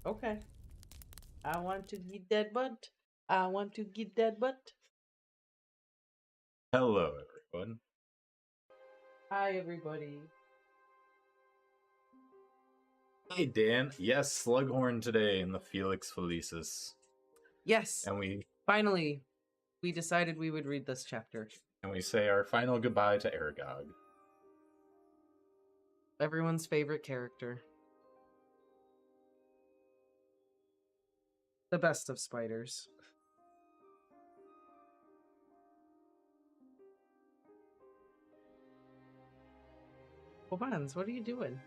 Okay. I want to get that butt. I want to get that butt. Hello, everyone. Hi, everybody. Hey, Dan. Yes, Slughorn today in the Felix Felicis. Yes. And finally, we decided we would read this chapter. And we say our final goodbye to Aragog. Everyone's favorite character. The best of spiders. Bobans, what are you doing?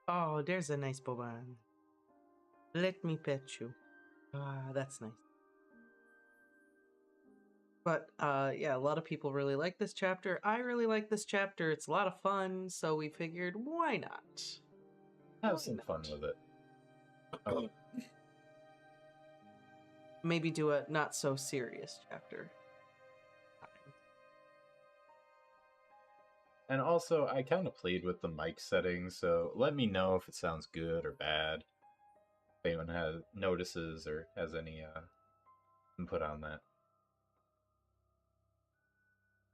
Oh, there's a nice Boban. Let me pet you. Ah, that's nice. But, yeah, a lot of people really like this chapter. I really like this chapter. It's a lot of fun, so we figured, why not? Have some fun with it. Oh. Maybe do a not-so-serious chapter. And also, I kind of played with the mic settings, so let me know if it sounds good or bad. If anyone has notices or has any input on that.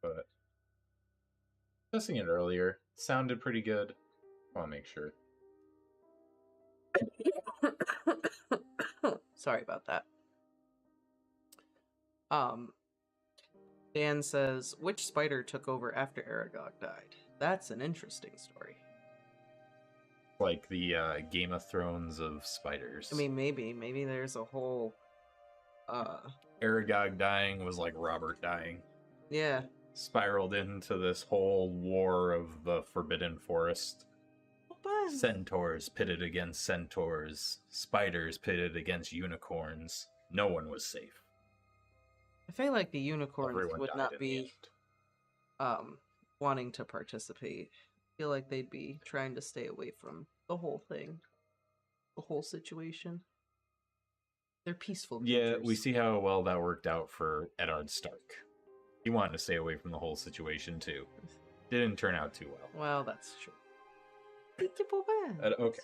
But testing it earlier, sounded pretty good. I want to make sure. Sorry about that. Dan says, which spider took over after Aragog died? That's an interesting story. Like the Game of Thrones of spiders. I mean, maybe there's a whole Aragog dying was like Robert dying. Yeah. Spiraled into this whole war of the Forbidden Forest. Centaurs pitted against centaurs, spiders pitted against unicorns. No one was safe. I feel like the unicorns Everyone would died not in be wanting to participate. I feel like they'd be trying to stay away from the whole thing, the whole situation. They're peaceful creatures. Yeah, we see how well that worked out for Eddard Stark. He wanted to stay away from the whole situation too. Didn't turn out too well. Well, that's true. Okay.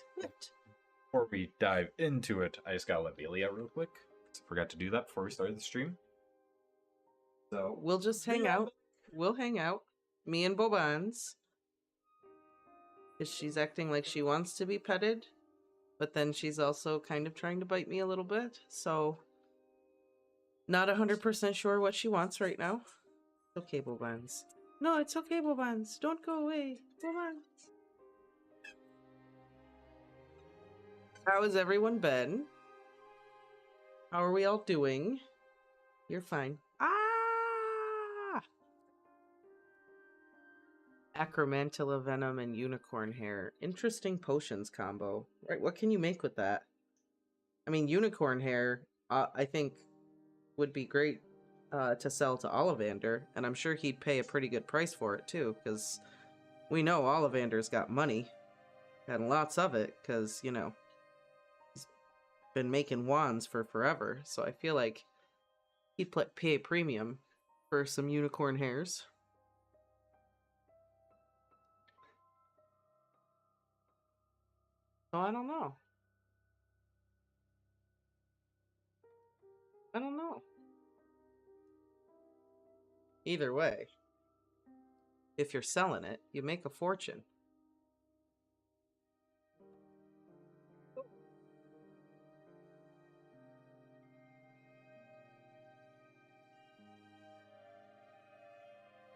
Before we dive into it, I just gotta let Bailey out real quick. I forgot to do that before we started the stream. So we'll just hang out. We'll hang out. Me and Bobans. Because she's acting like she wants to be petted. But then she's also kind of trying to bite me a little bit. So, not 100% sure what she wants right now. It's okay, Bobans. No, it's okay, Bobans. Don't go away. Bobans. How has everyone been? How are we all doing? You're fine. Ah! Acromantula venom and unicorn hair. Interesting potions combo. Right, what can you make with that? I mean, unicorn hair, I think, would be great to sell to Ollivander, and I'm sure he'd pay a pretty good price for it, too, because we know Ollivander's got money, and lots of it, because, you know, he's been making wands for forever, so I feel like he'd pay a premium for some unicorn hairs. So I don't know. I don't know. Either way, if you're selling it, you make a fortune.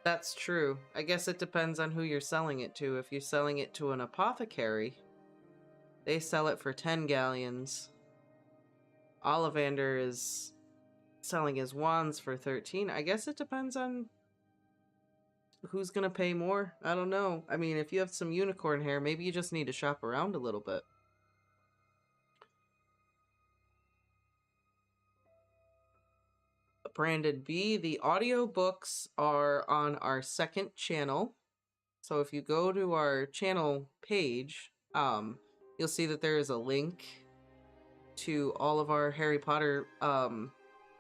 That's true. I guess it depends on who you're selling it to. If you're selling it to an apothecary, they sell it for 10 galleons. Ollivander is selling his wands for 13. I guess it depends on who's gonna pay more. I don't know. I mean, if you have some unicorn hair, maybe you just need to shop around a little bit. Branded B, the audiobooks are on our second channel. So if you go to our channel page, you'll see that there is a link to all of our Harry Potter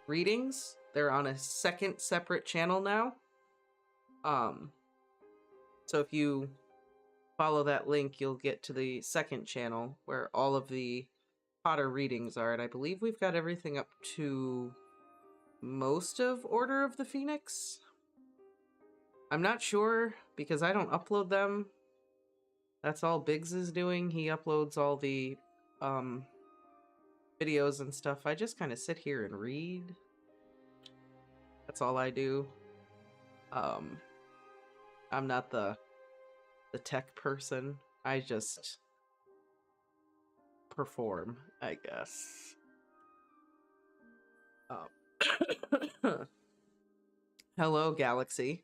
readings. They're on a second separate channel now. So if you follow that link, you'll get to the second channel where all of the Potter readings are, and I believe we've got everything up to most of Order of the Phoenix. I'm not sure because I don't upload them. That's all Biggs is doing. He uploads all the videos and stuff. I just kind of sit here and read. That's all I do. I'm not the tech person. I just perform, I guess. Hello, Galaxy.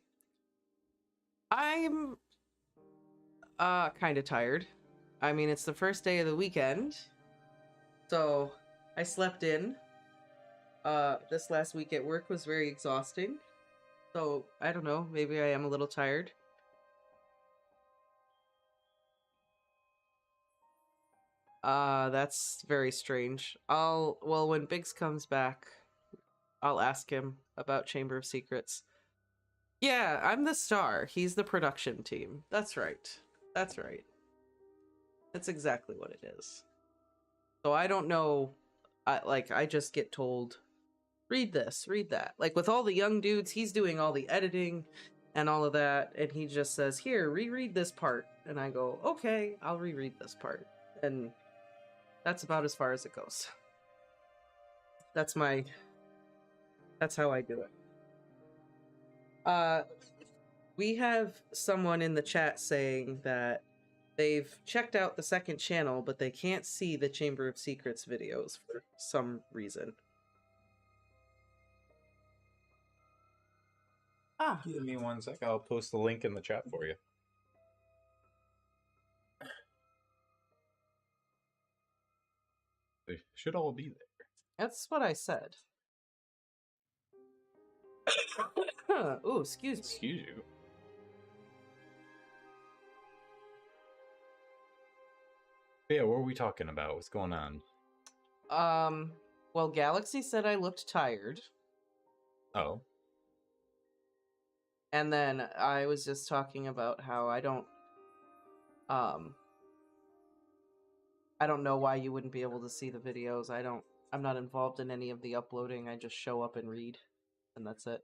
I'm kind of tired. I mean, it's the first day of the weekend, so I slept in. This last week at work was very exhausting, so I don't know, maybe I am a little tired. That's very strange. Well, when Biggs comes back, I'll ask him about Chamber of Secrets. Yeah, I'm the star. He's the production team. That's right. That's right. That's exactly what it is. So I don't know, I just get told, read this, read that. Like with all the young dudes, he's doing all the editing and all of that, and he just says, here, reread this part. And I go, okay, I'll reread this part. And that's about as far as it goes. That's how I do it. We have someone in the chat saying that they've checked out the second channel, but they can't see the Chamber of Secrets videos for some reason. Give me 1 sec. I'll post the link in the chat for you. They should all be there. That's what I said. Oh, excuse me. Excuse you. Yeah, what were we talking about? What's going on? Well, Galaxy said I looked tired. Oh. And then I was just talking about how I don't know why you wouldn't be able to see the videos. I'm not involved in any of the uploading. I just show up and read, and that's it.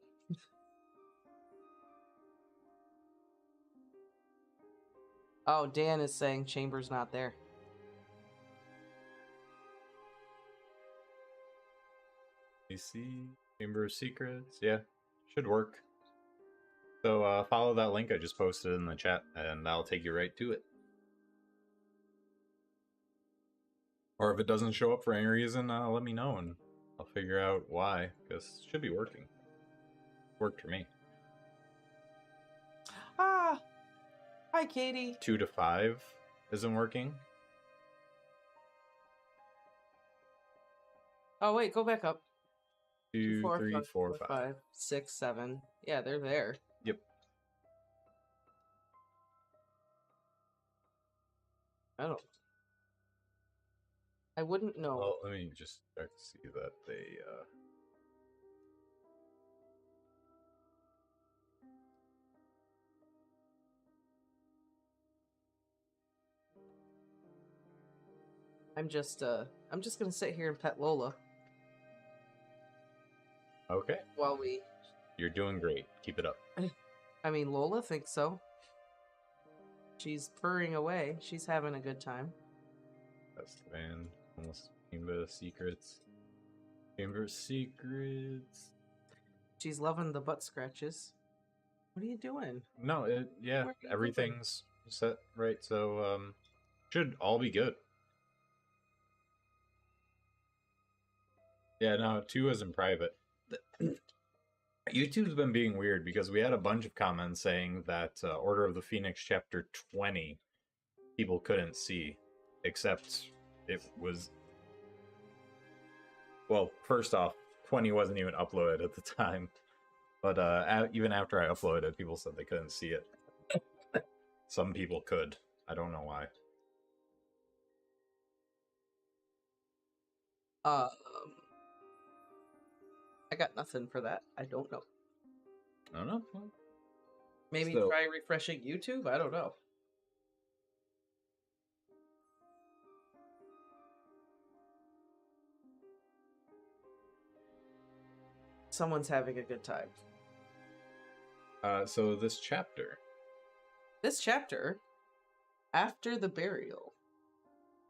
Oh, Dan is saying Chamber's not there. You see Chamber of Secrets? Yeah, should work. So follow that link I just posted in the chat, and that'll take you right to it. Or if it doesn't show up for any reason, let me know, and I'll figure out why, because it should be working. Worked for me. Ah! Hi, Katie. 2 to 5 isn't working. Oh, wait, go back up. 2, 3, 4, 5. 6, 7. Yeah, they're there. Yep. I wouldn't know. Well, let me just check to see that they, I'm just gonna sit here and pet Lola. Okay. While we... You're doing great. Keep it up. I mean, Lola thinks so. She's purring away. She's having a good time. That's the band. Almost Chamber of Secrets. Chamber of Secrets. She's loving the butt scratches. What are you doing? No, yeah, everything's set right, so should all be good. Yeah, no, 2 is in private. YouTube's been being weird because we had a bunch of comments saying that Order of the Phoenix Chapter 20 people couldn't see, except it was... Well, first off, 20 wasn't even uploaded at the time, but even after I uploaded it, people said they couldn't see it. Some people could. I don't know why. I got nothing for that. I don't know. I don't know. Maybe try refreshing YouTube? I don't know. Someone's having a good time. So this chapter, after the burial.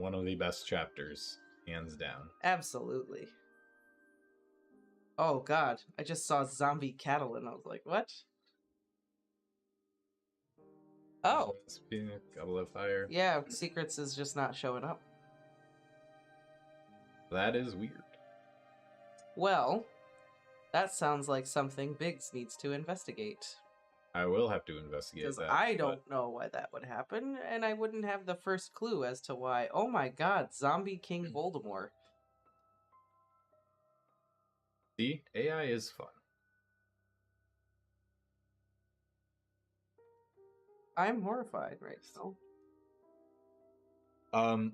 one of the best chapters, hands down. Absolutely. Oh god, I just saw zombie cattle and I was like, what? Oh. Goblet of fire. Yeah, Secrets is just not showing up. That is weird. Well, that sounds like something Biggs needs to investigate. I will have to investigate Because that. I don't know why that would happen, and I wouldn't have the first clue as to why. Oh my god, Zombie King Voldemort. See, AI is fun. I'm horrified right now.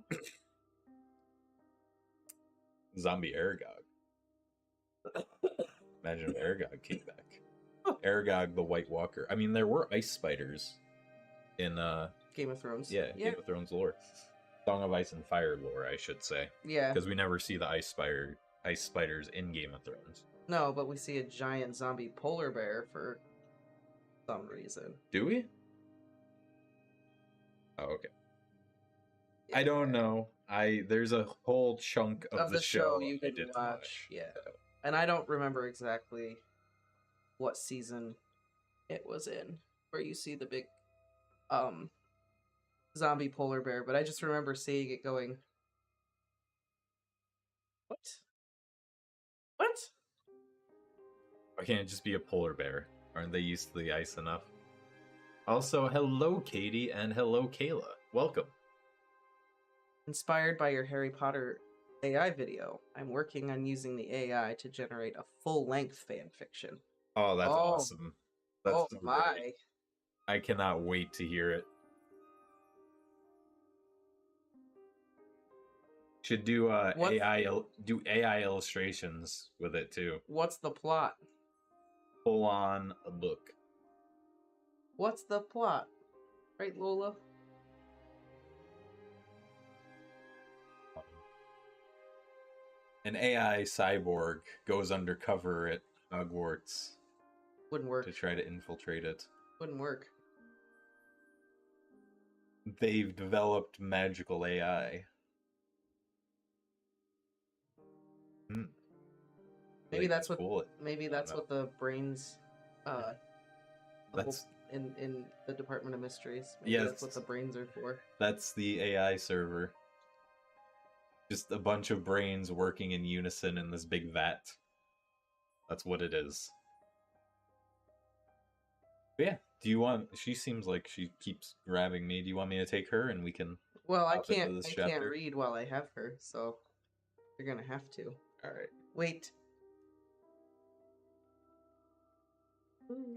Zombie Aragog. Imagine if Aragog came back. Aragog the White Walker. I mean, there were ice spiders in Game of Thrones. Yeah, Game of Thrones lore. Song of Ice and Fire lore, I should say. Yeah. Because we never see the ice spiders in Game of Thrones. No, but we see a giant zombie polar bear for some reason. Do we? Oh, okay. Yeah. I don't know. There's a whole chunk of the show you I didn't didn't watch. Yeah. And I don't remember exactly what season it was in, where you see the big zombie polar bear, but I just remember seeing it going, what? Why can't it just be a polar bear? Aren't they used to the ice enough? Also, hello Katie and hello Kayla. Welcome. Inspired by your Harry Potter AI video, I'm working on using the AI to generate a full-length fan fiction. Oh, that's awesome. That's oh so my. great. I cannot wait to hear it. Should do AI illustrations with it too. What's the plot? Full on a book. What's the plot? Right, Lola? An AI cyborg goes undercover at Hogwarts. Wouldn't work. To try to infiltrate it. Wouldn't work. They've developed magical AI. Maybe that's what. Maybe that's what the brains. That's in the Department of Mysteries. Maybe that's what the brains are for. That's the AI server. Just a bunch of brains working in unison in this big vat. That's what it is. But yeah, do you want... She seems like she keeps grabbing me. Do you want me to take her and we can... Well, I can't read while I have her, so you're gonna have to. Alright. Wait.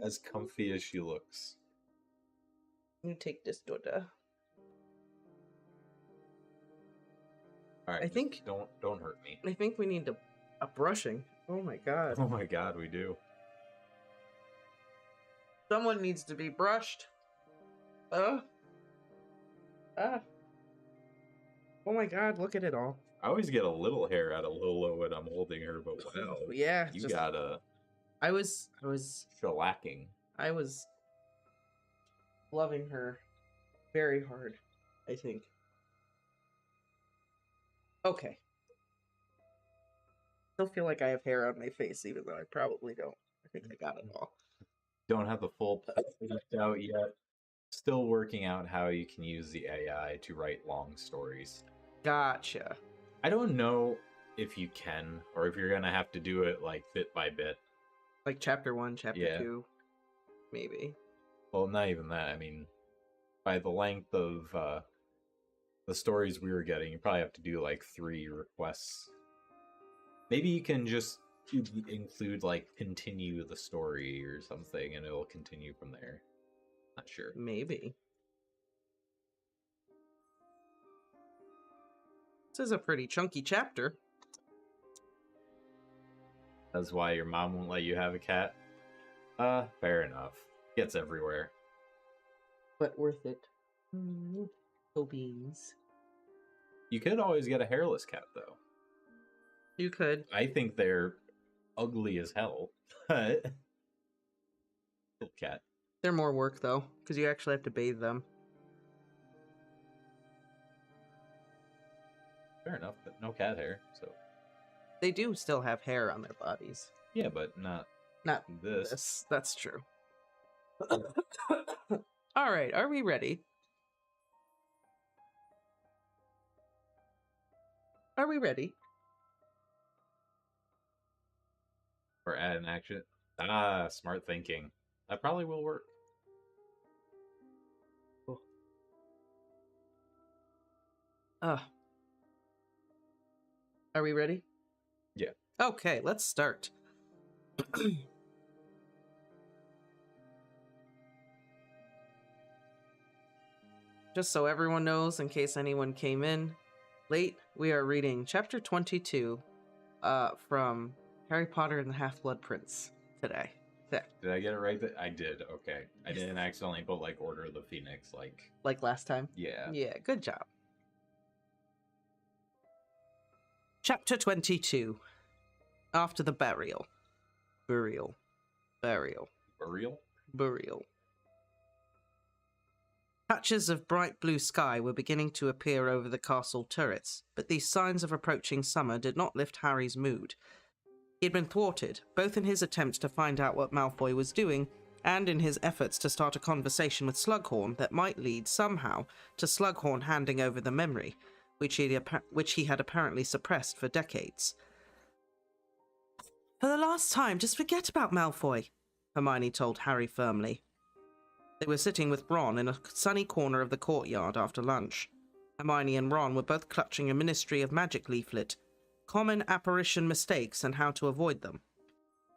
As comfy as she looks. You take this, Doda. Alright, I think... Don't hurt me. I think we need a brushing. Oh my god. Oh my god, we do. Someone needs to be brushed. Oh my god, look at it all. I always get a little hair out of Lolo when I'm holding her, but wow. Yeah. You gotta... I was shellacking. I was loving her very hard, I think. Okay. Still feel like I have hair on my face, even though I probably don't. I think I got it all. Don't have the full figured out yet. Still working out how you can use the AI to write long stories. Gotcha. I don't know if you can, or if you're gonna have to do it like bit by bit. Like chapter 1, chapter 2, maybe. Well, not even that. I mean, by the length of the stories we were getting, you probably have to do like 3 requests. Maybe you can just include like continue the story or something, and it'll continue from there. Not sure. Maybe. This is a pretty chunky chapter. That's why your mom won't let you have a cat? Fair enough. Gets everywhere. But worth it. Oh, beans. You could always get a hairless cat, though. You could. I think they're ugly as hell, but still cat. They're more work, though, because you actually have to bathe them. Fair enough, but no cat hair, so... They do still have hair on their bodies. Yeah, but not this. That's true. All right, are we ready? Are we ready? Or add an action. Ah, smart thinking. That probably will work. Cool. Are we ready? Yeah. Okay, let's start. Just so everyone knows, in case anyone came in late, we are reading chapter 22 from Harry Potter and the Half-Blood Prince today. There. Did I get it right? I did, okay. I didn't accidentally put, like, Order of the Phoenix, like... Like last time? Yeah. Yeah, good job. Chapter 22. After the burial. Burial. Patches of bright blue sky were beginning to appear over the castle turrets, but these signs of approaching summer did not lift Harry's mood. He had been thwarted, both in his attempts to find out what Malfoy was doing, and in his efforts to start a conversation with Slughorn that might lead, somehow, to Slughorn handing over the memory, which he had apparently suppressed for decades. For the last time, just forget about Malfoy, Hermione told Harry firmly. They were sitting with Ron in a sunny corner of the courtyard after lunch. Hermione and Ron were both clutching a Ministry of Magic leaflet, Common Apparition Mistakes and How to Avoid Them.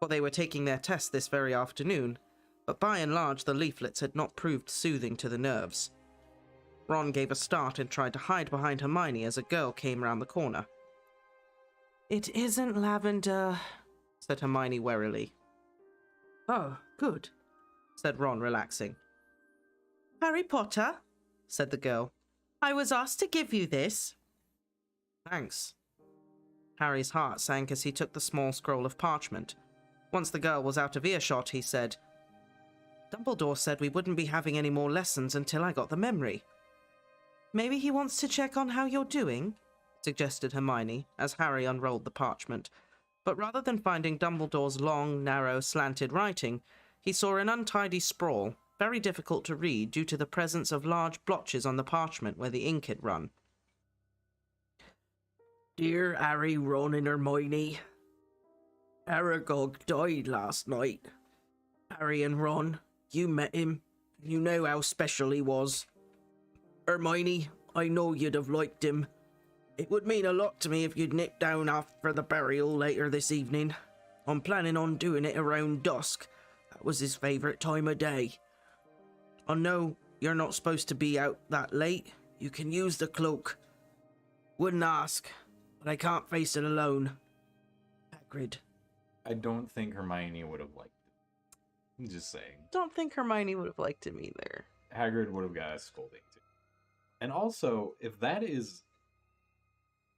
For they were taking their test this very afternoon, but by and large the leaflets had not proved soothing to the nerves. Ron gave a start and tried to hide behind Hermione as a girl came round the corner. "It isn't lavender," said Hermione warily. "Oh, good," said Ron, relaxing. "Harry Potter," said the girl. "I was asked to give you this." "Thanks." Harry's heart sank as he took the small scroll of parchment. Once the girl was out of earshot, he said, "Dumbledore said we wouldn't be having any more lessons until I got the memory." "Maybe he wants to check on how you're doing," suggested Hermione, as Harry unrolled the parchment. But rather than finding Dumbledore's long, narrow, slanted writing, he saw an untidy sprawl, very difficult to read due to the presence of large blotches on the parchment where the ink had run. "Dear Harry, Ron and Hermione, Aragog died last night. Harry and Ron, you met him. You know how special he was. Hermione, I know you'd have liked him. It would mean a lot to me if you'd nip down after the burial later this evening. I'm planning on doing it around dusk. That was his favourite time of day. I know you're not supposed to be out that late. You can use the cloak. Wouldn't ask, but I can't face it alone. Hagrid." I don't think Hermione would have liked it. I'm just saying. Don't think Hermione would have liked him either. Hagrid would have got a scolding too. And also, if that is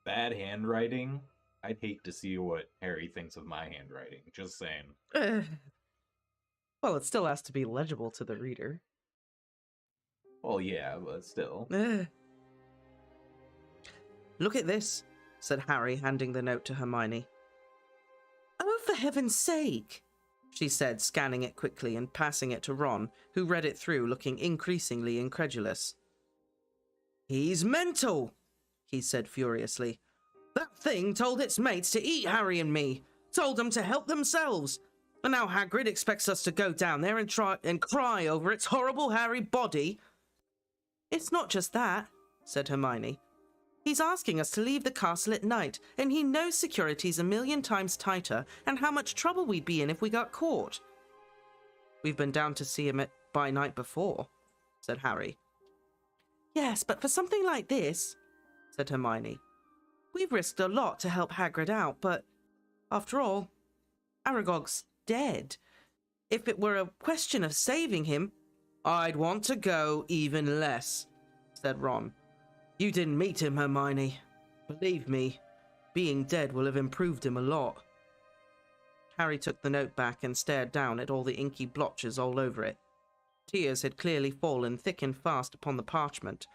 bad handwriting, I'd hate to see what Harry thinks of my handwriting. Just saying. Well, it still has to be legible to the reader. Well, yeah, but still. "Look at this," said Harry, handing the note to Hermione. "Oh, for heaven's sake," she said, scanning it quickly and passing it to Ron, who read it through, looking increasingly incredulous. "He's mental," he said furiously. "That thing told its mates to eat Harry and me, told them to help themselves, and now Hagrid expects us to go down there and try and cry over its horrible hairy body." "It's not just that," said Hermione. "He's asking us to leave the castle at night, and he knows security's 1,000,000 times tighter, and how much trouble we'd be in if we got caught." "We've been down to see him by night before," said Harry. "Yes, but for something like this," said Hermione. "We've risked a lot to help Hagrid out, but, after all, Aragog's dead. If it were a question of saving him..." "I'd want to go even less," said Ron. "You didn't meet him, Hermione. Believe me, being dead will have improved him a lot." Harry took the note back and stared down at all the inky blotches all over it. Tears had clearly fallen thick and fast upon the parchment.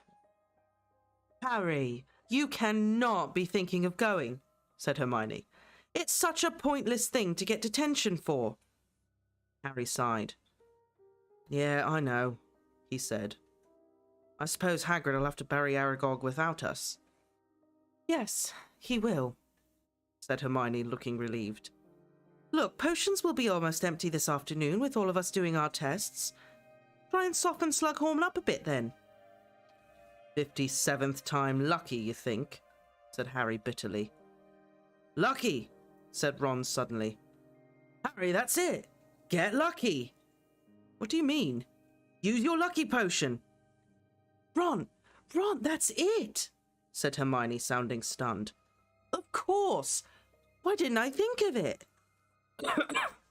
"Harry, you cannot be thinking of going," said Hermione. "It's such a pointless thing to get detention for." Harry sighed. "Yeah, I know," he said. "I suppose Hagrid will have to bury Aragog without us." "Yes, he will," said Hermione, looking relieved. "Look, potions will be almost empty this afternoon with all of us doing our tests. Try and soften Slughorn up a bit then." 57th time lucky, you think?" said Harry bitterly. "Lucky," said Ron suddenly. "Harry, that's it. Get lucky." "What do you mean?" "Use your lucky potion." Ron, that's it," said Hermione, sounding stunned. "Of course. Why didn't I think of it?"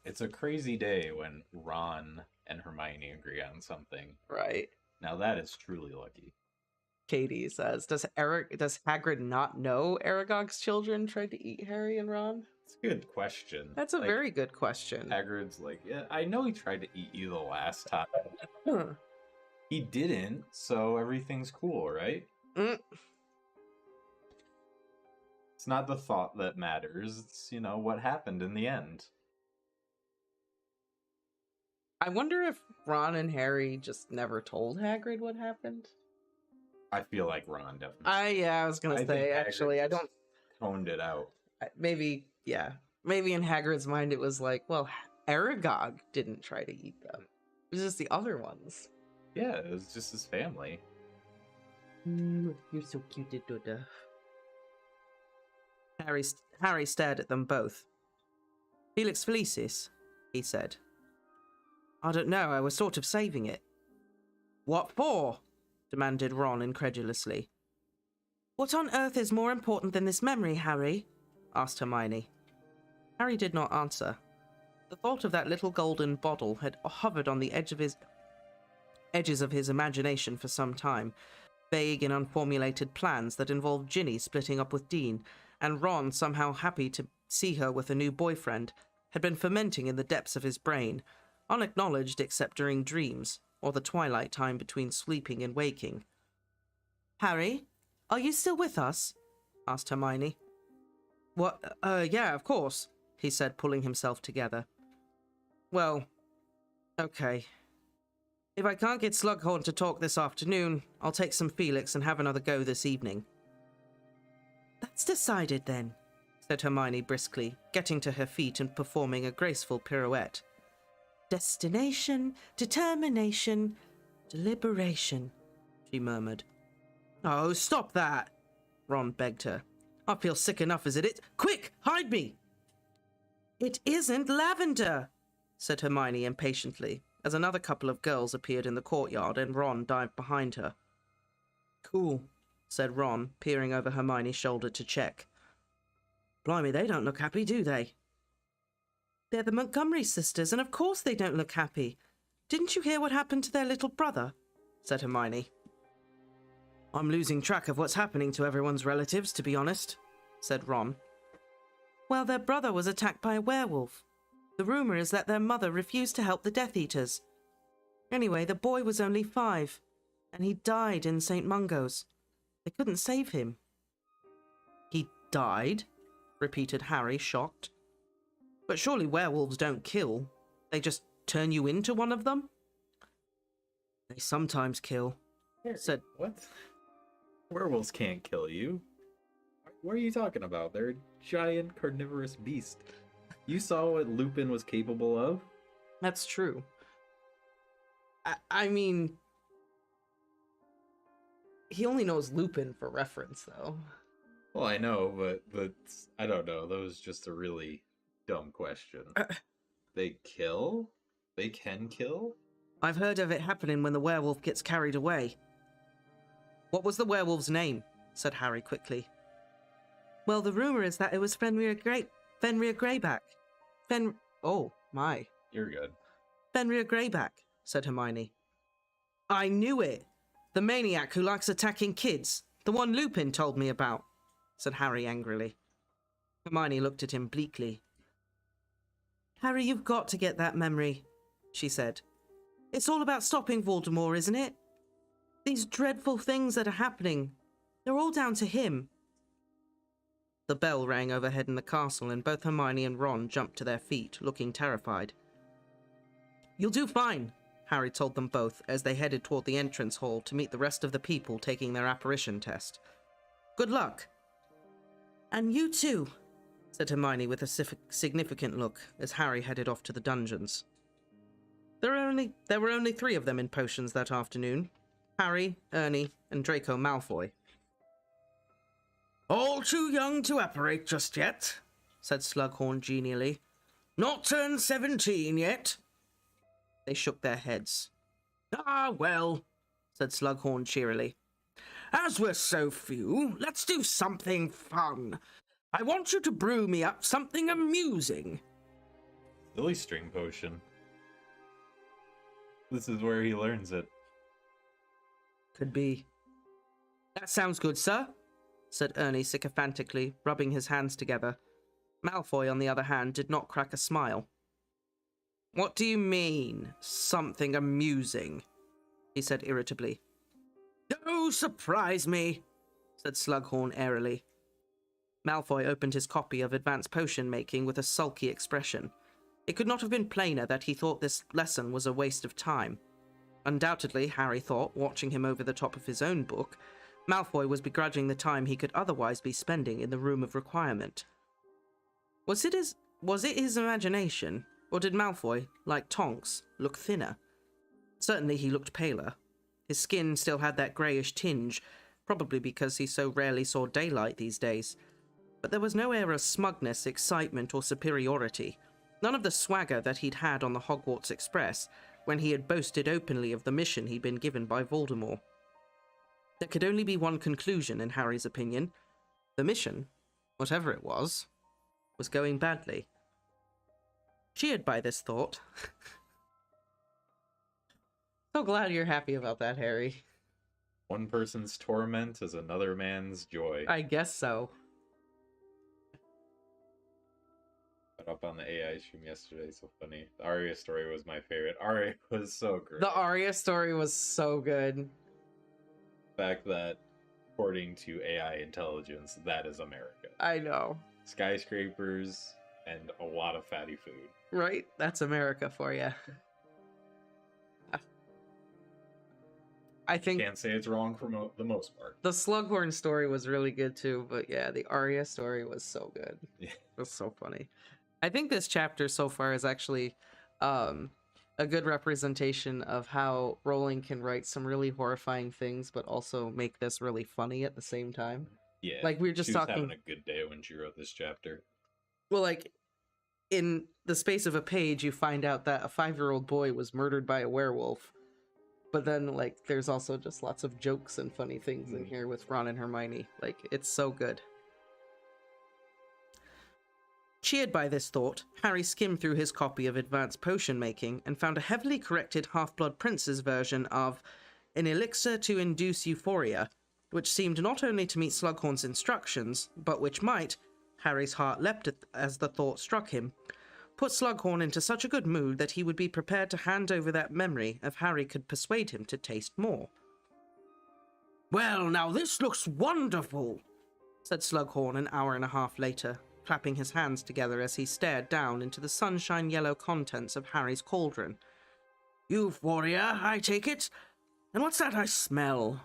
It's a crazy day when Ron and Hermione agree on something. Right. Now that is truly lucky. Katie says, does Hagrid not know Aragog's children tried to eat Harry and Ron? It's a good question. That's a very good question. Hagrid's like, yeah, I know he tried to eat you the last time. He didn't, so everything's cool, right? It's not the thought that matters. It's, what happened in the end. I wonder if Ron and Harry just never told Hagrid what happened. I feel like Ron definitely. I was gonna say, actually, I don't... toned it out. Maybe in Hagrid's mind it was like, well, Aragog didn't try to eat them. It was just the other ones. Yeah, it was just his family. You're so cute, Duda. Harry stared at them both. "Felix Felicis," he said. "I don't know, I was sort of saving it." "What for?" demanded Ron incredulously. "What on earth is more important than this memory, Harry?" asked Hermione. Harry did not answer. The thought of that little golden bottle had hovered on the edges of his imagination for some time, vague and unformulated plans that involved Ginny splitting up with Dean, and Ron somehow happy to see her with a new boyfriend, had been fermenting in the depths of his brain, unacknowledged except during dreams, or the twilight time between sleeping and waking. "Harry, are you still with us?" asked Hermione. "What? Yeah, of course," he said, pulling himself together. "Well, okay. If I can't get Slughorn to talk this afternoon, I'll take some Felix and have another go this evening." "That's decided then," said Hermione briskly, getting to her feet and performing a graceful pirouette. "Destination, determination, deliberation," she murmured. "Oh, stop that!" Ron begged her. "I feel sick enough as it is. Quick, hide me!" "It isn't lavender," said Hermione impatiently, as another couple of girls appeared in the courtyard and Ron dived behind her. "Cool," said Ron, peering over Hermione's shoulder to check. "Blimey, they don't look happy, do they?" "They're the Montgomery sisters, and of course they don't look happy. Didn't you hear what happened to their little brother?" said Hermione. "I'm losing track of what's happening to everyone's relatives, to be honest," said Ron. "Well, their brother was attacked by a werewolf. The rumor is that their mother refused to help the Death Eaters. Anyway, the boy was only 5, and he died in St. Mungo's. They couldn't save him." "He died?" repeated Harry, shocked. "But surely werewolves don't kill. They just turn you into one of them?" "They sometimes kill," said... What? Werewolves can't kill you. What are you talking about? They're a giant carnivorous beast. You saw what Lupin was capable of? That's true. I mean... He only knows Lupin for reference, though. Well, I know, but I don't know. That was just a really dumb question. They kill? They can kill? "I've heard of it happening when the werewolf gets carried away." "What was the werewolf's name?" said Harry quickly. "Well, the rumor is that it was Fenrir Greyback. Oh, my. You're good. Fenrir Greyback," said Hermione. "I knew it! The maniac who likes attacking kids. The one Lupin told me about," said Harry angrily. Hermione looked at him bleakly. Harry, you've got to get that memory, she said. It's all about stopping Voldemort, isn't it? These dreadful things that are happening, they're all down to him. The bell rang overhead in the castle, and both Hermione and Ron jumped to their feet, looking terrified. You'll do fine, Harry told them both as they headed toward the entrance hall to meet the rest of the people taking their apparition test. Good luck. And you too, said Hermione with a significant look as Harry headed off to the dungeons. There were only 3 of them in potions that afternoon. Harry, Ernie, and Draco Malfoy. All too young to apparate just yet, said Slughorn genially. Not turned 17 yet. They shook their heads. Ah, well, said Slughorn cheerily. As we're so few, let's do something fun. I want you to brew me up something amusing. Silly string potion. This is where he learns it. Could be. That sounds good, sir, said Ernie sycophantically, rubbing his hands together. Malfoy, on the other hand, did not crack a smile. What do you mean, something amusing? He said irritably. Don't surprise me, said Slughorn airily. Malfoy opened his copy of Advanced Potion Making with a sulky expression. It could not have been plainer that he thought this lesson was a waste of time. Undoubtedly, Harry thought, watching him over the top of his own book, Malfoy was begrudging the time he could otherwise be spending in the Room of Requirement. Was it his imagination, or did Malfoy, like Tonks, look thinner? Certainly he looked paler. His skin still had that greyish tinge, probably because he so rarely saw daylight these days. But there was no air of smugness, excitement, or superiority. None of the swagger that he'd had on the Hogwarts Express, when he had boasted openly of the mission he'd been given by Voldemort. There could only be one conclusion, in Harry's opinion. The mission, whatever it was going badly. Cheered by this thought. So glad you're happy about that, Harry. One person's torment is another man's joy. I guess so. Up on the AI stream yesterday, so funny. The Arya story was my favorite. Arya was so great. The Arya story was so good. The fact that, according to AI intelligence, that is America. I know. Skyscrapers and a lot of fatty food. Right? That's America for you. I think... Can't say it's wrong for the most part. The Slughorn story was really good too, but yeah, the Arya story was so good. Yeah. It was so funny. I think this chapter so far is actually a good representation of how Rowling can write some really horrifying things, but also make this really funny at the same time. Yeah, like we were just talking. Having a good day when she wrote this chapter. Well, like in the space of a page, you find out that a 5-year-old boy was murdered by a werewolf, but then like there's also just lots of jokes and funny things in here with Ron and Hermione. Like it's so good. Cheered by this thought, Harry skimmed through his copy of Advanced Potion Making and found a heavily corrected Half-Blood Prince's version of An Elixir to Induce Euphoria, which seemed not only to meet Slughorn's instructions, but which might, Harry's heart leapt as the thought struck him, put Slughorn into such a good mood that he would be prepared to hand over that memory if Harry could persuade him to taste more. Well, now this looks wonderful, said Slughorn an hour and a half later, clapping his hands together as he stared down into the sunshine-yellow contents of Harry's cauldron. Euphoria, I take it? And what's that I smell?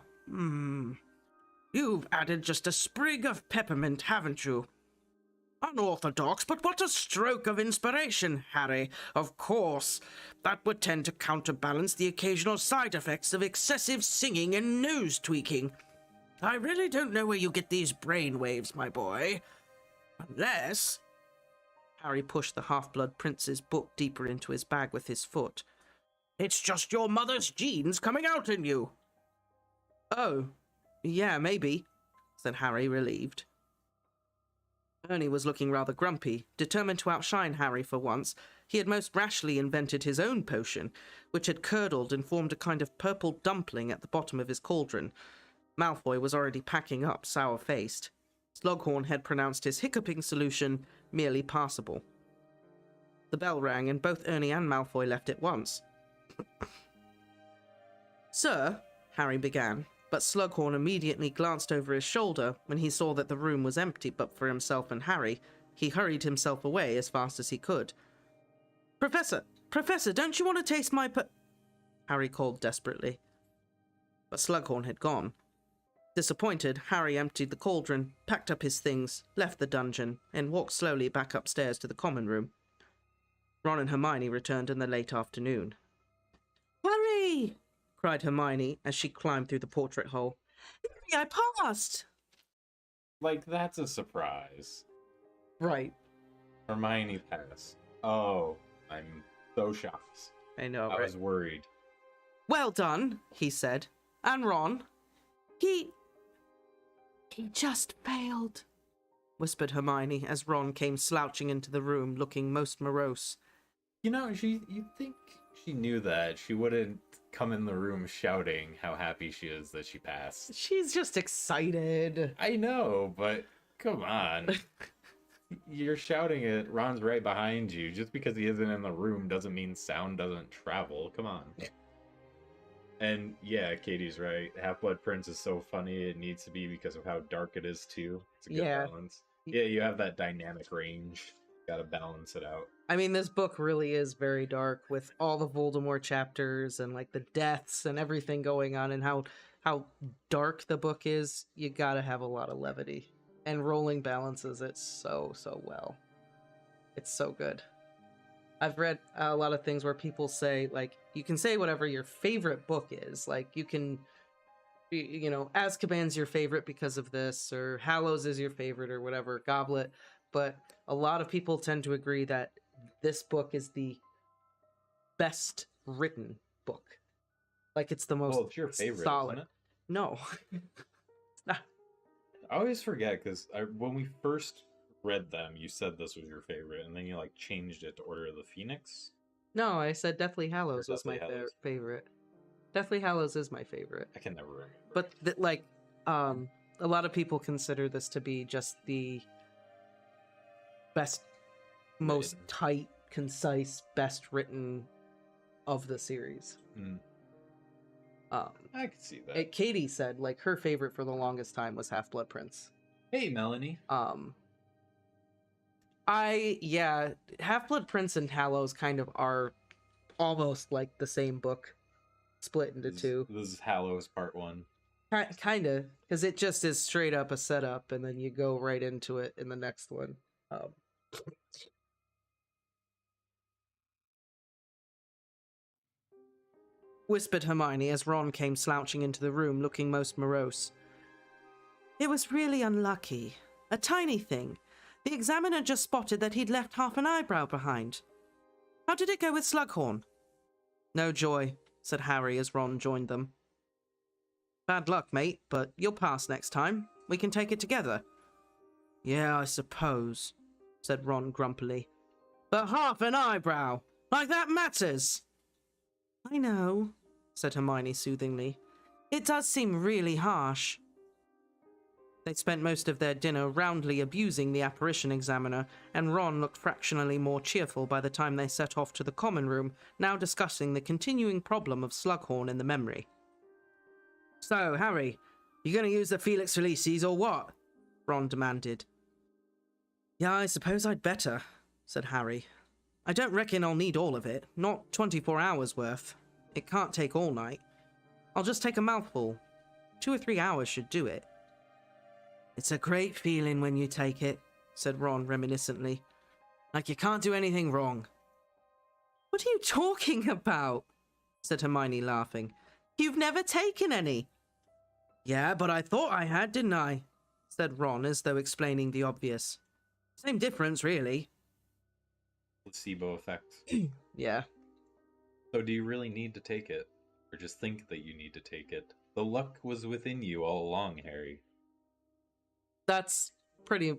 You've added just a sprig of peppermint, haven't you? Unorthodox, but what a stroke of inspiration, Harry. Of course, that would tend to counterbalance the occasional side effects of excessive singing and nose tweaking. I really don't know where you get these brainwaves, my boy. Unless... Harry pushed the Half-Blood Prince's book deeper into his bag with his foot. It's just your mother's genes coming out in you. Oh, yeah, maybe, said Harry, relieved. Ernie was looking rather grumpy, determined to outshine Harry for once. He had most rashly invented his own potion, which had curdled and formed a kind of purple dumpling at the bottom of his cauldron. Malfoy was already packing up, sour-faced. Slughorn had pronounced his hiccuping solution merely passable. The bell rang, and both Ernie and Malfoy left at once. Sir, Harry began, but Slughorn immediately glanced over his shoulder when he saw that the room was empty but for himself and Harry. He hurried himself away as fast as he could. Professor, don't you want to taste my Harry called desperately. But Slughorn had gone. Disappointed, Harry emptied the cauldron, packed up his things, left the dungeon, and walked slowly back upstairs to the common room. Ron and Hermione returned in the late afternoon. Harry! Cried Hermione as she climbed through the portrait hole. Harry, I passed! Like, that's a surprise. Right. Hermione passed. Oh, I'm so shocked. I know, I was worried. Well done, he said. And Ron? He just failed, whispered Hermione as Ron came slouching into the room looking most morose. You know, you'd think she knew that. She wouldn't come in the room shouting how happy she is that she passed. She's just excited. I know, but come on. You're shouting it. Ron's right behind you. Just because he isn't in the room doesn't mean sound doesn't travel. Come on. And yeah, Katie's right. Half-Blood Prince is so funny. It needs to be because of how dark it is too. It's a good balance. Yeah, you have that dynamic range. Gotta balance it out. I mean, this book really is very dark with all the Voldemort chapters and like the deaths and everything going on and how dark the book is. You gotta have a lot of levity. And Rowling balances it so well. It's so good. I've read a lot of things where people say, like, you can say whatever your favorite book is. Like, you can, you know, Azkaban's your favorite because of this, or Hallows is your favorite, or whatever, Goblet. But a lot of people tend to agree that this book is the best written book. Like, it's the most it's your favorite, solid. isn't it? No. It's not. I always forget, because when we first read them, you said this was your favorite, and then you like changed it to Order of the Phoenix. No, I said Deathly Hallows was my Deathly Hallows. favorite. Deathly Hallows is my favorite. I can never remember. But a lot of people consider this to be just the best, most tight, concise, best written of the series. I could see that. Katie said like her favorite for the longest time was Half-Blood Prince. Hey, Melanie. Half-Blood Prince and Hallows kind of are almost like the same book, split into two. This is Hallows Part 1. Kind of, because it just is straight up a setup, and then you go right into it in the next one. Whispered Hermione as Ron came slouching into the room looking most morose. It was really unlucky. A tiny thing. The examiner just spotted that he'd left half an eyebrow behind. How did it go with Slughorn? No joy, said Harry as Ron joined them. Bad luck, mate, but you'll pass next time. We can take it together. Yeah, I suppose, said Ron grumpily. But half an eyebrow! Like that matters! I know, said Hermione soothingly. It does seem really harsh. They spent most of their dinner roundly abusing the apparition examiner, and Ron looked fractionally more cheerful by the time they set off to the common room, now discussing the continuing problem of Slughorn in the memory. So, Harry, you going to use the Felix Felicis or what? Ron demanded. Yeah, I suppose I'd better, said Harry. I don't reckon I'll need all of it, not 24 hours worth. It can't take all night. I'll just take a mouthful. 2 or 3 hours should do it. It's a great feeling when you take it, said Ron reminiscently. Like you can't do anything wrong. What are you talking about? Said Hermione laughing. You've never taken any. Yeah, but I thought I had, didn't I? Said Ron as though explaining the obvious. Same difference, really. Placebo effect. Yeah. So do you really need to take it? Or just think that you need to take it? The luck was within you all along, Harry. That's pretty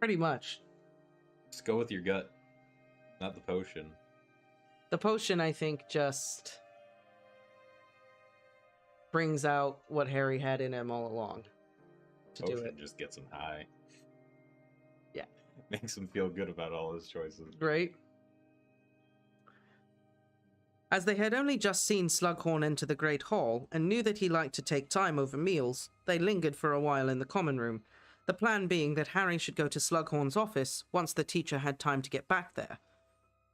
much. Just go with your gut, not the potion. The potion, I think, just brings out what Harry had in him all along. To Potion do it. just gets him high. Yeah. Makes him feel good about all his choices. Right? As they had only just seen Slughorn enter the Great Hall and knew that he liked to take time over meals, they lingered for a while in the common room, the plan being that Harry should go to Slughorn's office once the teacher had time to get back there.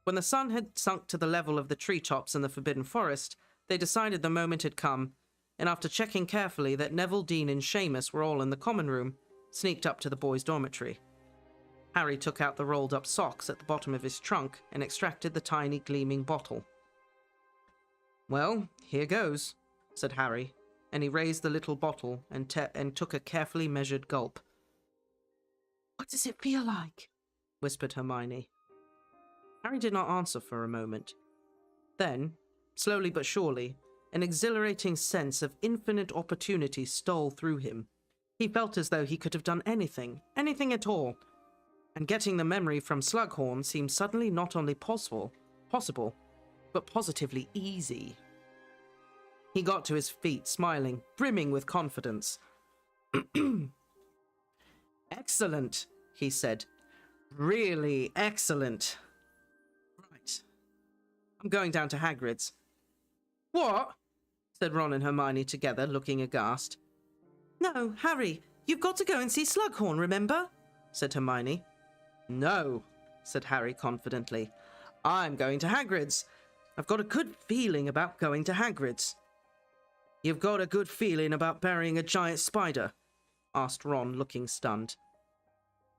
When the sun had sunk to the level of the treetops in the Forbidden Forest, they decided the moment had come, and after checking carefully that Neville, Dean and Seamus were all in the common room, sneaked up to the boys' dormitory. Harry took out the rolled-up socks at the bottom of his trunk and extracted the tiny gleaming bottle. "Well, here goes," said Harry, and he raised the little bottle and took a carefully measured gulp. "What does it feel like?" whispered Hermione. Harry did not answer for a moment. Then, slowly but surely, an exhilarating sense of infinite opportunity stole through him. He felt as though he could have done anything at all, and getting the memory from Slughorn seemed suddenly not only possible, but positively easy. He got to his feet, smiling, brimming with confidence. "Excellent," he said. "Really excellent. Right. I'm going down to Hagrid's." "What?" said Ron and Hermione together, looking aghast. "No, Harry, you've got to go and see Slughorn, remember?" said Hermione. "No," said Harry confidently. "I'm going to Hagrid's. I've got a good feeling about going to Hagrid's." "You've got a good feeling about burying a giant spider?" asked Ron, looking stunned.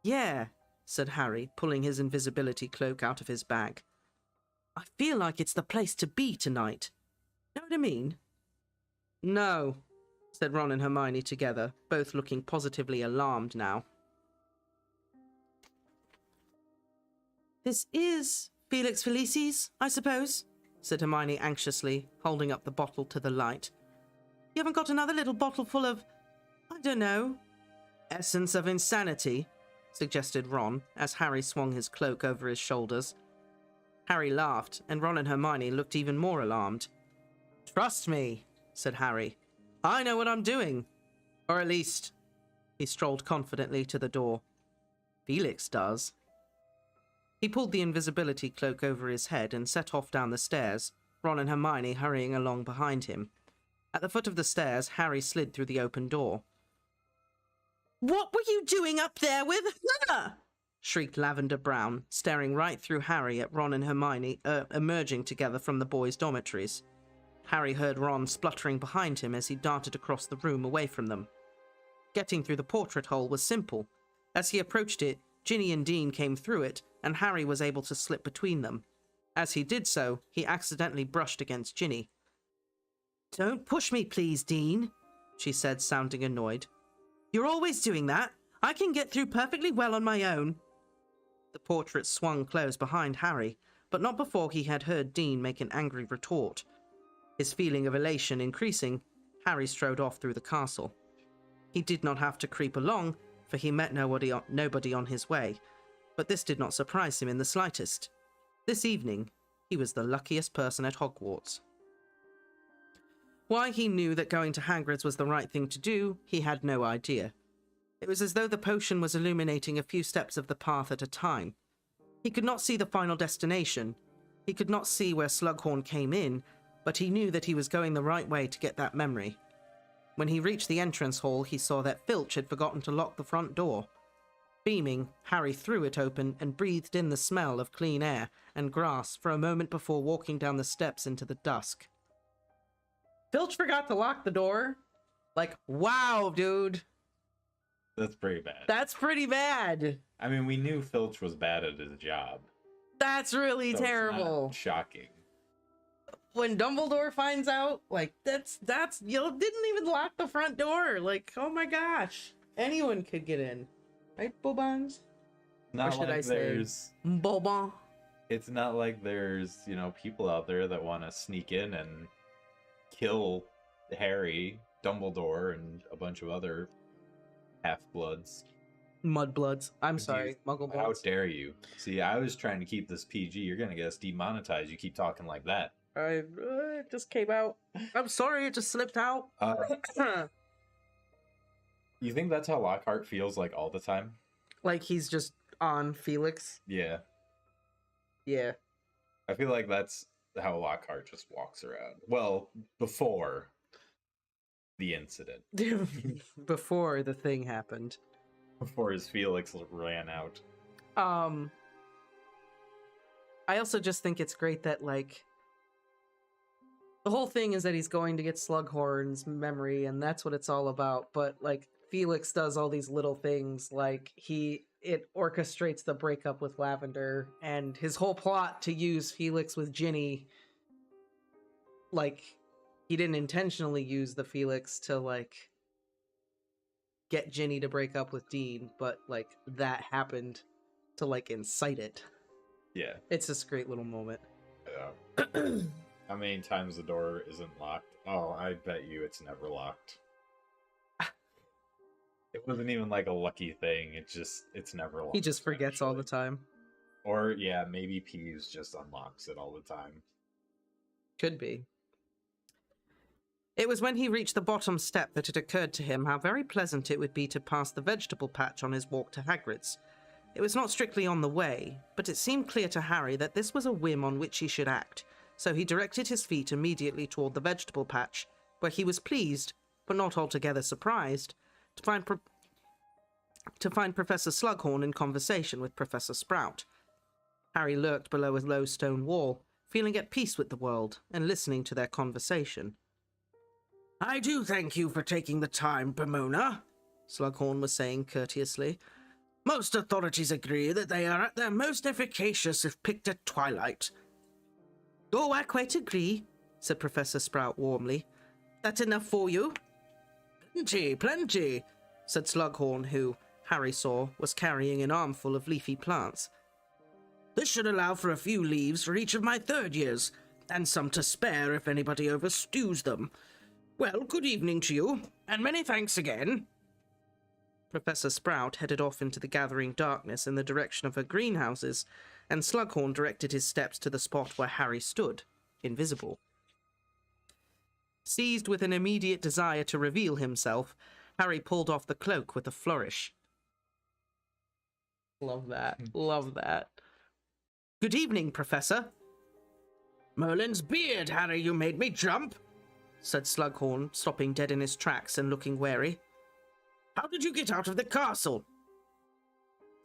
"Yeah," said Harry, pulling his invisibility cloak out of his bag. "I feel like it's the place to be tonight. Know what I mean?" "No," said Ron and Hermione together, both looking positively alarmed now. "This is Felix Felicis, I suppose?" said Hermione anxiously, holding up the bottle to the light. "You haven't got another little bottle full of, I don't know—" "Essence of insanity," suggested Ron, as Harry swung his cloak over his shoulders. Harry laughed, and Ron and Hermione looked even more alarmed. "Trust me," said Harry. "I know what I'm doing. Or at least," he strolled confidently to the door, "Felix does." He pulled the invisibility cloak over his head and set off down the stairs, Ron and Hermione hurrying along behind him. At the foot of the stairs, Harry slid through the open door. "What were you doing up there with her?" shrieked Lavender Brown, staring right through Harry at Ron and Hermione emerging together from the boys' dormitories. Harry heard Ron spluttering behind him as he darted across the room away from them. Getting through the portrait hole was simple. As he approached it, Ginny and Dean came through it, and Harry was able to slip between them. As he did so, he accidentally brushed against Ginny. "Don't push me, please, Dean," she said, sounding annoyed. "You're always doing that. I can get through perfectly well on my own." The portrait swung closed behind Harry, but not before he had heard Dean make an angry retort. His feeling of elation increasing, Harry strode off through the castle. He did not have to creep along, for he met nobody on his way, but this did not surprise him in the slightest. This evening, he was the luckiest person at Hogwarts. Why he knew that going to Hagrid's was the right thing to do, he had no idea. It was as though the potion was illuminating a few steps of the path at a time. He could not see the final destination. He could not see where Slughorn came in, but he knew that he was going the right way to get that memory. When he reached the entrance hall, he saw that Filch had forgotten to lock the front door. Beaming, Harry threw it open and breathed in the smell of clean air and grass for a moment before walking down the steps into the dusk. "Filch forgot to lock the door?" Like, wow, dude. That's pretty bad. That's pretty bad. I mean, we knew Filch was bad at his job. That's really So it's terrible. not shocking. When Dumbledore finds out, like, that's you didn't even lock the front door. Like, oh my gosh. Anyone could get in. Right, Bobans? Not Or should like I say there's Bobon? It's not like there's, people out there that want to sneak in and kill Harry, Dumbledore, and a bunch of other half-bloods. Mudbloods. I'm sorry, How Mugglebloods. dare you? See, I was trying to keep this PG. You're going to get us demonetized. You keep talking like that. It just came out. I'm sorry, it just slipped out. You think that's how Lockhart feels like all the time? Like he's just on Felix. Yeah. Yeah. I feel like that's how Lockhart just walks around. Well, before the incident. Before the thing happened. Before his Felix ran out. I also just think it's great that, like, the whole thing is that he's going to get Slughorn's memory, and that's what it's all about. But, like, Felix does all these little things, like, it orchestrates the breakup with Lavender, and his whole plot to use Felix with Ginny, like, he didn't intentionally use the Felix to, like, get Ginny to break up with Dean, but, like, that happened to, like, incite it. Yeah. It's this great little moment. Yeah. How many times the door isn't locked? Oh, I bet you it's never locked. It wasn't even like a lucky thing. It's never locked. He just forgets all the time. Or, yeah, maybe Peeves just unlocks it all the time. Could be. It was when he reached the bottom step that it occurred to him how very pleasant it would be to pass the vegetable patch on his walk to Hagrid's. It was not strictly on the way, but it seemed clear to Harry that this was a whim on which he should act, so he directed his feet immediately toward the vegetable patch, where he was pleased, but not altogether surprised, to find Professor Slughorn in conversation with Professor Sprout. Harry lurked below a low stone wall, feeling at peace with the world, and listening to their conversation. "I do thank you for taking the time, Pomona," Slughorn was saying courteously. "Most authorities agree that they are at their most efficacious if picked at twilight." "Oh, I quite agree," said Professor Sprout warmly. "That's enough for you?" "Plenty, plenty," said Slughorn, who, Harry saw, was carrying an armful of leafy plants. "This should allow for a few leaves for each of my third years, and some to spare if anybody overstews them. Well, good evening to you, and many thanks again." Professor Sprout headed off into the gathering darkness in the direction of her greenhouses, and Slughorn directed his steps to the spot where Harry stood, invisible. Seized with an immediate desire to reveal himself, Harry pulled off the cloak with a flourish. Love that. Love that. "Good evening, Professor." "Merlin's beard, Harry, you made me jump," said Slughorn, stopping dead in his tracks and looking wary. "How did you get out of the castle?"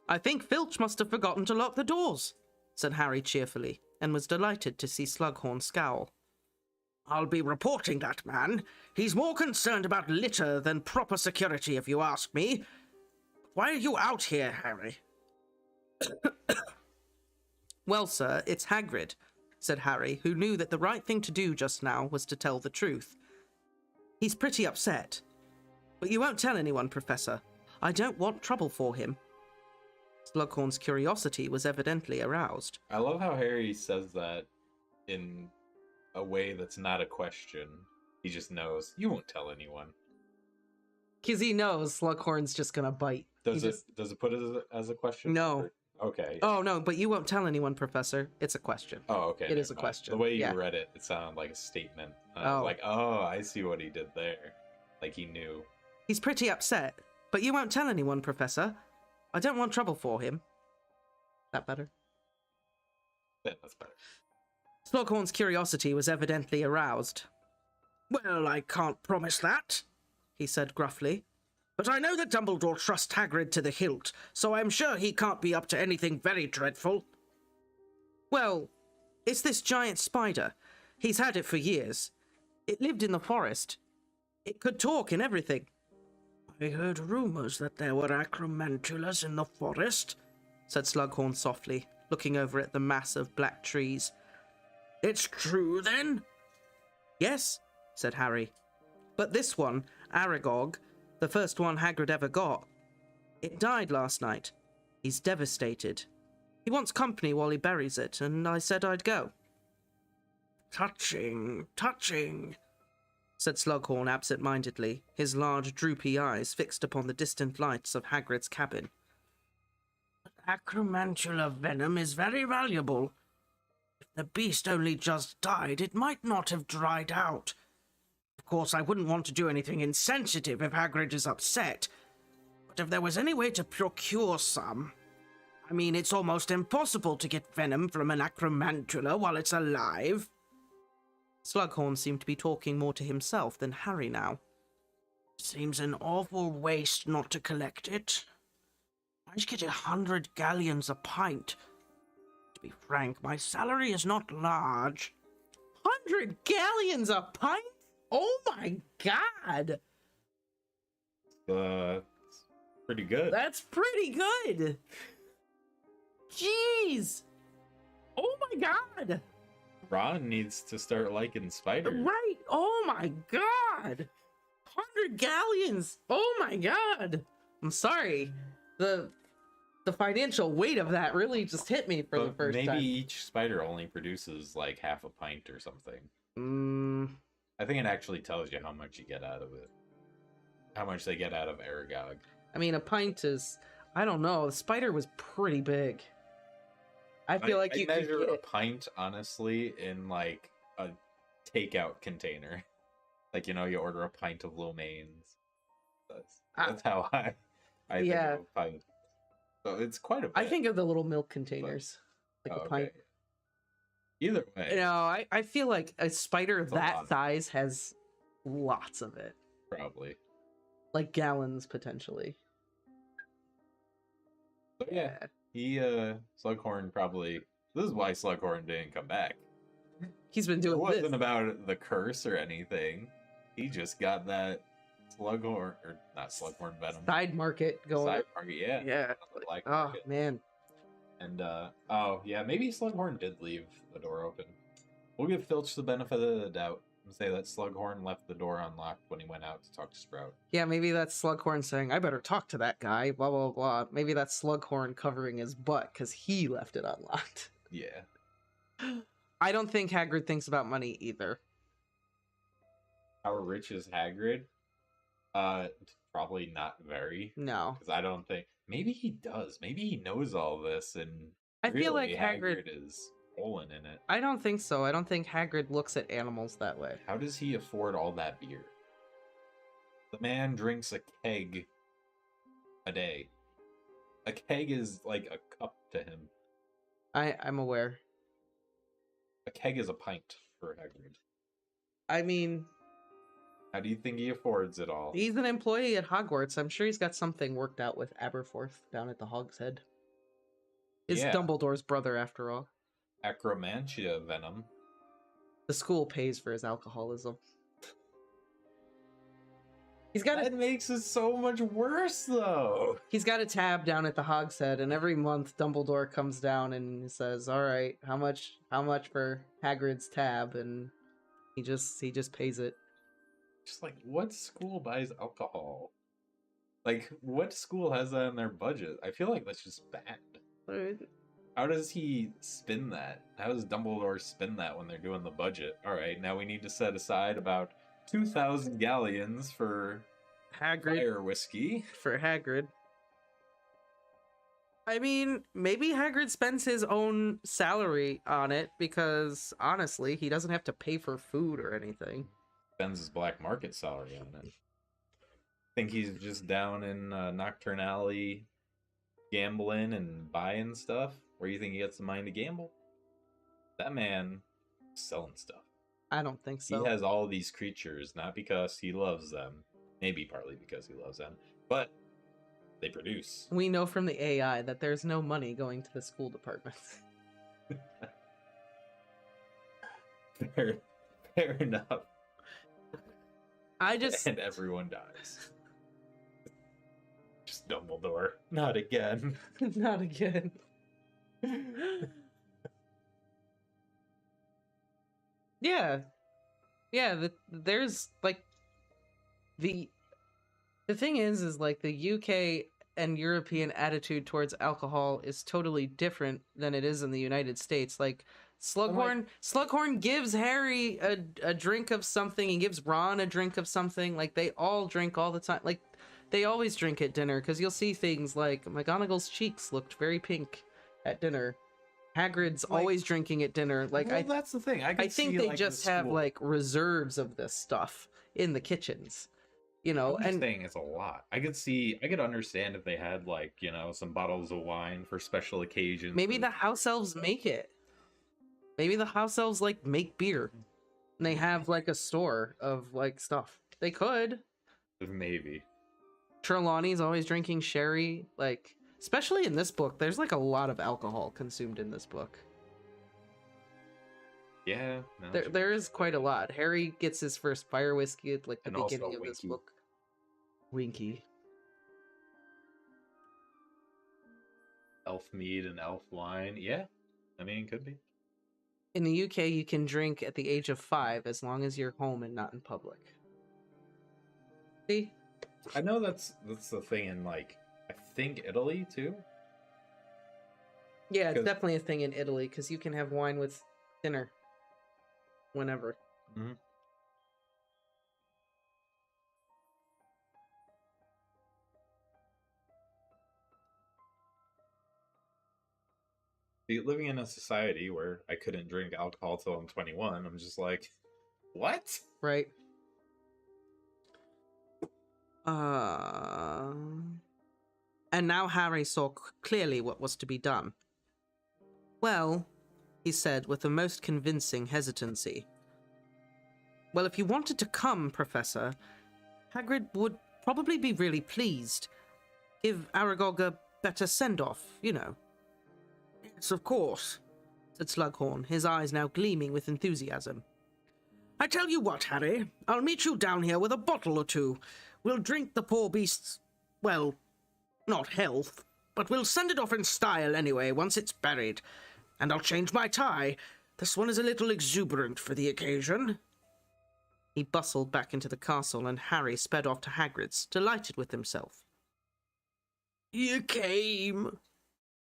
"I think Filch must have forgotten to lock the doors," said Harry cheerfully, and was delighted to see Slughorn scowl. "I'll be reporting that man. He's more concerned about litter than proper security, if you ask me. Why are you out here, Harry?" "Well, sir, it's Hagrid," said Harry, who knew that the right thing to do just now was to tell the truth. "He's pretty upset. But you won't tell anyone, Professor. I don't want trouble for him." Slughorn's curiosity was evidently aroused. I love how Harry says that in a way that's not a question. He just knows. You won't tell anyone. Because he knows Slughorn's just going to bite. Does it put it as a question? No. Okay. Oh, no, but you won't tell anyone, Professor. It's a question. Oh, okay. It is a question. The way you read it, it sounded like a statement. Like, oh, I see what he did there. Like he knew. "He's pretty upset, but you won't tell anyone, Professor. I don't want trouble for him." That better? Yeah, that's better. Slughorn's curiosity was evidently aroused. "Well, I can't promise that," he said gruffly. "But I know that Dumbledore trusts Hagrid to the hilt, so I'm sure he can't be up to anything very dreadful." "Well, it's this giant spider. He's had it for years. It lived in the forest. It could talk and everything." "I heard rumors that there were acromantulas in the forest," said Slughorn softly, looking over at the mass of black trees. "It's true, then?" "Yes," said Harry. "But this one, Aragog, the first one Hagrid ever got, it died last night. He's devastated. He wants company while he buries it, and I said I'd go." "Touching, touching," said Slughorn absent-mindedly, his large droopy eyes fixed upon the distant lights of Hagrid's cabin. "Acromantula venom is very valuable. If the beast only just died, it might not have dried out. Of course, I wouldn't want to do anything insensitive if Hagrid is upset, but if there was any way to procure some, I mean, it's almost impossible to get venom from an acromantula while it's alive. Slughorn seemed to be talking more to himself than Harry now. Seems an awful waste not to collect it. I just get 100 galleons a pint. To be frank, my salary is not large. 100 galleons a pint? Oh my god! It's pretty good. That's pretty good! Jeez! Oh my god! Ron needs to start liking spiders. Right! Oh my god! 100 galleons! Oh my god! I'm sorry. The financial weight of that really just hit me for the first maybe time. Maybe each spider only produces like half a pint or something. I think it actually tells you how much you get out of it. How much they get out of Aragog. I mean, a pint is... I don't know. The spider was pretty big. I feel like you measure could a get... pint, honestly, in like a takeout container. Like, you know, you order a pint of lo mains. That's how I think of a pint. So it's quite a bit. I think of the little milk containers. Like a pint. Either way. You know, I feel like a spider that size has lots of it. Probably. Like gallons, potentially. So yeah, Slughorn probably... This is why Slughorn didn't come back. He's been doing this. It wasn't about the curse or anything. He just got that Slughorn, or not Slughorn venom. Side market going. Side market, yeah. Yeah. Black Oh, market. man. And, oh, yeah, maybe Slughorn did leave the door open. We'll give Filch the benefit of the doubt and say that Slughorn left the door unlocked when he went out to talk to Sprout. Yeah, maybe that's Slughorn saying, I better talk to that guy, blah, blah, blah. Maybe that's Slughorn covering his butt because he left it unlocked. Yeah. I don't think Hagrid thinks about money either. How rich is Hagrid? Probably not very. No. Because I don't think... Maybe he does. Maybe he knows all this, and I feel like Hagrid is rolling in it. I don't think so. I don't think Hagrid looks at animals that way. How does he afford all that beer? The man drinks a keg a day. A keg is like a cup to him. I'm aware. A keg is a pint for Hagrid. I mean... How do you think he affords it all? He's an employee at Hogwarts. I'm sure he's got something worked out with Aberforth down at the Hog's Head. Is Dumbledore's brother, after all. Acromantia venom. The school pays for his alcoholism. He's got That makes it so much worse, though. He's got a tab down at the Hog's Head, and every month Dumbledore comes down and says, "All right, how much for Hagrid's tab?" And he just pays it. Just like, what school buys alcohol? Like, what school has that in their budget? I feel like that's just bad. How does he spin that? How does Dumbledore spin that when they're doing the budget? All right, now we need to set aside about 2,000 galleons for Hagrid. Fire whiskey. For Hagrid. I mean, maybe Hagrid spends his own salary on it because, honestly, he doesn't have to pay for food or anything. Spends his black market salary on it. Think he's just down in Nocturne Alley gambling and buying stuff? Where do you think he gets the money to gamble? That man is selling stuff. I don't think so. He has all these creatures, not because he loves them. Maybe partly because he loves them. But they produce. We know from the AI that there's no money going to the school department. Fair enough. And everyone dies. Just Dumbledore. Not again. Not again. Yeah. There's like the thing is like the UK and European attitude towards alcohol is totally different than it is in the United States. Like Slughorn gives Harry a drink of something. He gives Ron a drink of something. Like, they all drink all the time. Like, they always drink at dinner, because you'll see things like McGonagall's cheeks looked very pink at dinner. Hagrid's always drinking at dinner. Like, well, that's the thing. I think they just have, like, reserves of this stuff in the kitchens. You know, I'm just and saying it's a lot. I could understand if they had, like, some bottles of wine for special occasions. maybe the house elves make it. Maybe the house elves like make beer. And they have like a store of like stuff. They could. Maybe. Trelawney's always drinking sherry, like especially in this book. There's like a lot of alcohol consumed in this book. Yeah. No, There is quite a lot. Harry gets his first fire whiskey at like the And also beginning of this Winky. book. Winky. elf mead and elf wine. Yeah. I mean, could be. In the UK, you can drink at the age of 5 as long as you're home and not in public. See? I know that's the thing in, like, I think Italy too. Yeah, it's 'Cause- definitely a thing in Italy because you can have wine with dinner whenever. Mhm. Living in a society where I couldn't drink alcohol till I'm 21, I'm just like, what? Right. And now Harry saw clearly what was to be done. Well, he said with the most convincing hesitancy. Well, if you wanted to come, Professor, Hagrid would probably be really pleased. Give Aragog a better send-off, you know. Yes, of course, said Slughorn, his eyes now gleaming with enthusiasm. I tell you what, Harry, I'll meet you down here with a bottle or two. We'll drink the poor beast's, well, not health, but we'll send it off in style anyway once it's buried. And I'll change my tie. This one is a little exuberant for the occasion. He bustled back into the castle, and Harry sped off to Hagrid's, delighted with himself. You came,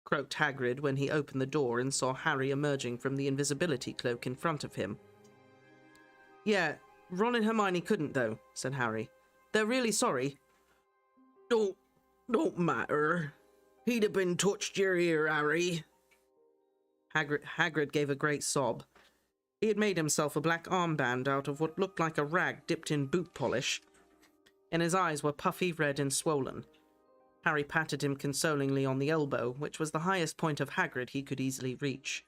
croaked Hagrid when he opened the door and saw Harry emerging from the invisibility cloak in front of him. Yeah, Ron and Hermione couldn't, though, said Harry. They're really sorry. Don't matter. He'd have been touched your ear, Harry. Hagrid gave a great sob. He had made himself a black armband out of what looked like a rag dipped in boot polish, and his eyes were puffy, red, and swollen. Harry patted him consolingly on the elbow, which was the highest point of Hagrid he could easily reach.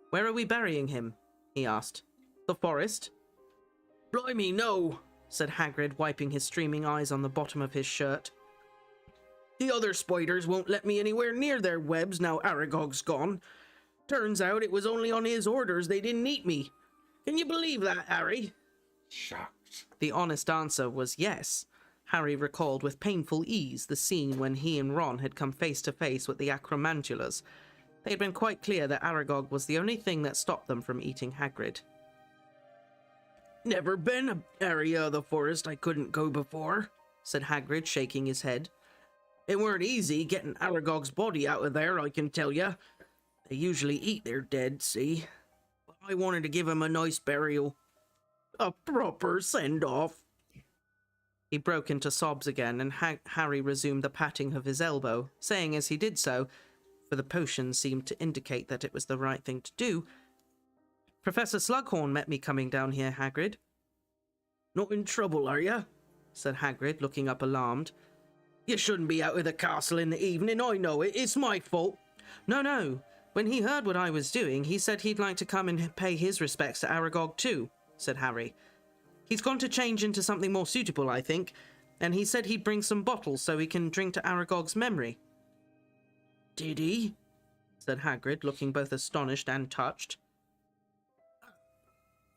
Where are we burying him? He asked. The forest? Blimey, no, said Hagrid, wiping his streaming eyes on the bottom of his shirt. The other spiders won't let me anywhere near their webs now Aragog's gone. Turns out it was only on his orders they didn't eat me. Can you believe that, Harry? Shocked. The honest answer was yes. Harry recalled with painful ease the scene when he and Ron had come face to face with the acromantulas. They had been quite clear that Aragog was the only thing that stopped them from eating Hagrid. Never been an area of the forest I couldn't go before, said Hagrid, shaking his head. It weren't easy getting Aragog's body out of there, I can tell you. They usually eat their dead, see? But I wanted to give him a nice burial. A proper send-off. He broke into sobs again, and Harry resumed the patting of his elbow, saying as he did so, for the potion seemed to indicate that it was the right thing to do, Professor Slughorn met me coming down here, Hagrid. Not in trouble, are you? Said Hagrid, looking up alarmed. You shouldn't be out of the castle in the evening, I know it. It's my fault. No. When he heard what I was doing, he said he'd like to come and pay his respects to Aragog too, said Harry. He's gone to change into something more suitable, I think, and he said he'd bring some bottles so he can drink to Aragog's memory. Did he? Said Hagrid, looking both astonished and touched.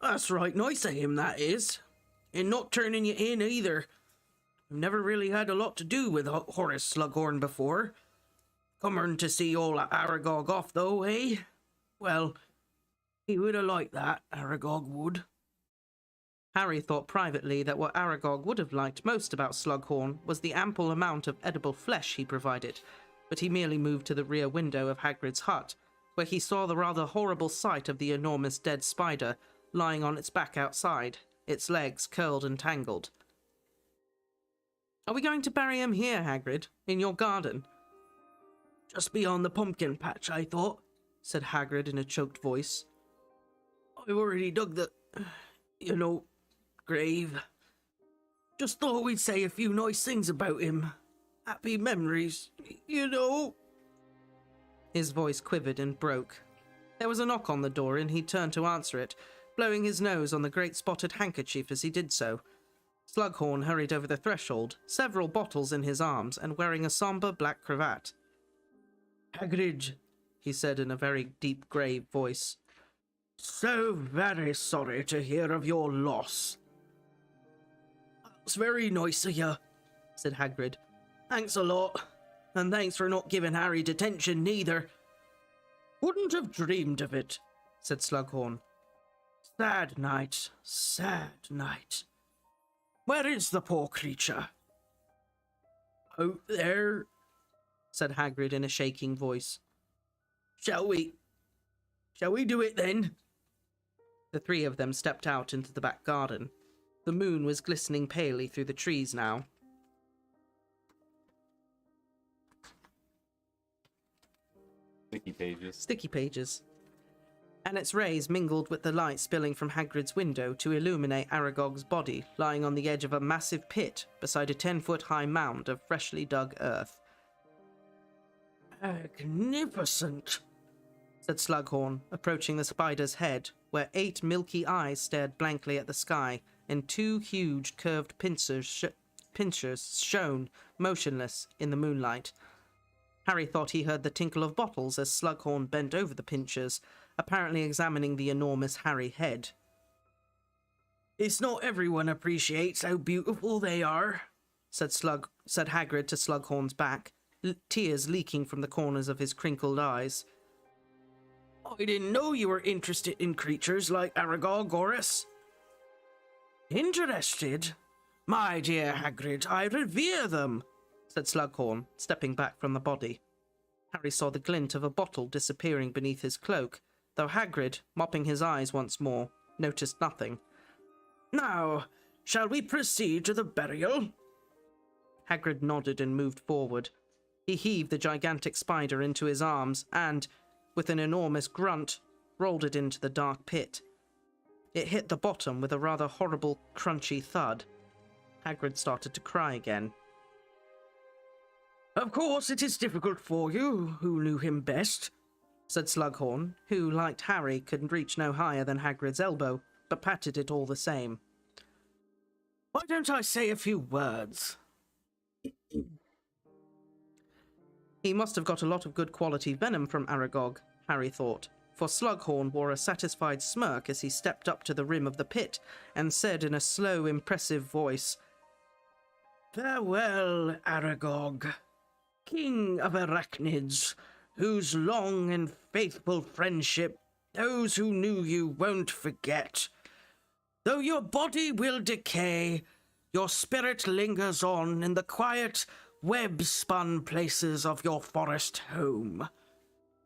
That's right nice of him, that is. And not turning you in either. I've never really had a lot to do with Horace Slughorn before. Coming to see all Aragog off, though, eh? Well, he would have liked that, Aragog would. Harry thought privately that what Aragog would have liked most about Slughorn was the ample amount of edible flesh he provided, but he merely moved to the rear window of Hagrid's hut, where he saw the rather horrible sight of the enormous dead spider lying on its back outside, its legs curled and tangled. Are we going to bury him here, Hagrid, in your garden? Just beyond the pumpkin patch, I thought, said Hagrid in a choked voice. I've already dug the, grave. Just thought we'd say a few nice things about him. Happy memories, you know. His voice quivered and broke. There was a knock on the door, and he turned to answer it, blowing his nose on the great spotted handkerchief as he did so. Slughorn hurried over the threshold, several bottles in his arms, and wearing a sombre black cravat. Hagrid, he said in a very deep, grave voice. So very sorry to hear of your loss. That's very nice of you, said Hagrid. Thanks a lot, and thanks for not giving Harry detention neither. Wouldn't have dreamed of it, said Slughorn. Sad night, sad night. Where is the poor creature? Out there, said Hagrid in a shaking voice. Shall we do it then? The three of them stepped out into the back garden. The moon was glistening palely through the trees now. Sticky pages. And its rays mingled with the light spilling from Hagrid's window to illuminate Aragog's body lying on the edge of a massive pit beside a 10-foot-high mound of freshly dug earth. Magnificent, said Slughorn, approaching the spider's head, where 8 milky eyes stared blankly at the sky, and 2 huge curved pincers shone, motionless, in the moonlight. Harry thought he heard the tinkle of bottles as Slughorn bent over the pincers, apparently examining the enormous hairy head. It's not everyone appreciates how beautiful they are, said Hagrid to Slughorn's back, tears leaking from the corners of his crinkled eyes. I didn't know you were interested in creatures like Aragog or us. Interested? My dear Hagrid, I revere them, said Slughorn, stepping back from the body. Harry saw the glint of a bottle disappearing beneath his cloak, though Hagrid, mopping his eyes once more, noticed nothing. Now, shall we proceed to the burial? Hagrid nodded and moved forward. He heaved the gigantic spider into his arms and, with an enormous grunt, rolled it into the dark pit. It hit the bottom with a rather horrible, crunchy thud. Hagrid started to cry again. Of course it is difficult for you, who knew him best, said Slughorn, who, like Harry, could reach no higher than Hagrid's elbow, but patted it all the same. Why don't I say a few words? He must have got a lot of good quality venom from Aragog, Harry thought, for Slughorn wore a satisfied smirk as he stepped up to the rim of the pit and said in a slow, impressive voice, Farewell, Aragog, King of Arachnids, whose long and faithful friendship those who knew you won't forget. Though your body will decay, your spirit lingers on in the quiet, web-spun places of your forest home.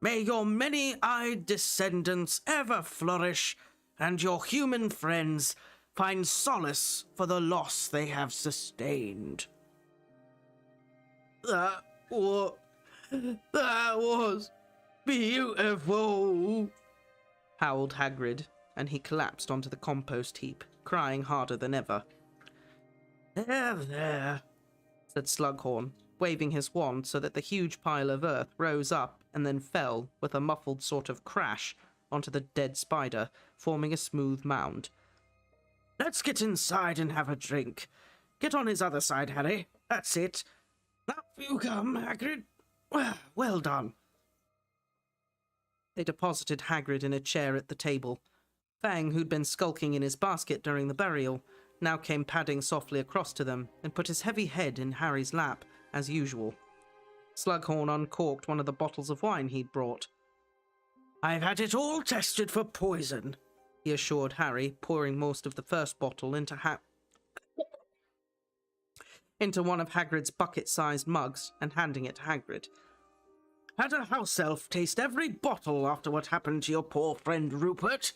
May your many-eyed descendants ever flourish, and your human friends find solace for the loss they have sustained. That was beautiful, howled Hagrid, and he collapsed onto the compost heap, crying harder than ever. There, said Slughorn, waving his wand so that the huge pile of earth rose up and then fell with a muffled sort of crash onto the dead spider, forming a smooth mound. Let's get inside and have a drink. Get on his other side, Harry. That's it. Up you come, Hagrid. Well done. They deposited Hagrid in a chair at the table. Fang, who'd been skulking in his basket during the burial, now came padding softly across to them and put his heavy head in Harry's lap, as usual. Slughorn uncorked one of the bottles of wine he'd brought. I've had it all tested for poison, he assured Harry, pouring most of the first bottle into one of Hagrid's bucket-sized mugs and handing it to Hagrid. Had a house elf taste every bottle after what happened to your poor friend Rupert.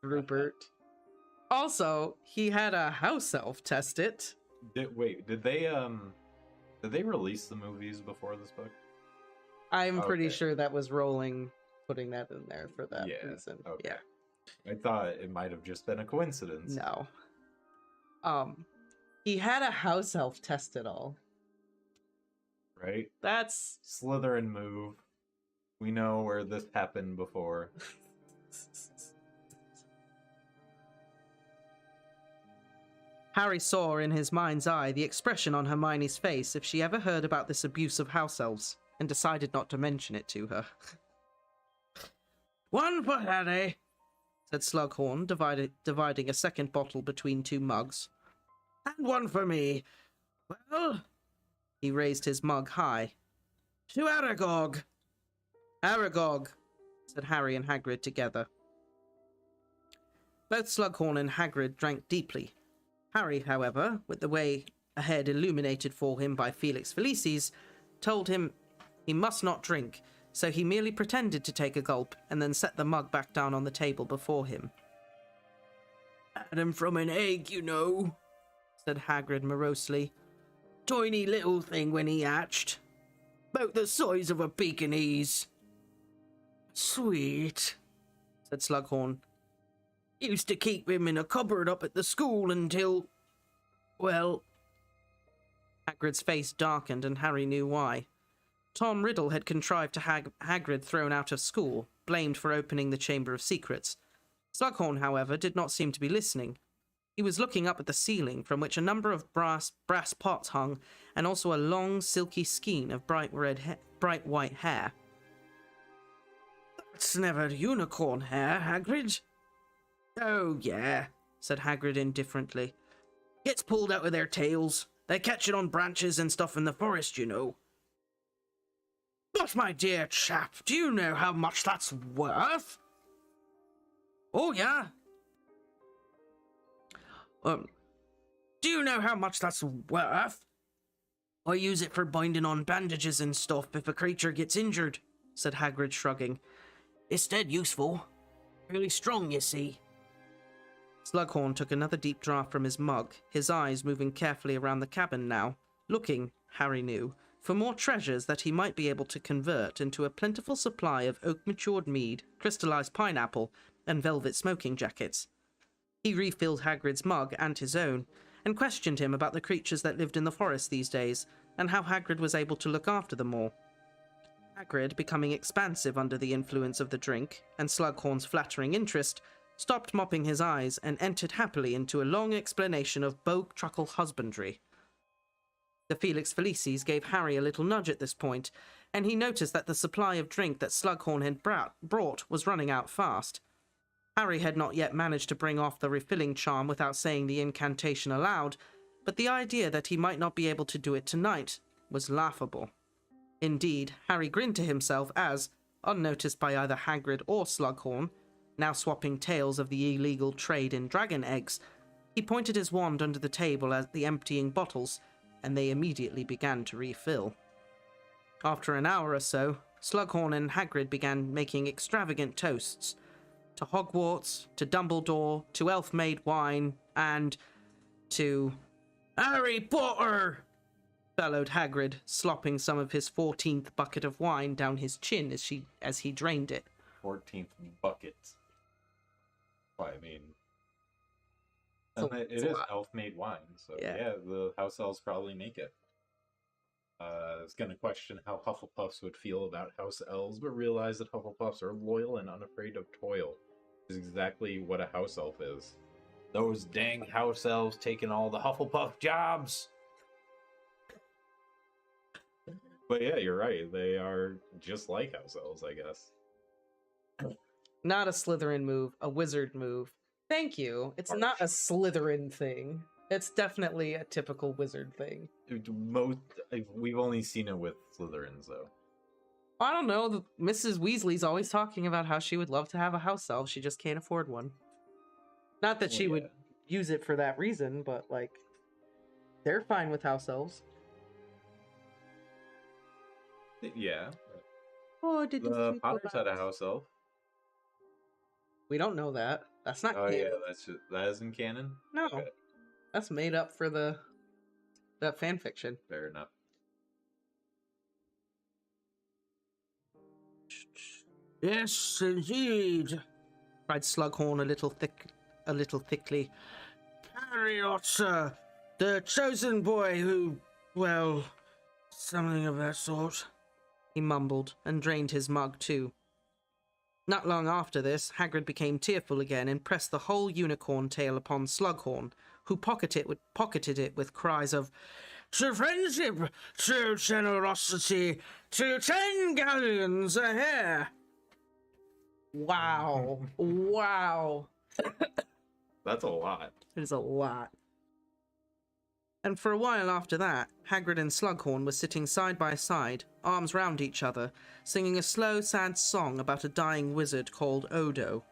Rupert. Also, he had a house elf test it. Did they release the movies before this book? I'm pretty sure that was Rowling putting that in there for that reason. Okay. Yeah. I thought it might have just been a coincidence. No. He had a house elf test it all. Right? That's... Slytherin move. We know where this happened before. Harry saw in his mind's eye the expression on Hermione's face if she ever heard about this abuse of house elves, and decided not to mention it to her. "One for Harry," said Slughorn, dividing a second bottle between 2 mugs. "And one for me. Well," he raised his mug high, "to Aragog." "Aragog," said Harry and Hagrid together. Both Slughorn and Hagrid drank deeply. Harry, however, with the way ahead illuminated for him by Felix Felicis, told him he must not drink, so he merely pretended to take a gulp and then set the mug back down on the table before him. "Had him from an egg, you know," said Hagrid morosely. "Tiny little thing when he hatched. About the size of a Pekingese." "Sweet," said Slughorn. "Used to keep him in a cupboard up at the school until... well..." Hagrid's face darkened and Harry knew why. Tom Riddle had contrived to have Hagrid thrown out of school, blamed for opening the Chamber of Secrets. Slughorn, however, did not seem to be listening. He was looking up at the ceiling, from which a number of brass pots hung, and also a long, silky skein of bright white hair. "That's never unicorn hair, Hagrid." "Oh, yeah," said Hagrid indifferently. "Gets pulled out of their tails. They catch it on branches and stuff in the forest, you know." "But, my dear chap, do you know how much that's worth?" "Oh, yeah." "Do you know how much that's worth?" "I use it for binding on bandages and stuff if a creature gets injured," said Hagrid, shrugging. "It's dead useful. Really strong, you see." Slughorn took another deep draught from his mug, his eyes moving carefully around the cabin now, looking, Harry knew, for more treasures that he might be able to convert into a plentiful supply of oak-matured mead, crystallized pineapple, and velvet smoking jackets. He refilled Hagrid's mug and his own, and questioned him about the creatures that lived in the forest these days, and how Hagrid was able to look after them all. Hagrid, becoming expansive under the influence of the drink, and Slughorn's flattering interest, stopped mopping his eyes and entered happily into a long explanation of bog-truckle husbandry. The Felix Felicis gave Harry a little nudge at this point, and he noticed that the supply of drink that Slughorn had brought was running out fast. Harry had not yet managed to bring off the refilling charm without saying the incantation aloud, but the idea that he might not be able to do it tonight was laughable. Indeed, Harry grinned to himself as, unnoticed by either Hagrid or Slughorn, now swapping tales of the illegal trade in dragon eggs, he pointed his wand under the table at the emptying bottles, and they immediately began to refill. After an hour or so, Slughorn and Hagrid began making extravagant toasts, to Hogwarts, to Dumbledore, to elf-made wine, and to Harry Potter, bellowed Hagrid, slopping some of his 14th bucket of wine down his chin as he drained it. 14th bucket. Well, I mean, it is elf-made wine, so yeah, the house elves probably make it. I was going to question how Hufflepuffs would feel about house elves, but realize that Hufflepuffs are loyal and unafraid of toil. Is exactly what a house elf is. Those dang house elves taking all the Hufflepuff jobs! But yeah, you're right. They are just like house elves, I guess. Not a Slytherin move, a wizard move. Thank you. It's not a Slytherin thing. It's definitely a typical wizard thing. We've only seen it with Slytherins, though. I don't know. Mrs. Weasley's always talking about how she would love to have a house elf. She just can't afford one. Not that she would use it for that reason, but, like, they're fine with house elves. Yeah. Oh, did the Potters had a house elf. We don't know that. That's not canon. Yeah, that isn't canon? No. Okay. That's made up for that fan fiction. Fair enough. "Yes, indeed," cried Slughorn a little thickly. Harry Otter, the chosen boy who, well, something of that sort, he mumbled, and drained his mug too. Not long after this, Hagrid became tearful again and pressed the whole unicorn tale upon Slughorn, who pocketed it with cries of, "To friendship, to generosity, to 10 galleons a hair!" Wow. Wow. That's a lot. It is a lot. And for a while after that, Hagrid and Slughorn were sitting side by side, arms round each other, singing a slow, sad song about a dying wizard called Odo.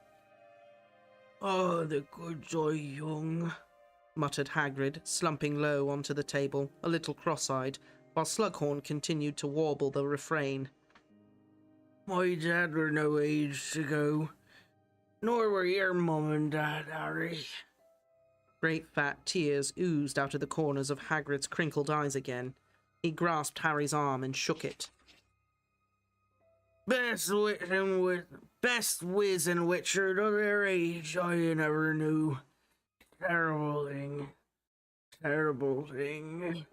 "Oh, the good are young," muttered Hagrid, slumping low onto the table, a little cross-eyed, while Slughorn continued to warble the refrain. "My dad were no age to go, nor were your mum and dad, Harry." Great fat tears oozed out of the corners of Hagrid's crinkled eyes again. He grasped Harry's arm and shook it. Best whiz and witcher of their age I never knew. Terrible thing. Terrible thing.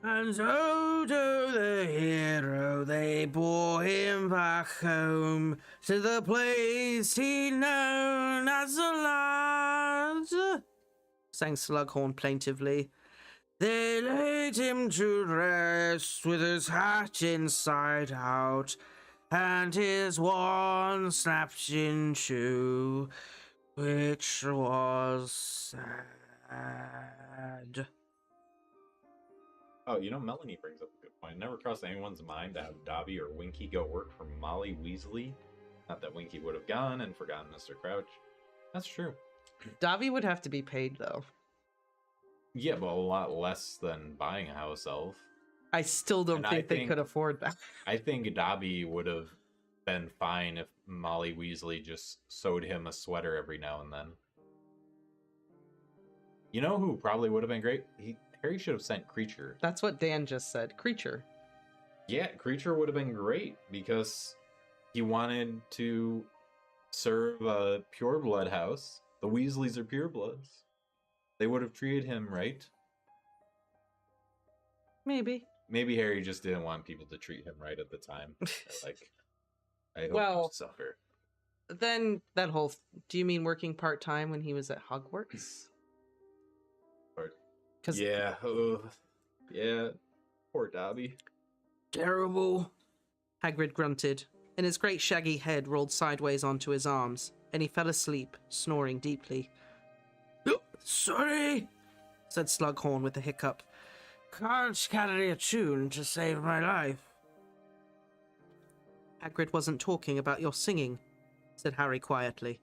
And Odo the hero, they bore him back home to the place he'd known as a lad, sang Slughorn plaintively. They laid him to rest with his hat inside out and his wand snapped in two, which was sad. Oh, Melanie brings up a good point. It never crossed anyone's mind to have Dobby or Winky go work for Molly Weasley. Not that Winky would have gone and forgotten Mr. Crouch. That's true. Dobby would have to be paid, though. Yeah, but a lot less than buying a house elf. I still don't think they could afford that. I think Dobby would have been fine if Molly Weasley just sewed him a sweater every now and then. You know who probably would have been great? Harry should have sent Creature. That's what Dan just said. Creature. Yeah, Creature would have been great because he wanted to serve a pureblood house. The Weasleys are purebloods. They would have treated him right. Maybe. Maybe Harry just didn't want people to treat him right at the time. I hope you suffer. Then that whole... Do you mean working part-time when he was at Hogwarts? Yeah, yeah, poor Dobby. Terrible, Hagrid grunted, and his great shaggy head rolled sideways onto his arms, and he fell asleep, snoring deeply. "Oh, sorry," said Slughorn with a hiccup. "Can't carry a tune to save my life." Hagrid wasn't talking about your singing, said Harry quietly.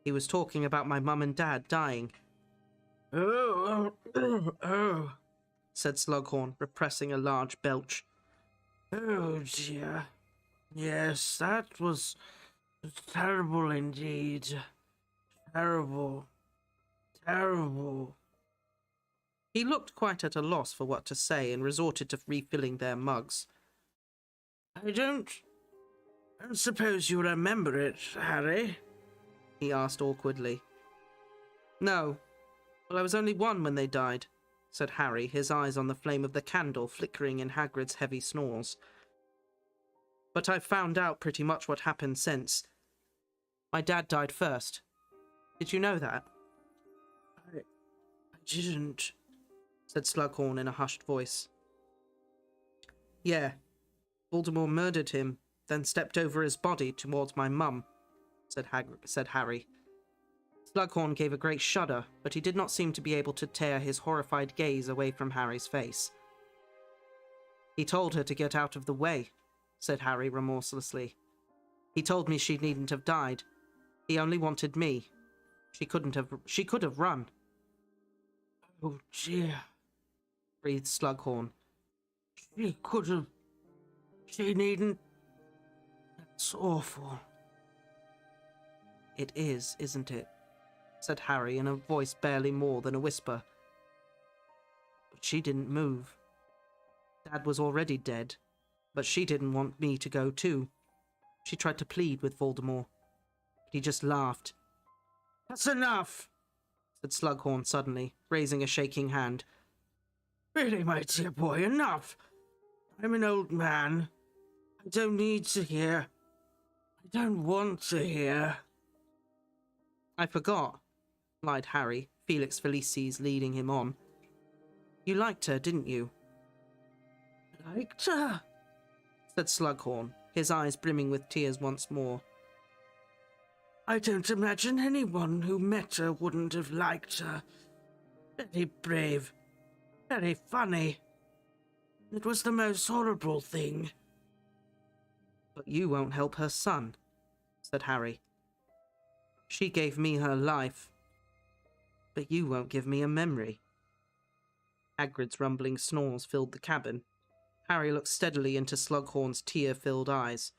He was talking about my mum and dad dying. Oh, said Slughorn, repressing a large belch. "Oh dear. Yes, that was terrible indeed. Terrible. Terrible." He looked quite at a loss for what to say and resorted to refilling their mugs. I don't suppose you remember it, Harry?" he asked awkwardly. "No. Well, I was only 1 when they died," said Harry, his eyes on the flame of the candle flickering in Hagrid's heavy snores. "But I've found out pretty much what happened since. My dad died first. Did you know that?" I didn't," said Slughorn in a hushed voice. "Yeah. Voldemort murdered him, then stepped over his body towards my mum," said Harry. Slughorn gave a great shudder, but he did not seem to be able to tear his horrified gaze away from Harry's face. "He told her to get out of the way," said Harry remorselessly. "He told me she needn't have died. He only wanted me. She could have run." "Oh dear," breathed Slughorn. She needn't. That's awful." "It is, isn't it?" said Harry in a voice barely more than a whisper. "But she didn't move. Dad was already dead, but she didn't want me to go too. She tried to plead with Voldemort, but he just laughed. "That's enough," said Slughorn suddenly, raising a shaking hand. "Really, my dear boy, enough. I'm an old man. I don't need to hear. I don't want to hear." "I forgot," lied Harry, Felix Felicis leading him on. "You liked her, didn't you?" "Liked her?" said Slughorn, his eyes brimming with tears once more. "I don't imagine anyone who met her wouldn't have liked her. Very brave, very funny. It was the most horrible thing." "But you won't help her son," said Harry. "She gave me her life, but you won't give me a memory." Hagrid's rumbling snores filled the cabin. Harry looked steadily into Slughorn's tear-filled eyes.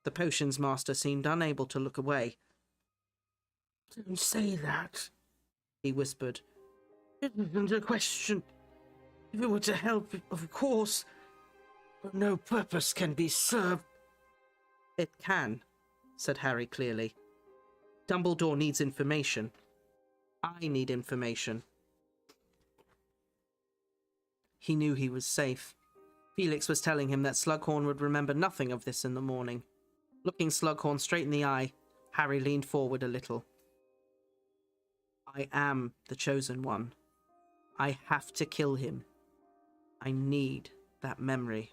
The potions master seemed unable to look away. "Don't say that," he whispered. "It isn't a question. If it were to help, of course, but no purpose can be served." "It can," said Harry clearly. "Dumbledore needs information. I need information." He knew he was safe. Felix was telling him that Slughorn would remember nothing of this in the morning. Looking Slughorn straight in the eye, Harry leaned forward a little. "I am the Chosen One. I have to kill him. I need that memory."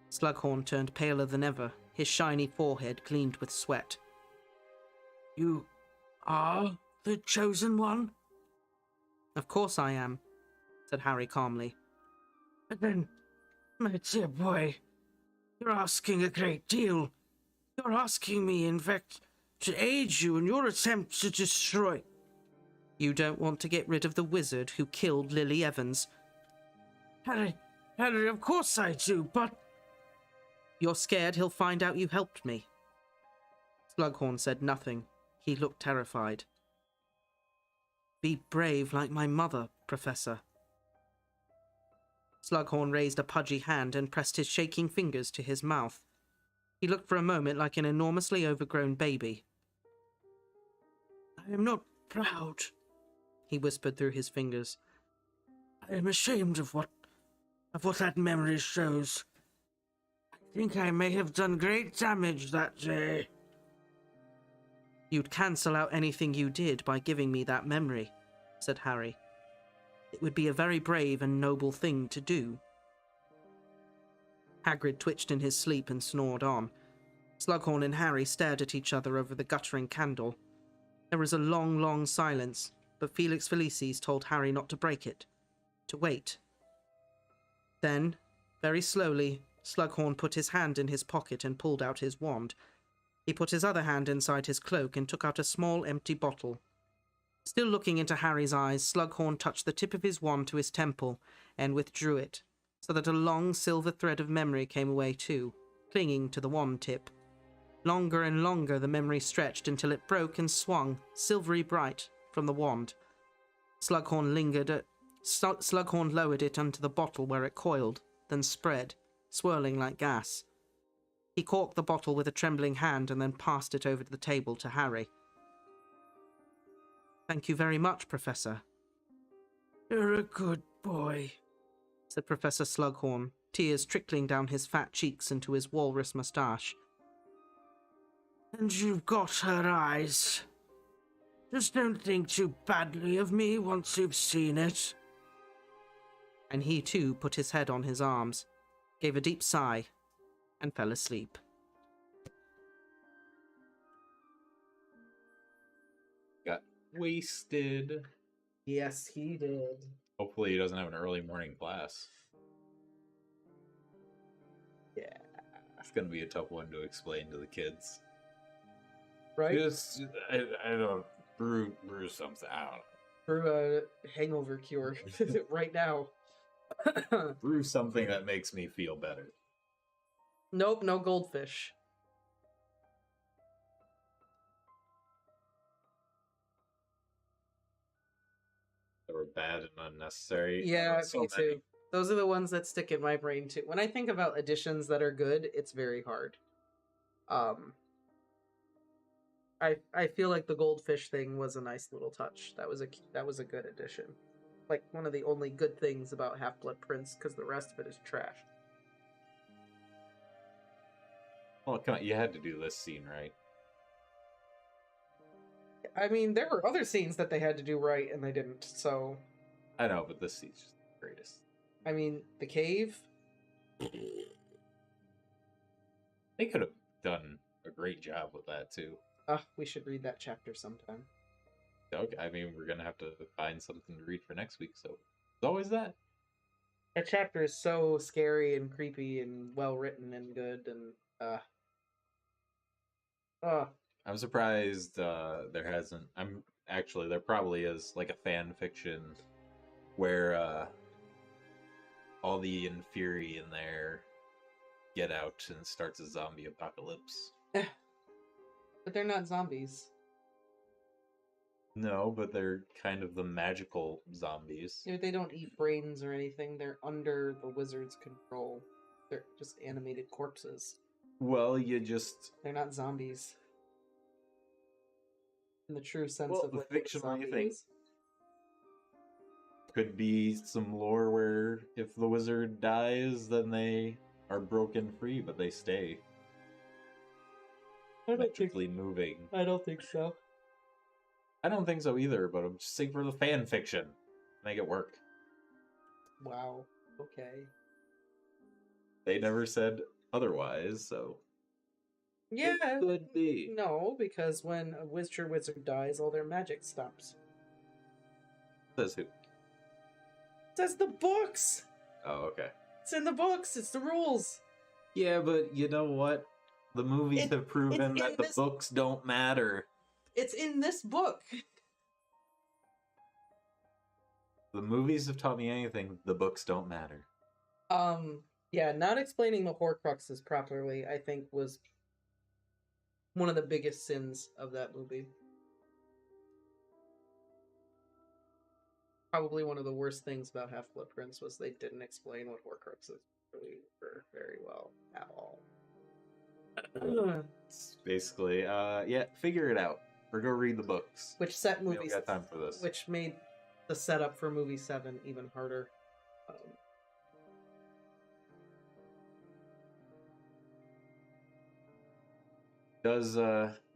Slughorn turned paler than ever. His shiny forehead gleamed with sweat. "You are the Chosen One?" "Of course I am," said Harry calmly. "But then, my dear boy, you're asking a great deal. You're asking me, in fact, to aid you in your attempt to destroy—" "You don't want to get rid of the wizard who killed Lily Evans?" Harry, of course I do, but—" "You're scared he'll find out you helped me?" Slughorn said nothing. He looked terrified. "Be brave like my mother, Professor." Slughorn raised a pudgy hand and pressed his shaking fingers to his mouth. He looked for a moment like an enormously overgrown baby. "I am not proud," he whispered through his fingers. "I am ashamed of what that memory shows. I think I may have done great damage that day." "You'd cancel out anything you did by giving me that memory," said Harry. "It would be a very brave and noble thing to do." Hagrid twitched in his sleep and snored on. Slughorn and Harry stared at each other over the guttering candle. There was a long, long silence, but Felix Felicis told Harry not to break it, to wait. Then, very slowly, Slughorn put his hand in his pocket and pulled out his wand. He put his other hand inside his cloak and took out a small empty bottle. Still looking into Harry's eyes, Slughorn touched the tip of his wand to his temple and withdrew it, so that a long silver thread of memory came away too, clinging to the wand tip. Longer and longer the memory stretched until it broke and swung, silvery bright, from the wand. Slughorn lowered it onto the bottle where it coiled, then spread, swirling like gas. He corked the bottle with a trembling hand and then passed it over the table to Harry. "Thank you very much, Professor." "You're a good boy," said Professor Slughorn, tears trickling down his fat cheeks into his walrus moustache. "And you've got her eyes. Just don't think too badly of me once you've seen it." And he too put his head on his arms, gave a deep sigh, and fell asleep. Got wasted. Yes, he did. Hopefully he doesn't have an early morning class. Yeah. It's going to be a tough one to explain to the kids. Right? Just, I don't brew something. I don't know. For a hangover cure right now. Brew something that makes me feel better. Nope, no goldfish. They were bad and unnecessary. Yeah, So me many. too. Those are the ones that stick in my brain too. When I think about additions that are good, it's very hard. I feel like the goldfish thing was a nice little touch. That was a good addition. Like one of the only good things about Half-Blood Prince, because the rest of it is trash. Well, come on, you had to do this scene, right? I mean, there were other scenes that they had to do right, and they didn't. So, I know, but this scene's just the greatest. I mean, the cave. They could have done a great job with that too. We should read that chapter sometime. Okay, I mean, we're gonna have to find something to read for next week, so it's always that. That chapter is so scary and creepy and well written and good, and I'm surprised there hasn't. There probably is like a fan fiction where all the Inferi in there get out and starts a zombie apocalypse. But they're not zombies. No, but they're kind of the magical zombies. They don't eat brains or anything. They're under the wizard's control. They're just animated corpses. Well, They're not zombies. In the true sense Well, of the what a fictional zombie thing. is. Could be some lore where if the wizard dies, then they are broken free, but they stay. Magically moving. I don't think so. I don't think so either, but I'm just saying for the fan fiction. Make it work. Wow. Okay. They never said otherwise, so Yeah. it could be. No, because when a wizard dies, all their magic stops. Says who? It says the books! Oh, okay. It's in the books! It's the rules! Yeah, but you know what? The movies have proven it's that in the this- books don't matter. It's in this book! The movies have taught me anything. The books don't matter. Yeah, not explaining the Horcruxes properly, I think, was one of the biggest sins of that movie. Probably one of the worst things about Half-Blood Prince was they didn't explain what Horcruxes really were very well at all. It's basically, yeah, figure it out. Or go read the books. Which set We movies, don't got time for this. which made the setup for movie 7 even harder. Does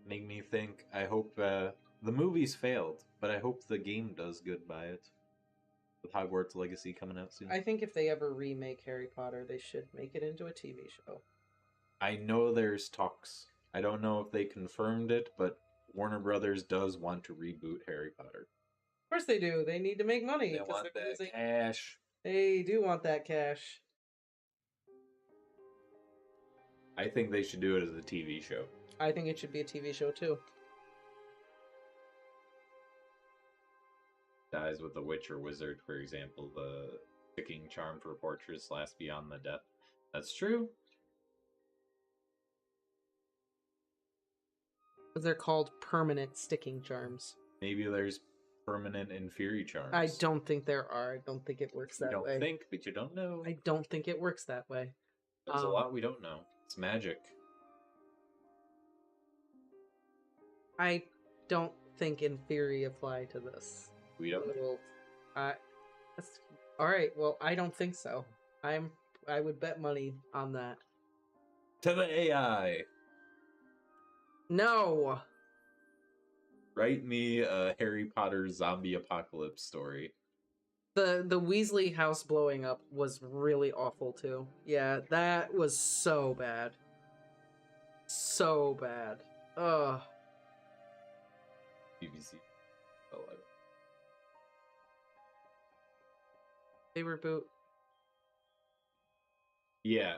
make me think. I hope the movies failed, but I hope the game does good by it. With Hogwarts Legacy coming out soon. I think if they ever remake Harry Potter, they should make it into a TV show. I know there's talks. I don't know if they confirmed it, but Warner Brothers does want to reboot Harry Potter. Of course they do. They need to make money. They 'cause want they're that losing- cash. They do want that cash. I think they should do it as a TV show. I think it should be a TV show too. Dies with the witch or wizard, for example, the sticking charm for portraits lasts beyond the death. That's true. Because they're called permanent sticking charms. Maybe there's permanent Inferi charms. I don't think there are. I don't think it works You that don't way. think, but you don't know. I don't think it works that way. There's a lot we don't know. It's magic. I don't think in theory apply to this. We don't. Little, that's, all right. Well, I don't think so. I would bet money on that. To the AI! No. Write me a Harry Potter zombie apocalypse story. The Weasley house blowing up was really awful too. Yeah, that was so bad. So bad. Ugh. BBC. Oh, They reboot. yeah,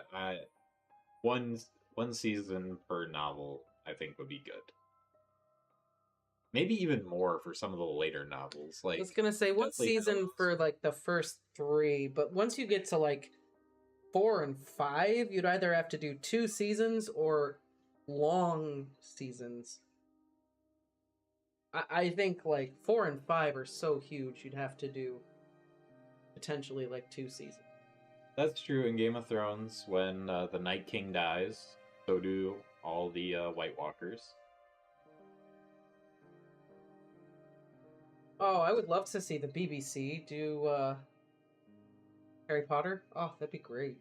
one season per novel, I think would be good. Maybe even more for some of the later novels. Like I was gonna say one Deathly season Hallows. for like the first 3, but once you get to like 4 and 5, you'd either have to do 2 seasons or long seasons. I think like 4 and 5 are so huge, you'd have to do potentially like 2 seasons. That's true in Game of Thrones when the Night King dies. So do all the White Walkers. Oh, I would love to see the BBC do Harry Potter. Oh, that'd be great.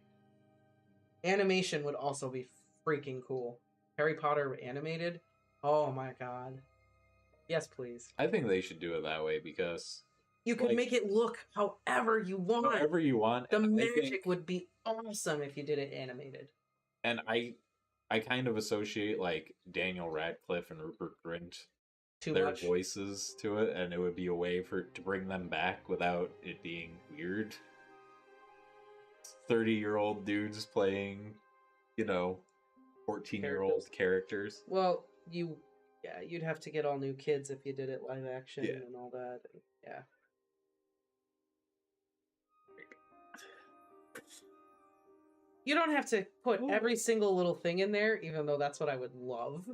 Animation would also be freaking cool. Harry Potter animated. Oh my god. Yes, please. I think they should do it that way because you could make it look however you want. However you want. The magic would be awesome if you did it animated. And I kind of associate like Daniel Radcliffe and Rupert Grint, their voices to it, and it would be a way to bring them back without it being weird. 30-year-old dudes playing, 14-year-old characters. Well, you'd have to get all new kids if you did it live action and all that. Yeah. You don't have to put every single little thing in there, even though that's what I would love.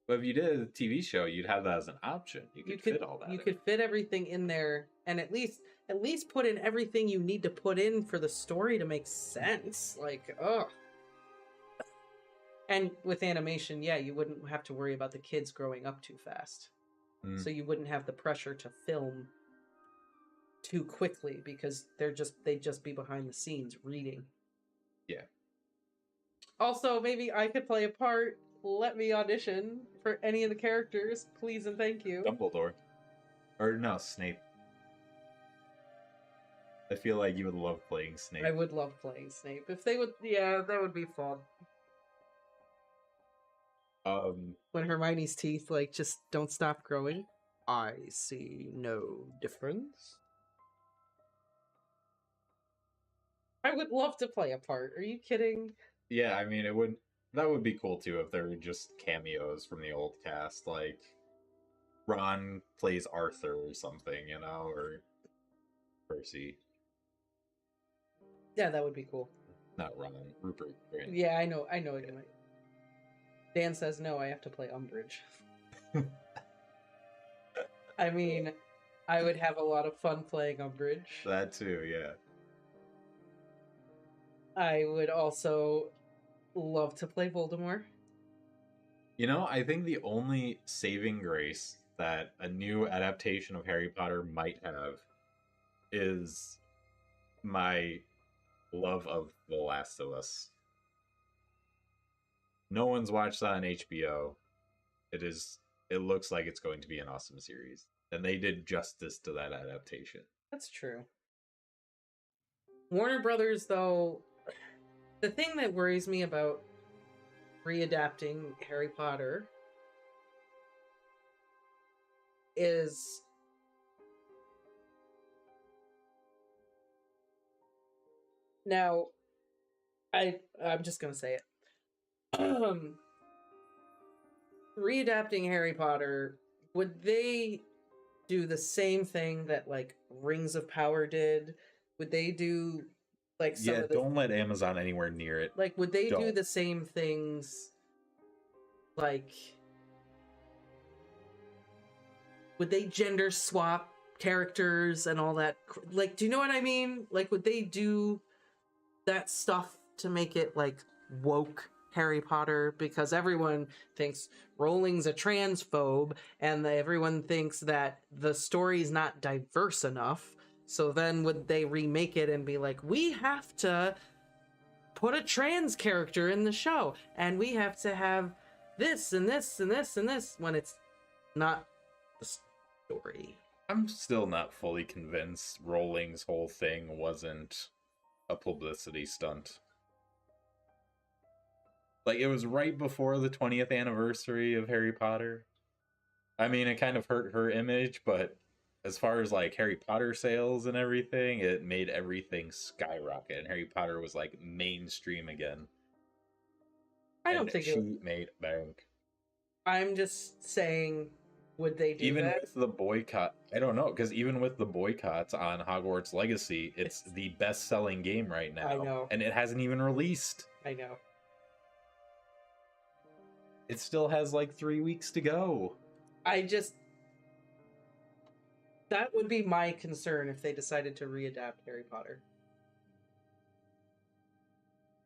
But if you did a TV show, you'd have that as an option. You could fit all that. You could fit everything in there, and at least put in everything you need to put in for the story to make sense. Like, ugh. And with animation, you wouldn't have to worry about the kids growing up too fast. So you wouldn't have the pressure to film too quickly because they'd just be behind the scenes reading. Yeah. Also, maybe I could play a part. Let me audition for any of the characters, please and thank you. Dumbledore. Or no, Snape. I feel like you would love playing Snape. I would love playing Snape. If they would, that would be fun. When Hermione's teeth, just don't stop growing. I see no difference. I would love to play a part. Are you kidding? Yeah, I mean, that would be cool too if there were just cameos from the old cast, like Ron plays Arthur or something, or Percy. Yeah, that would be cool. Not Ron, Rupert Grint. Yeah, I know what you mean. Dan says no, I have to play Umbridge. I mean, I would have a lot of fun playing Umbridge. That too, yeah. I would also love to play Voldemort. I think the only saving grace that a new adaptation of Harry Potter might have is my love of The Last of Us. No one's watched that on HBO. It looks like it's going to be an awesome series. And they did justice to that adaptation. That's true. Warner Brothers, though, the thing that worries me about readapting Harry Potter is now I'm just gonna say it. Readapting Harry Potter, would they do the same thing that Rings of Power did? Would they do some of the... don't let Amazon anywhere near it. Would they do the same things? Would they gender swap characters and all that? Do you know what I mean? Would they do that stuff to make it woke Harry Potter? Because everyone thinks Rowling's a transphobe, and everyone thinks that the story's not diverse enough. So then would they remake it and be like, we have to put a trans character in the show, and we have to have this and this and this and this, when it's not the story? I'm still not fully convinced Rowling's whole thing wasn't a publicity stunt. It was right before the 20th anniversary of Harry Potter. I mean, it kind of hurt her image, but as far as Harry Potter sales and everything, it made everything skyrocket, and Harry Potter was mainstream again. I don't think she made bank. I'm just saying, would they do even that? With the boycott? I don't know, because even with the boycotts on Hogwarts Legacy, it's the best-selling game right now. I know, and it hasn't even released. I know. It still has 3 weeks to go. That would be my concern if they decided to readapt Harry Potter.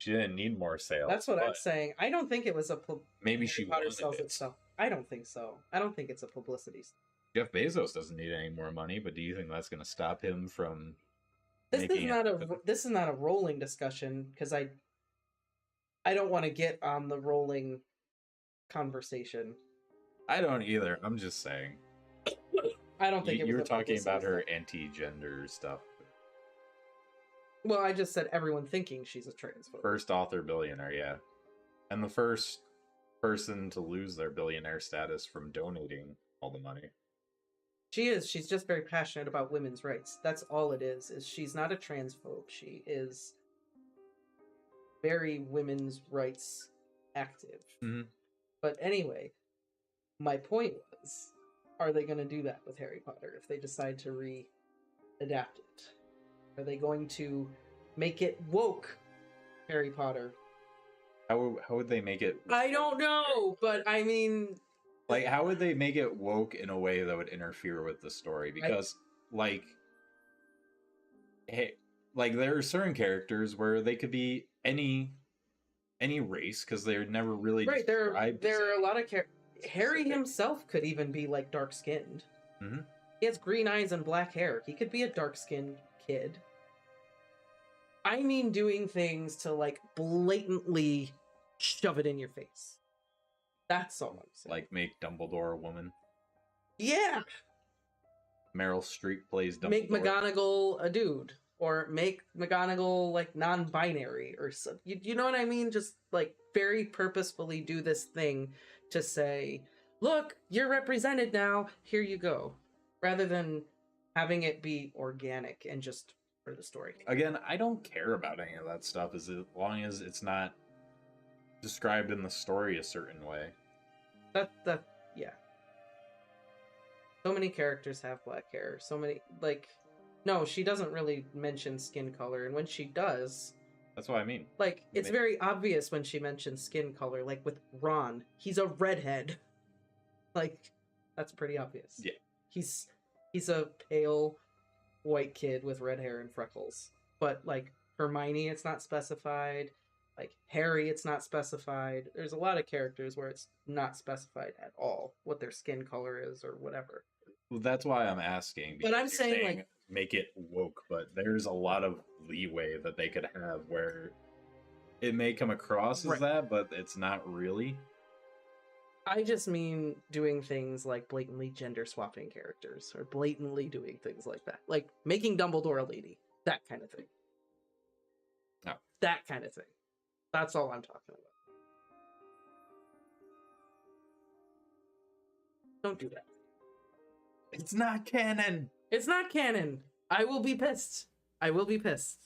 She didn't need more sales. That's what I'm but saying. I don't think it was a Maybe Harry she Potter wanted sells it. itself. I don't think so. I don't think it's a publicity. Jeff Bezos doesn't need any more money, but do you think that's going to stop him from This is making not it? this is not a rolling discussion because I don't want to get on the rolling conversation. I don't either. I'm just saying. I don't think You were was a talking about publicity her stunt. anti-gender stuff. Well, I just said everyone thinking she's a transphobe. First author billionaire, yeah. And the first person to lose their billionaire status from donating all the money. She is. She's just very passionate about women's rights. That's all it is she's not a transphobe. She is very women's rights active. Mhm. But anyway, my point was, are they going to do that with Harry Potter if they decide to re-adapt it? Are they going to make it woke Harry Potter? How would they make it? I don't know, but I mean... Like, how would they make it woke in a way that would interfere with the story? Because, hey, like, there are certain characters where they could be any race, because they're never really Right, described there as are a lot of Harry specific. himself could even be, like, dark-skinned. Mhm. He has green eyes and black hair. He could be a dark-skinned kid. I mean doing things to, like, blatantly shove it in your face. That's all I'm saying. Like, make Dumbledore a woman. Yeah! Meryl Streep plays Dumbledore. Make McGonagall a dude. Or make McGonagall, like, non-binary. Or something. You know what I mean? Just, like, very purposefully do this thing to say, look, you're represented now, here you go. Rather than having it be organic and just for the story. Again, I don't care about any of that stuff as long as it's not described in the story a certain way. Yeah. So many characters have black hair. So many, like, no, she doesn't really mention skin color, and when she does, That's what I mean. like, it's very obvious when she mentions skin color, like with Ron. He's a redhead. Like, that's pretty obvious. Yeah. He's a pale white kid with red hair and freckles. But, like, Hermione, it's not specified. Like, Harry, it's not specified. There's a lot of characters where it's not specified at all what their skin color is or whatever. Well, that's why I'm asking. But I'm because saying, you're like, make it woke, but there's a lot of leeway that they could have where it may come across as Right. that, but it's not really. I just mean doing things like blatantly gender swapping characters or blatantly doing things like that. Like making Dumbledore a lady. That kind of thing. Oh. That kind of thing. That's all I'm talking about. Don't do that. It's not canon. It's not canon. I will be pissed. I will be pissed.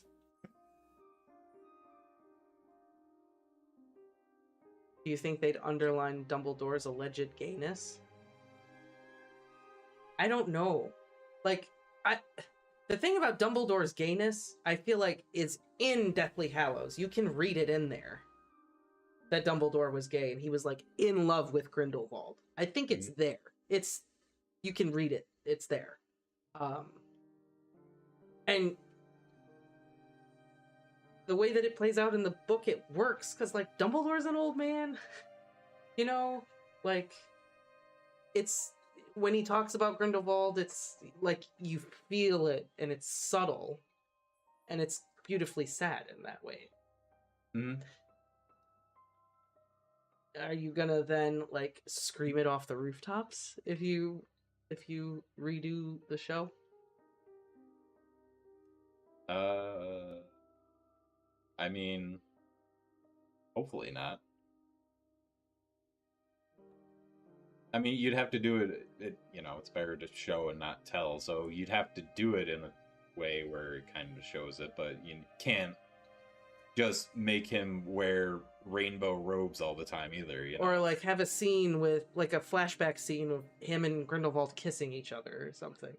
Do you think they'd underline Dumbledore's alleged gayness? I don't know. Like, the thing about Dumbledore's gayness, I feel like, is in Deathly Hallows. You can read it in there that Dumbledore was gay and he was, like, in love with Grindelwald. I think it's there. You can read it. It's there. And the way that it plays out in the book, it works because, like, Dumbledore's an old man. You know, like, it's when he talks about Grindelwald, it's like you feel it and it's subtle and it's beautifully sad in that way. Mhm. Are you gonna then, like, scream it off the rooftops if you redo the show? I mean, hopefully not. I mean, you'd have to do it, it's better to show and not tell, so you'd have to do it in a way where it kind of shows it, but you can't just make him wear rainbow robes all the time either, you know? Or, like, have a scene with, like, a flashback scene of him and Grindelwald kissing each other or something.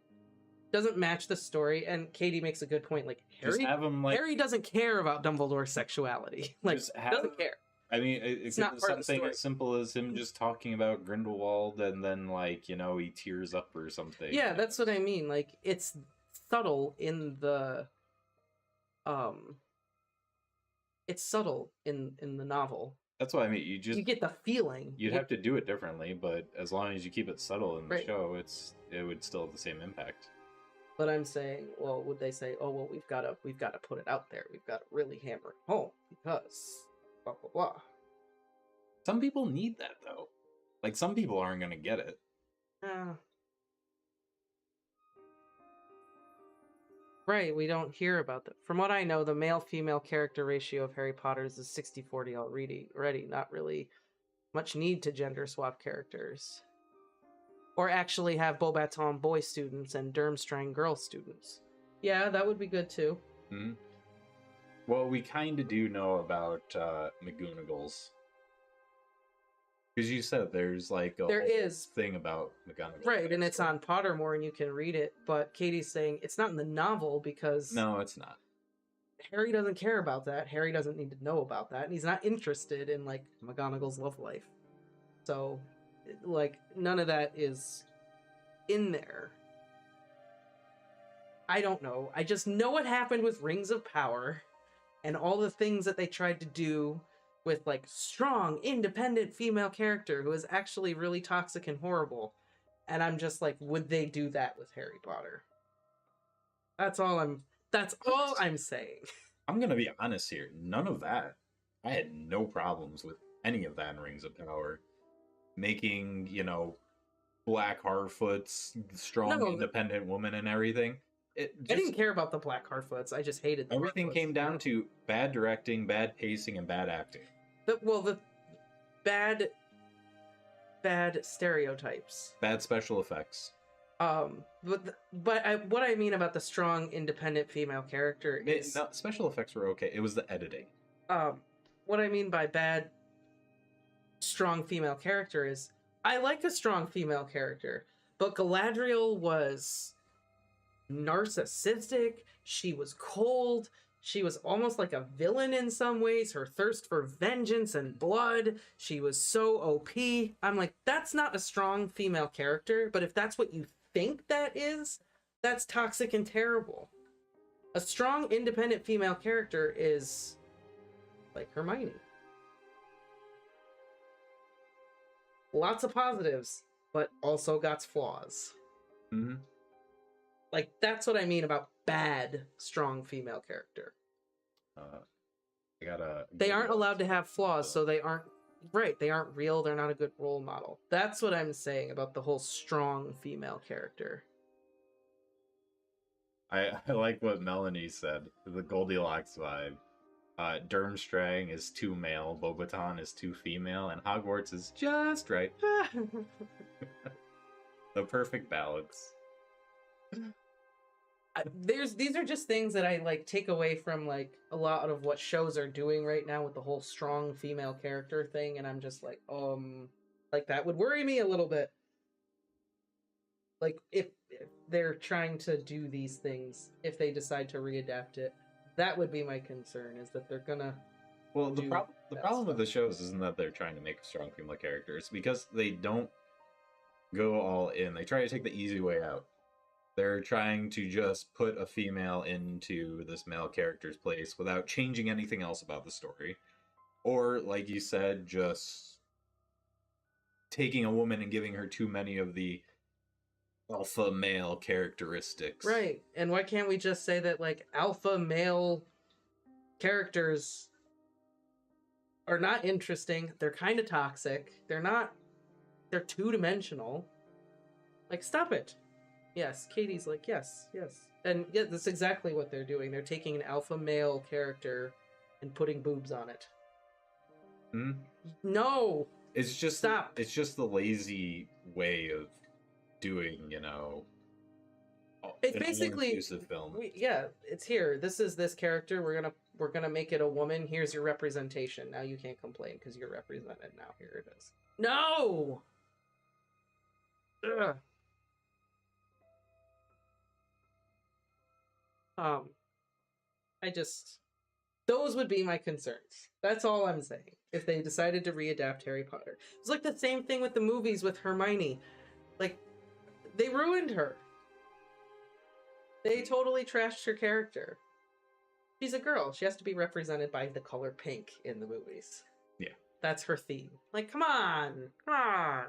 Doesn't match the story, and Katie makes a good point. Like, Just have him, like, Harry doesn't care about Dumbledore's sexuality. Like, Just have- doesn't care. I mean, it It's could not be part of the something story. as simple as him just talking about Grindelwald and then, like, he tears up or something. Yeah, that's what I mean. Like, it's subtle in the it's subtle in the novel. That's what I mean. You get the feeling. You'd have to do it differently, but as long as you keep it subtle in the Right. show, it would still have the same impact. But I'm saying, well, would they say, oh well, we've got to put it out there. We've got to really hammer it home because blah blah blah. Some people need that though. Like some people aren't going to get it. Right, we don't hear about that. From what I know, the male-female character ratio of Harry Potter's is 60-40 already. Not really much need to gender swap characters. Or actually have Beauxbaton boy students and Durmstrang girl students. Yeah, that would be good too. Hmm. Well, we kind of do know about McGonagall's. Because you said there's like a whole thing about McGonagall. Right, and it's on Pottermore and you can read it, but Katie's saying it's not in the novel because... No, it's not. Harry doesn't care about that. Harry doesn't need to know about that, and he's not interested in, like, McGonagall's love life. So, like, none of that is in there. I don't know. I just know what happened with Rings of Power and all the things that they tried to do with, like, strong, independent female character who is actually really toxic and horrible. And I'm just like, would they do that with Harry Potter? That's all I'm saying. I'm going to be honest here. None of that. I had no problems with any of that in Rings of Power. Making, Black Harfoot's strong, independent woman and everything. I didn't care about the Black Harfoots. I just hated them. Everything came down to bad directing, bad pacing, and bad acting. The bad stereotypes. Bad special effects. But what I mean about the strong, independent female character is... No, special effects were okay. It was the editing. What I mean by bad, strong female character is... I like a strong female character, but Galadriel was narcissistic, she was cold, she was almost like a villain in some ways, her thirst for vengeance and blood, she was so OP. I'm like, that's not a strong female character, but if that's what you think that is, that's toxic and terrible. A strong, independent female character is like Hermione. Lots of positives, but also got flaws. Mm-hmm. Like, that's what I mean about bad, strong female character. They aren't allowed to have flaws, so they aren't... Right, they aren't real, they're not a good role model. That's what I'm saying about the whole strong female character. I like what Melanie said, the Goldilocks vibe. Durmstrang is too male, Beauxbaton is too female, and Hogwarts is just right. The perfect balance. These are just things that I like take away from like a lot of what shows are doing right now with the whole strong female character thing, and I'm just like that would worry me a little bit. Like if they're trying to do these things, if they decide to readapt it, that would be my concern, is that they're gonna... Well, the problem with the shows isn't that they're trying to make a strong female character. It's because they don't go all in. They try to take the easy way out. They're trying to just put a female into this male character's place without changing anything else about the story. Or, like you said, just taking a woman and giving her too many of the alpha male characteristics. Right. And why can't we just say that, like, alpha male characters are not interesting, they're kind of toxic, they're two-dimensional. Like, stop it. Yes, Katie's like, yes. And yeah, that's exactly what they're doing. They're taking an alpha male character and putting boobs on it. Hmm? No! It's just... Stop! It's just the lazy way of doing, It's basically... inclusive film. It's here. This is this character. We're gonna make it a woman. Here's your representation. Now you can't complain because you're represented. Now here it is. No! Ugh. Those would be my concerns. That's all I'm saying. If they decided to readapt Harry Potter. It's like the same thing with the movies with Hermione. Like, they ruined her. They totally trashed her character. She's a girl. She has to be represented by the color pink in the movies. Yeah. That's her theme. Like, come on. Come on.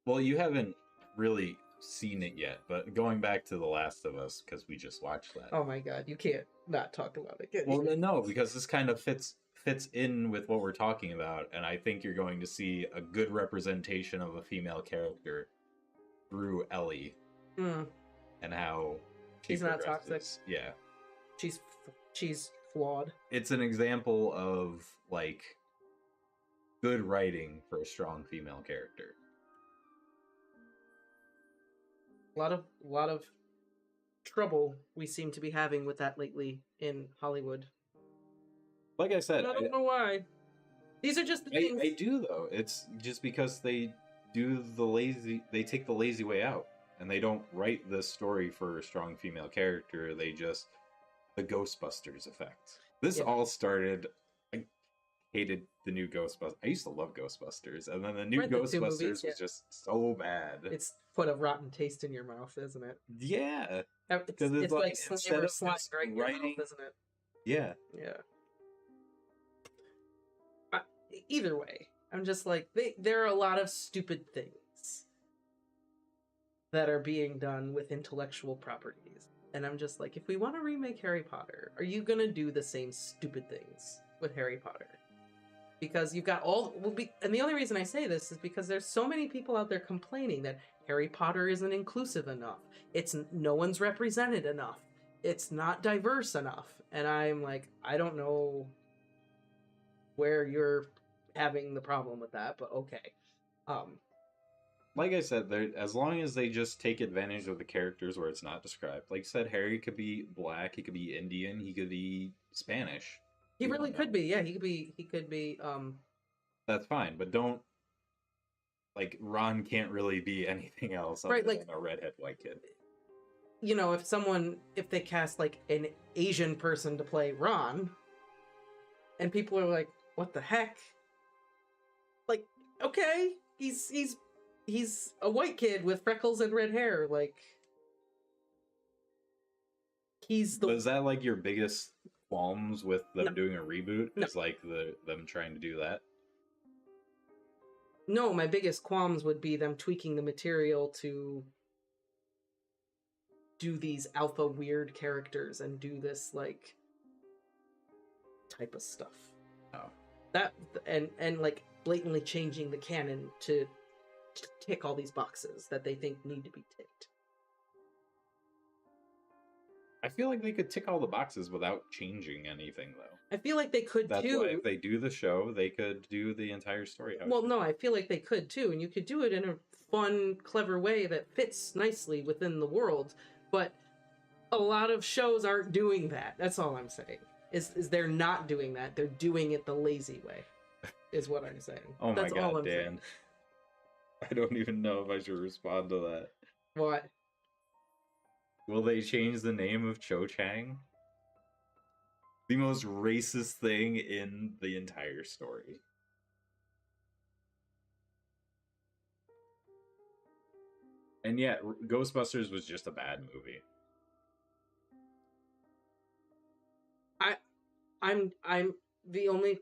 Well, you haven't really seen it yet, but going back to The Last of Us, because we just watched that. Oh my god, you can't not talk about it. Well, no, because this kind of fits in with what we're talking about, and I think you're going to see a good representation of a female character through Ellie and how she's not toxic. Yeah, she's flawed. It's an example of like good writing for a strong female character. A lot of trouble we seem to be having with that lately in Hollywood. Like I said, I don't know why. These are just the things. I do though. It's just because they take the lazy way out, and they don't write this story for a strong female character. They just the Ghostbusters effect. This all started. I hated the new Ghostbusters. I used to love Ghostbusters, and then the new Ghostbusters was just so bad. It's put a rotten taste in your mouth, isn't it? Yeah, because it's like slime right in your mouth, isn't it? Yeah. Yeah. Either way, I'm just like, there are a lot of stupid things that are being done with intellectual properties. And I'm just like, if we want to remake Harry Potter, are you going to do the same stupid things with Harry Potter? Because you've got and the only reason I say this is because there's so many people out there complaining that Harry Potter isn't inclusive enough. No one's represented enough. It's not diverse enough. And I'm like, I don't know where you're having the problem with that, but okay. Like I said, as long as they just take advantage of the characters where it's not described. Like I said, Harry could be black, he could be Indian, he could be Spanish. He really could be, yeah. He could be. That's fine, but don't. Like Ron can't really be anything else other than a redhead white kid. You know, if they cast like an Asian person to play Ron, and people are like, "What the heck?" Like, okay, he's a white kid with freckles and red hair. Like, Was that like your biggest qualms with them doing a reboot? No. Is like them trying to do that? No, my biggest qualms would be them tweaking the material to do these alpha weird characters and do this like type of stuff. Oh. That and like blatantly changing the canon to tick all these boxes that they think need to be ticked. I feel like they could tick all the boxes without changing anything, though. I feel like they could That's too. Why if they do the show, they could do the entire story. Well, no, I feel like they could too, and you could do it in a fun, clever way that fits nicely within the world. But a lot of shows aren't doing that. That's all I'm saying. Is they're not doing that. They're doing it the lazy way. Is what I'm saying. Oh That's my god, all I'm Dan. saying. I don't even know if I should respond to that. What? Will they change the name of Cho Chang? The most racist thing in the entire story. And yet, Ghostbusters was just a bad movie.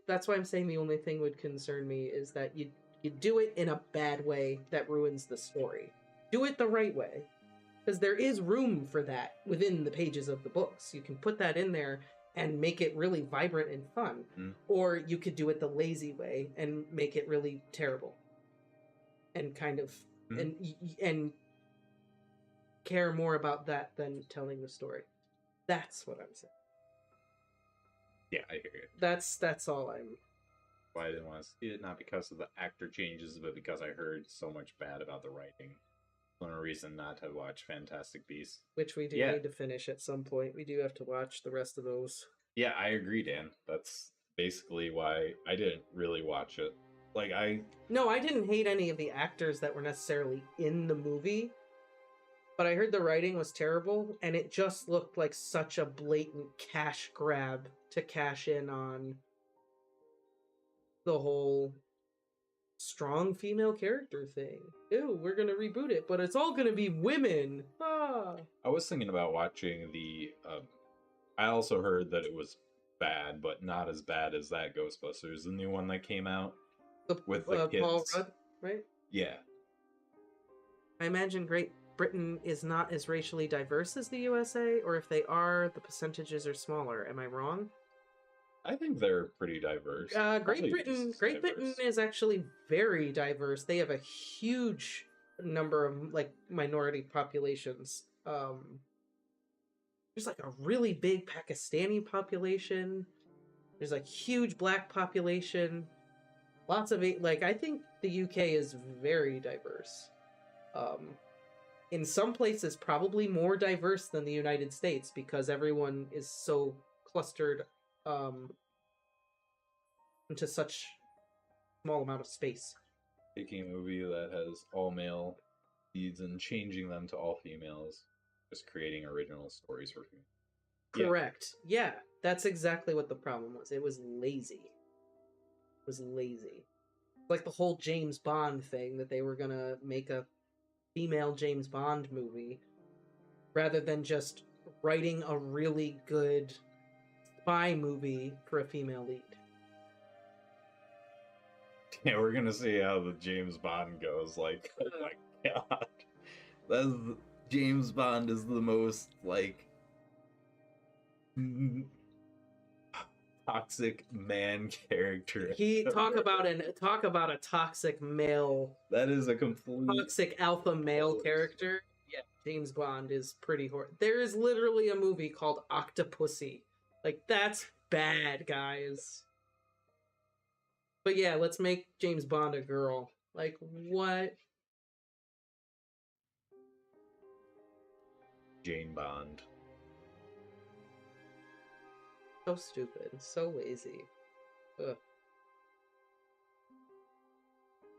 That's why I'm saying the only thing would concern me is that you do it in a bad way that ruins the story. Do it the right way. Because there is room for that within the pages of the books. You can put that in there and make it really vibrant and fun. Or you could do it the lazy way and make it really terrible. And kind of and care more about that than telling the story. That's what I'm saying. Yeah, I hear you. That's all I'm... Why I didn't want to see it, not because of the actor changes, but because I heard so much bad about the writing. One reason not to watch Fantastic Beasts. Which we do need to finish at some point. We do have to watch the rest of those. Yeah, I agree, Dan. That's basically why I didn't really watch it. No, I didn't hate any of the actors that were necessarily in the movie. But I heard the writing was terrible, and it just looked like such a blatant cash grab to cash in on the whole strong female character thing. Ew, we're gonna reboot it, but it's all gonna be women. Ah. I was thinking about watching the. I also heard that it was bad, but not as bad as that Ghostbusters, the new one that came out with the kids. Paul Rudd, right? Yeah. I imagine Great Britain is not as racially diverse as the USA, or if they are, the percentages are smaller. Am I wrong? I think they're pretty diverse. Great Britain is actually very diverse. They have a huge number of like minority populations. There's like a really big Pakistani population. There's like huge black population. Lots of like I think the UK is very diverse. In some places probably more diverse than the United States because everyone is so clustered into such small amount of space. Taking a movie that has all male leads and changing them to all females, just creating original stories for females. Correct. Yeah, that's exactly what the problem was. It was lazy. It was lazy. Like the whole James Bond thing that they were gonna make a female James Bond movie rather than just writing a really good spy movie for a female lead. Yeah, we're gonna see how the James Bond goes. Like, oh my god, James Bond is the most like toxic man character. Talk about a toxic male. That is a complete toxic alpha male character. Yeah, James Bond is pretty horrible. There is literally a movie called Octopussy. Like that's bad, guys. But yeah, let's make James Bond a girl. Like, what? Jane Bond. So stupid. So lazy. Ugh.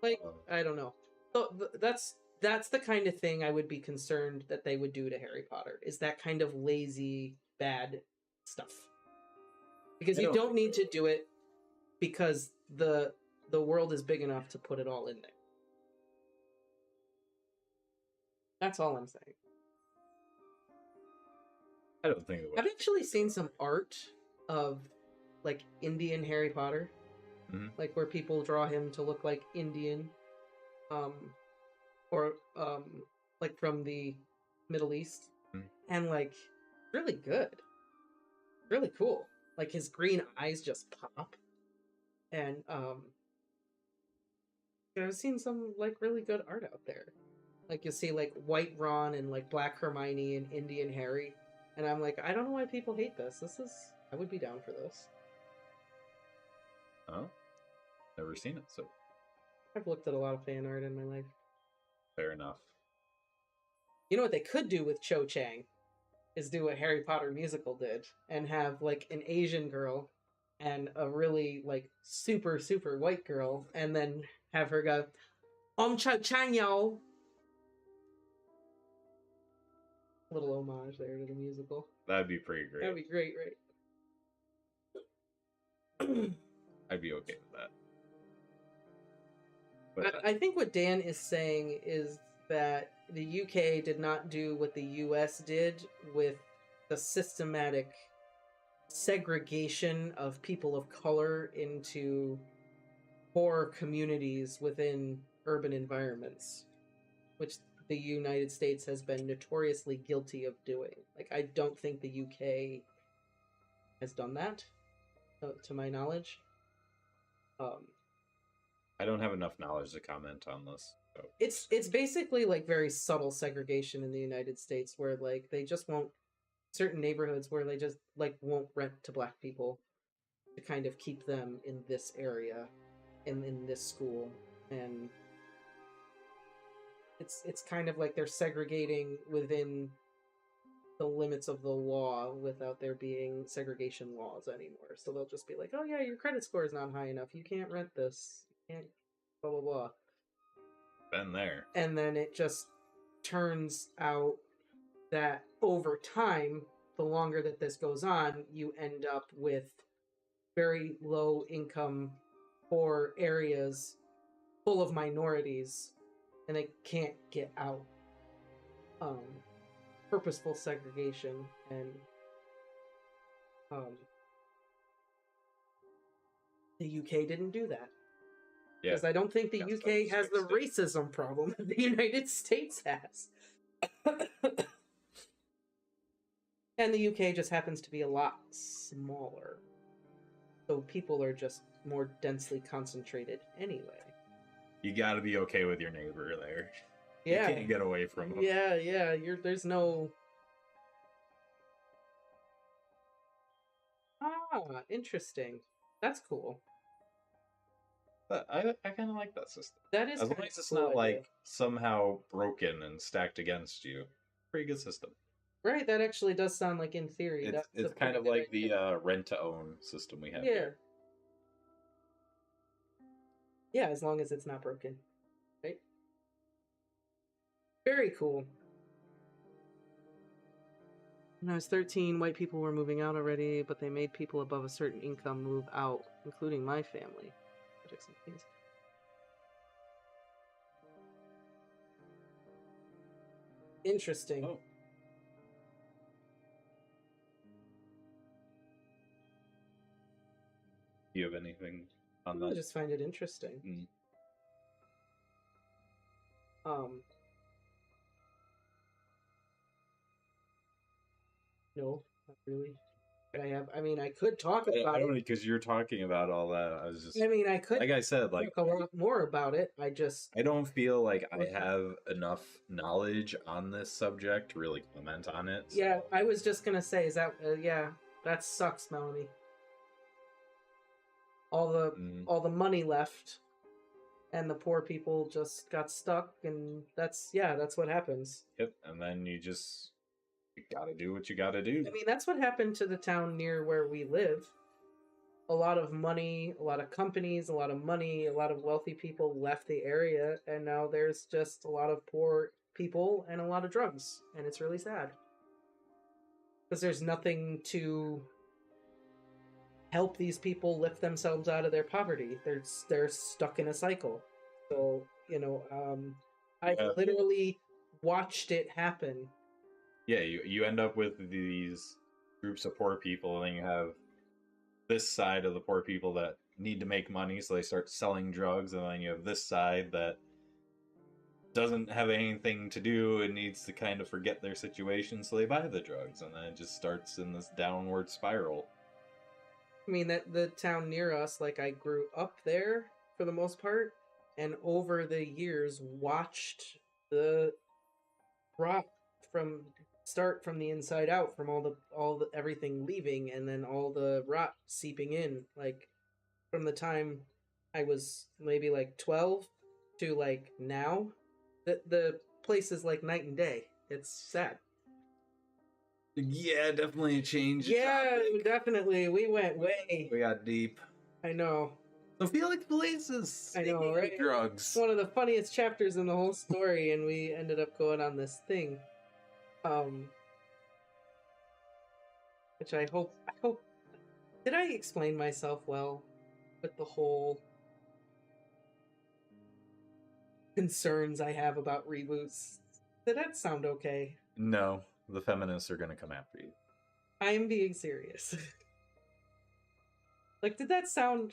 Like, I don't know. So that's the kind of thing I would be concerned that they would do to Harry Potter. Is that kind of lazy, bad stuff. Because you don't need to do it because the world is big enough to put it all in there. That's all I'm saying. I don't think I've actually seen some art of like Indian Harry Potter. Mm-hmm. Like where people draw him to look like Indian. Or like from the Middle East. Mm-hmm. And like really good. Really cool. Like his green eyes just pop. And I've seen some like really good art out there. Like you'll see like White Ron and like Black Hermione and Indian Harry. And I'm like, I don't know why people hate this. I would be down for this. Oh? Never seen it, so. I've looked at a lot of fan art in my life. Fair enough. You know what they could do with Cho Chang? Is do what Harry Potter musical did. And have like an Asian girl and a really like super, super white girl. And then have her go, Cho Chang yo! Little homage there to the musical. That'd be pretty great. That'd be great, right? I'd be okay with that. But I think what Dan is saying is that the UK did not do what the US did with the systematic segregation of people of color into poor communities within urban environments, which the United States has been notoriously guilty of doing. Like, I don't think the UK has done that, to my knowledge. I don't have enough knowledge to comment on this. So. It's basically like very subtle segregation in the United States, where like they just won't certain neighborhoods where they just like won't rent to black people to kind of keep them in this area and in this school, and it's kind of like they're segregating within the limits of the law without there being segregation laws anymore. So they'll just be like, oh yeah, your credit score is not high enough, you can't rent this, you can't blah blah blah. Been there. And then it just turns out that over time, the longer that this goes on, you end up with very low income, poor areas full of minorities and they can't get out. Purposeful segregation and the UK didn't do that. Yeah. Because I don't think the Got UK has the fixed it. racism problem that the United States has. And the UK just happens to be a lot smaller. So people are just more densely concentrated anyway. You gotta be okay with your neighbor there. Yeah. You can't get away from them. Yeah. There's no... Ah, interesting. That's cool. But I kind of like that system. That is as long kinda as it's cool not idea. like somehow broken and stacked against you. Pretty good system. Right, that actually does sound like, in theory, that's It's a kind pretty of good like idea. the rent to own system we have Yeah. here. Yeah, as long as it's not broken. Right? Very cool. When I was 13, white people were moving out already, but they made people above a certain income move out, including my family. Interesting. Oh. Do you have anything on I that? just find it interesting. Mm. No, not really. I mean, I could talk I about don't it. because you're talking about all that. I was just, I mean, I could like I said, like talk a lot more about it. I don't feel like I Okay. have enough knowledge on this subject to really comment on it. So. Yeah, I was just gonna say, is that yeah, that sucks, Melanie. All the money left, and the poor people just got stuck, and that's what happens. Yep, and then you gotta do what you gotta do. I mean, that's what happened to the town near where we live. A lot of money, a lot of companies, a lot of money, a lot of wealthy people left the area, and now there's just a lot of poor people and a lot of drugs, and it's really sad. Because there's nothing to help these people lift themselves out of their poverty. They're stuck in a cycle. So, I literally watched it happen. Yeah, you end up with these groups of poor people, and then you have this side of the poor people that need to make money, so they start selling drugs, and then you have this side that doesn't have anything to do and needs to kind of forget their situation, so they buy the drugs, and then it just starts in this downward spiral. I mean, that the town near us, like, I grew up there for the most part, and over the years watched the rot start from the inside out, from all the everything leaving, and then all the rot seeping in, like, from the time I was maybe like 12 to like now. The place is like night and day. It's sad. Yeah, definitely a change. Yeah, definitely. We went way. We got deep. I know. I feel like places. I know, right? Drugs. It's one of the funniest chapters in the whole story, and we ended up going on this thing. Which I hope did I explain myself well with the whole concerns I have about reboots? Did that sound okay? No, the feminists are gonna come after you. I am being serious. Like, did that sound...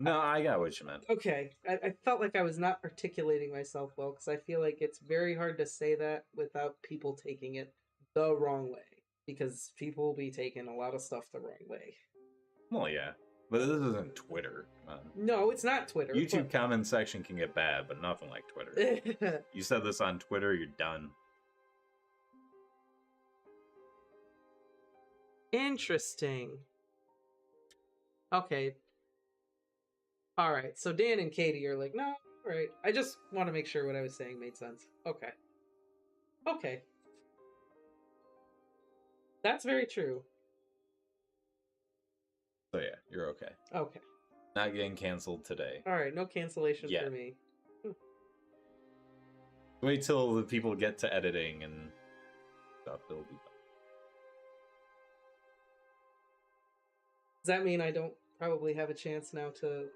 No, I got what you meant. Okay, I felt like I was not articulating myself well, because I feel like it's very hard to say that without people taking it the wrong way. Because people will be taking a lot of stuff the wrong way. Well, yeah. But this isn't Twitter. Come on. No, it's not Twitter. YouTube comment section can get bad, but nothing like Twitter. But... You said this on Twitter, you're done. Interesting. Okay. Alright, so Dan and Katie are like, no, alright. I just want to make sure what I was saying made sense. Okay. Okay. That's very true. So yeah, you're okay. Okay. Not getting canceled today. Alright, no cancellation Yeah. for me. Wait till the people get to editing and stuff. It'll be fine. Does that mean I don't probably have a chance now to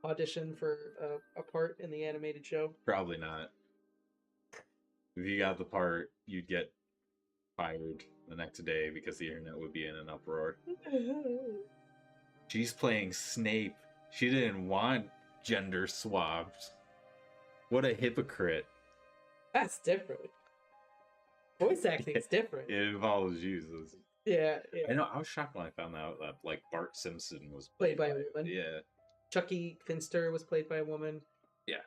audition for a part in the animated show? Probably not. If you got the part, you'd get fired the next day because the internet would be in an uproar. She's playing Snape. She didn't want gender swapped. What a hypocrite. That's different. Voice acting's different. It involves Jesus. Yeah. I know. I was shocked when I found out that like Bart Simpson was Played by a woman. Yeah. Chucky Finster was played by a woman. Yeah.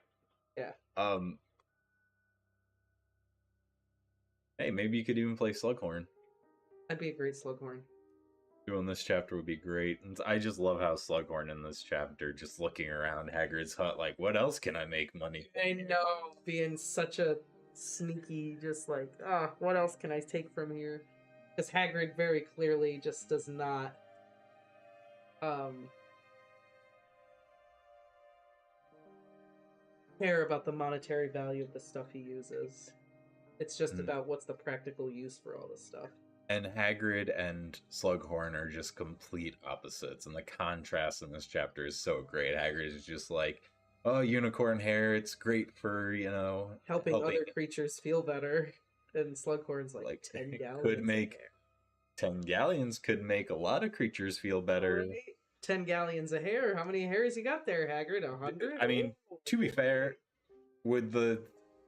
Hey, maybe you could even play Slughorn. I'd be a great Slughorn. Doing this chapter would be great. And I just love how Slughorn in this chapter, just looking around Hagrid's hut, like, what else can I make money? I know, being such a sneaky, just like, what else can I take from here? Because Hagrid very clearly just does not, care about the monetary value of the stuff he uses. It's just about what's the practical use for all this stuff. And Hagrid and Slughorn are just complete opposites, and the contrast in this chapter is so great. Hagrid is just like, oh, unicorn hair, it's great for, helping other creatures feel better. And Slughorn's like 10 galleons. Could make 10 galleons could make a lot of creatures feel better. Right? 10 galleons of hair. How many hairs you got there, Hagrid? 100? I mean, to be fair, would the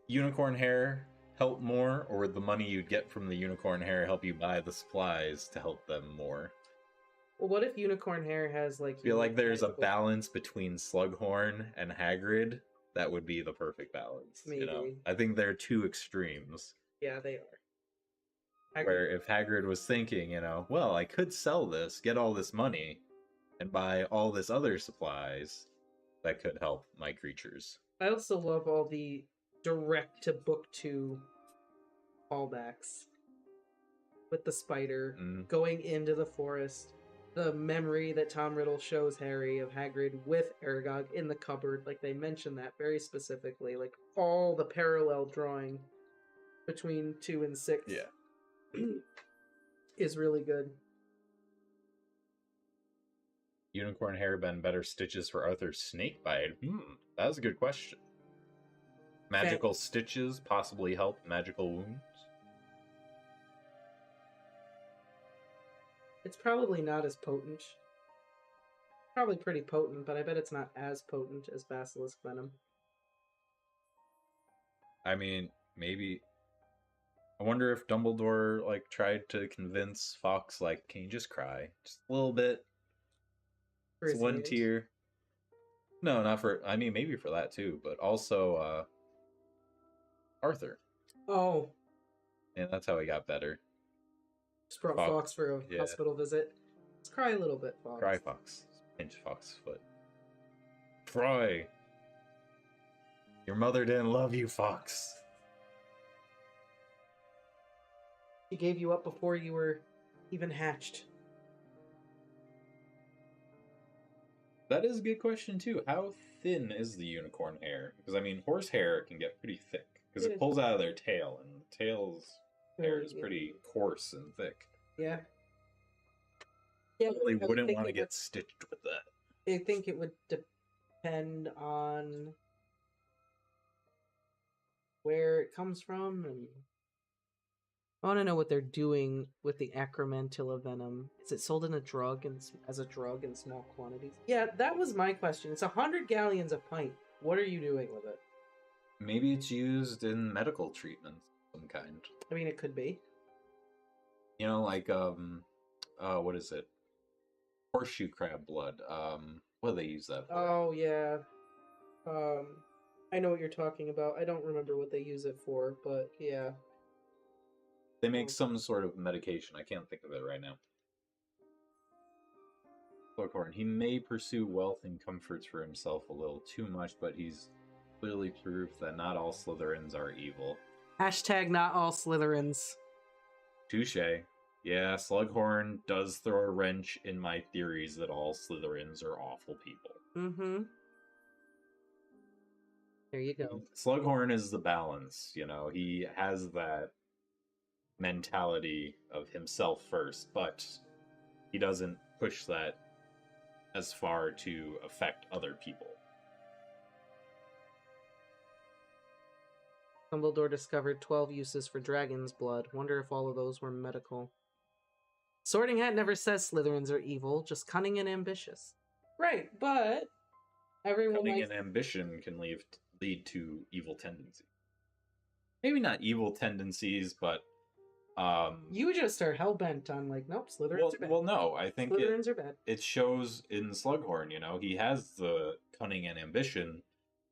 unicorn hair help more, or would the money you'd get from the unicorn hair help you buy the supplies to help them more? Well, what if unicorn hair has like... I feel like there's a balance between Slughorn and Hagrid that would be the perfect balance. Maybe. I think they're two extremes. Yeah, they are. Where if Hagrid was thinking, well, I could sell this, get all this money, and buy all this other supplies that could help my creatures. I also love all the direct to booktube callbacks with the spider going into the forest, the memory that Tom Riddle shows Harry of Hagrid with Aragog in the cupboard, like they mention that very specifically, like all the parallel drawing between 2 and 6 is really good. Unicorn hair been better stitches for Arthur's snake bite? That was a good question. Magical stitches possibly help magical wounds? It's probably not as potent. Probably pretty potent, but I bet it's not as potent as basilisk venom. I mean, maybe... I wonder if Dumbledore, tried to convince Fawkes, can you just cry? Just a little bit. It's one tear. No, not for... I mean, maybe for that, too. But also, Arthur. Oh. And that's how he got better. Just brought Fawkes for a hospital visit. Let's cry a little bit, Fawkes. Cry, Fawkes. Pinch Fawkes' foot. Cry! Your mother didn't love you, Fawkes. She gave you up before you were even hatched. That is a good question, too. How thin is the unicorn hair? Because, I mean, horse hair can get pretty thick. Because it pulls out of their tail, and the tail's hair is pretty coarse and thick. Yeah. Yeah, they wouldn't want to get stitched with that. I think it would depend on where it comes from, and I want to know what they're doing with the acromantilla venom. Is it sold in a drug as a drug in small quantities? Yeah, that was my question. It's 100 galleons a pint. What are you doing with it? Maybe it's used in medical treatments of some kind. I mean, it could be. What is it? Horseshoe crab blood. What do they use that for? Oh, yeah. I know what you're talking about. I don't remember what they use it for, but yeah. They make some sort of medication. I can't think of it right now. Slughorn. He may pursue wealth and comforts for himself a little too much, but he's clearly proof that not all Slytherins are evil. Hashtag not all Slytherins. Touche. Yeah, Slughorn does throw a wrench in my theories that all Slytherins are awful people. Mm-hmm. There you go. Slughorn is the balance, he has that mentality of himself first, but he doesn't push that as far to affect other people. Dumbledore discovered 12 uses for dragon's blood. Wonder if all of those were medical. Sorting Hat never says Slytherins are evil, just cunning and ambitious. Right, but everyone Cunning likes... and ambition can lead to evil tendencies. Maybe not evil tendencies, but You just are hell-bent on, like, nope, Slytherins are bad. well, no, I think Slytherins are bad. it shows in Slughorn, you know, he has the cunning and ambition,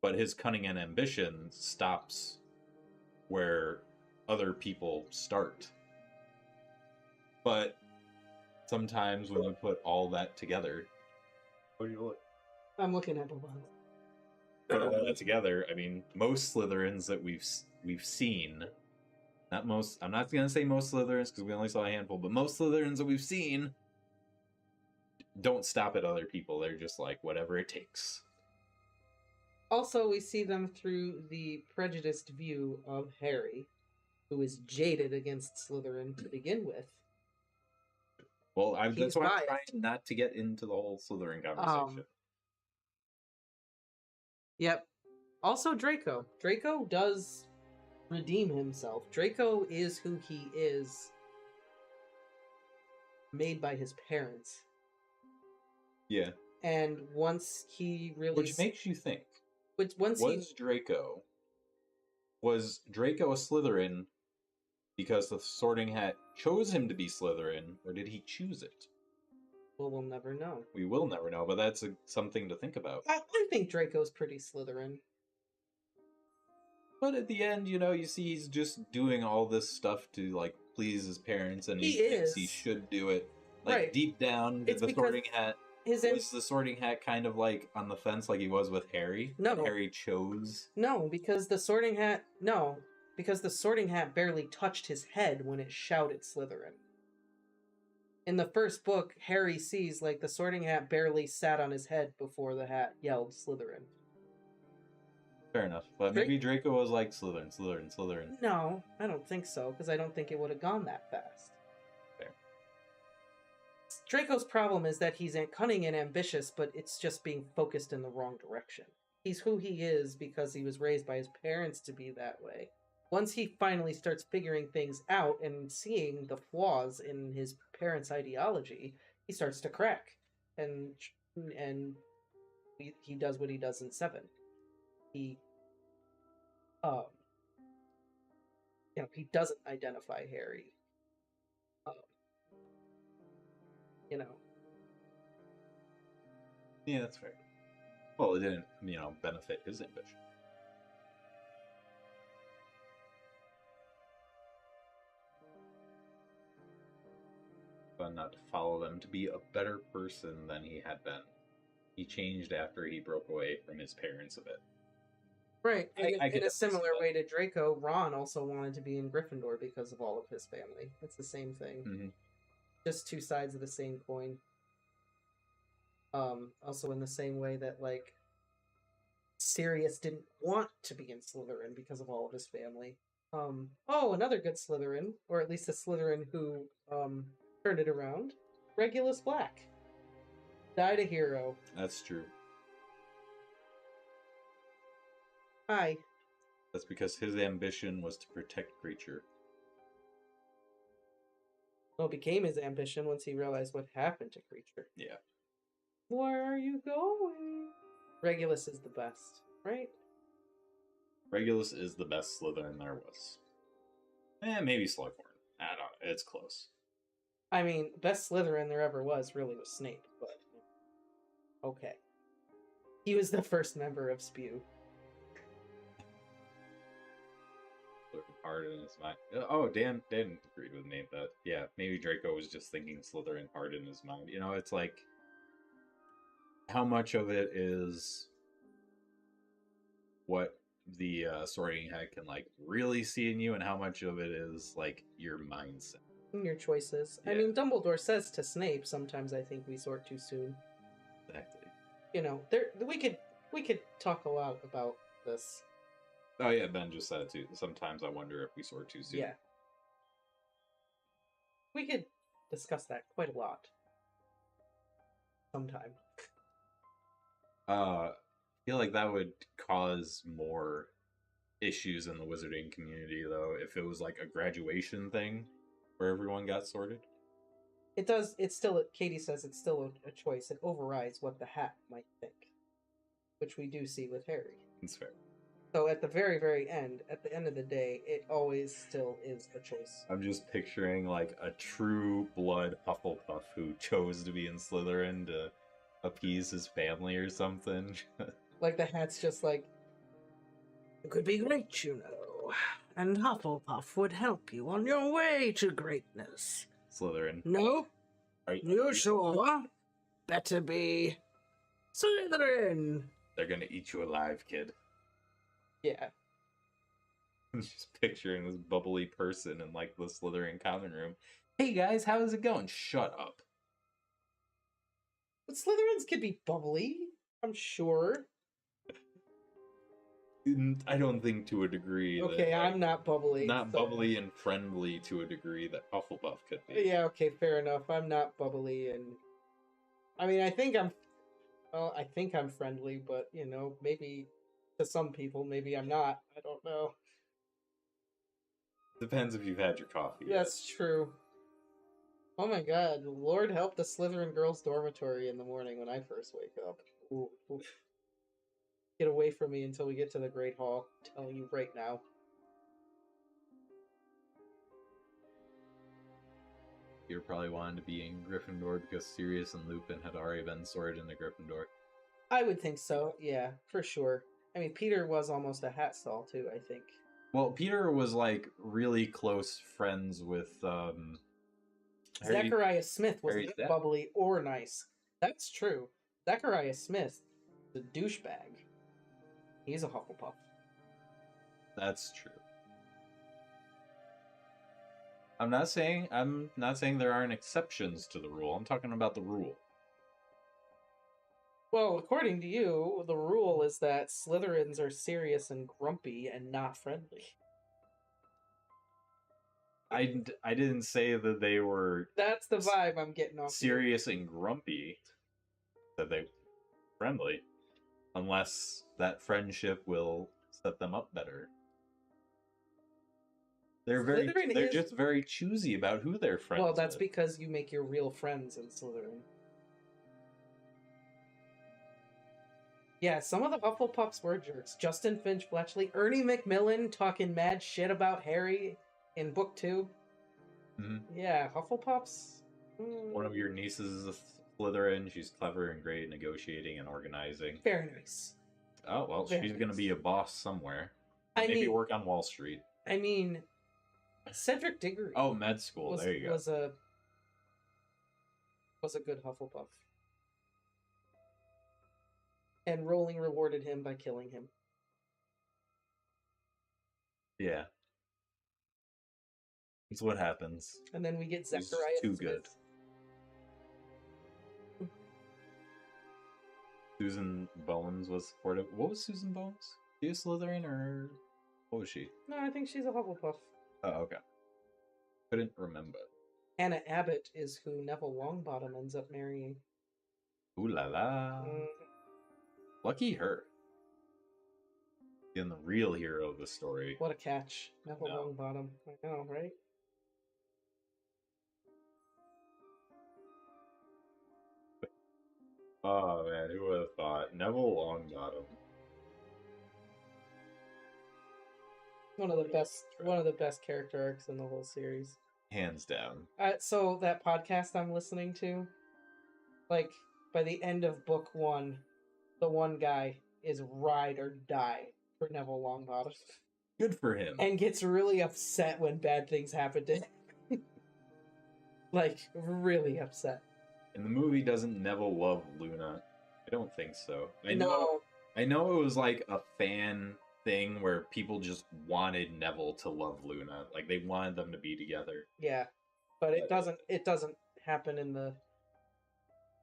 but his cunning and ambition stops where other people start. But sometimes when you put all that together, what do you look? I'm looking at Bobon. Put all that together, I mean, most Slytherins that we've seen, not most, I'm not going to say most Slytherins because we only saw a handful, but most Slytherins that we've seen don't stop at other people. They're just like, whatever it takes. Also, we see them through the prejudiced view of Harry, who is jaded against Slytherin to begin with. Well, that's why I'm biased. trying not to get into the whole Slytherin conversation. Yep. Also, Draco. Draco does redeem himself. Draco is who he is, made by his parents. Yeah. And once he really... Which makes you think. Was Draco a Slytherin because the Sorting Hat chose him to be Slytherin, or did he choose it? Well, we'll never know. We will never know, but that's something to think about. I think Draco's pretty Slytherin. But at the end, you know, you see he's just doing all this stuff to, like, please his parents, and he thinks he should do it. Like, right. Deep down, It's the Sorting Hat... Was the Sorting Hat kind of, like, on the fence like he was with Harry? No. That Harry chose? No, because the Sorting Hat... No, because the Sorting Hat barely touched his head when it shouted Slytherin. In the first book, Harry sees, like, the Sorting Hat barely sat on his head before the hat yelled Slytherin. Fair enough. But maybe Draco was like, Slytherin, Slytherin, Slytherin. No, I don't think so, because I don't think it would have gone that fast. Fair. Draco's problem is that he's cunning and ambitious, but it's just being focused in the wrong direction. He's who he is because he was raised by his parents to be that way. Once he finally starts figuring things out and seeing the flaws in his parents' ideology, he starts to crack. And he does what he does in 7. He he doesn't identify Harry. Yeah, that's fair. Well, it didn't, benefit his ambition. But not to follow them, to be a better person than he had been. He changed after he broke away from his parents a bit. Right. In a similar that. way to Draco, Ron also wanted to be in Gryffindor because of all of his family. It's the same thing. Mm-hmm. Just two sides of the same coin. Also in the same way that, like, Sirius didn't want to be in Slytherin because of all of his family. Another good Slytherin, or at least a Slytherin who, turned it around. Regulus Black. Died a hero. That's true. Hi. That's because his ambition was to protect Creature. Well, it became his ambition once he realized what happened to Creature. Yeah. Where are you going? Regulus is the best, right? Regulus is the best Slytherin there was. Maybe Slughorn. I don't know. It's close. I mean, best Slytherin there ever was really was Snape, but... Okay. He was the first member of Spew. Looking hard in his mind. Oh, Dan agreed with me that, yeah, maybe Draco was just thinking Slytherin hard in his mind. You know, it's like, how much of it is what the Sorting Hat can, like, really see in you, and how much of it is, like, your mindset. Your choices. Yeah. I mean, Dumbledore says to Snape, sometimes I think we sort too soon. Exactly. You know, we could talk a lot about this. Oh yeah, Ben just said it too. Sometimes I wonder if we sort too soon. Yeah. We could discuss that quite a lot. Sometime. I feel like that would cause more issues in the wizarding community, though, if it was like a graduation thing where everyone got sorted. It does. It's still. Katie says it's still a choice. It overrides what the hat might think, which we do see with Harry. It's fair. So at the very, very end, at the end of the day, it always still is a choice. I'm just picturing like a true blood Hufflepuff who chose to be in Slytherin to appease his family or something. Like the hat's just like, It could be great, you know, and Hufflepuff would help you on your way to greatness. Slytherin. No? Are You sure? Better be Slytherin. They're gonna eat you alive, kid. yeah. I'm just picturing this bubbly person in like the Slytherin common room. Hey guys, how's it going? Shut up. But Slytherins could be bubbly, I'm sure. I don't think to a degree. Okay, that, like, I'm not bubbly. not so- bubbly and friendly to a degree that Hufflepuff could be. Yeah, okay, fair enough. I'm not bubbly, and I mean, I think I'm friendly, but you know, maybe to some people, maybe I'm not. I don't know. Depends if you've had your coffee. That's true. Oh my god, Lord help the Slytherin girls' dormitory in the morning when I first wake up. Ooh, ooh. Get away from me until we get to the Great Hall. I'm telling you right now. You're probably wanting to be in Gryffindor because Sirius and Lupin had already been sorted into Gryffindor. I would think so, yeah, for sure. I mean, Peter was almost a hat stall, too, I think. Well, Peter was like really close friends with Harry. Zachariah Smith Harry's wasn't dad. bubbly or nice. That's true. Zachariah Smith is a douchebag. He's a Hufflepuff. That's true. I'm not saying there aren't exceptions to the rule. I'm talking about the rule. Well, according to you, the rule is that Slytherins are serious and grumpy and not friendly. I didn't say that they were That's the vibe I'm getting off. serious and grumpy. That they were friendly, unless that friendship will set them up better. Slytherin They're is- just very choosy about who they're friends Well, that's with. because you make your real friends in Slytherin. Yeah, some of the Hufflepuffs were jerks. Justin Finch Fletchley, Ernie Macmillan talking mad shit about Harry in book 2. Mhm. Yeah, Hufflepuffs. One of your nieces is a Slytherin. She's clever and great at negotiating and organizing. Very nice. Oh, well, Very she's going to nice. be a boss somewhere. I Maybe mean, work on Wall Street. Cedric Diggory. Oh, med school. There you go. Was a good Hufflepuff. And Rowling rewarded him by killing him. Yeah. It's what happens. And then we get He's Zachariah too Smith. good. Susan Bones was supportive. What was Susan Bones? She a Slytherin or what was she? No, I think she's a Hufflepuff. Oh, okay. Couldn't remember. Hannah Abbott is who Neville Longbottom ends up marrying. Ooh la la. Mm, Lucky her. Being the real hero of the story. what a catch. Neville No. Longbottom. I know, right? Oh man, who would have thought? Neville Longbottom. One of the best character arcs in the whole series. Hands down. So that podcast I'm listening to, like by the end of book 1, the one guy is ride or die for Neville Longbottom, Good for him. and gets really upset when bad things happen to him. Like really upset. In the movie, doesn't Neville love Luna? I don't think so. I No, know it was like a fan thing where people just wanted Neville to love Luna. Like they wanted them to be together. yeah, but it doesn't happen in the.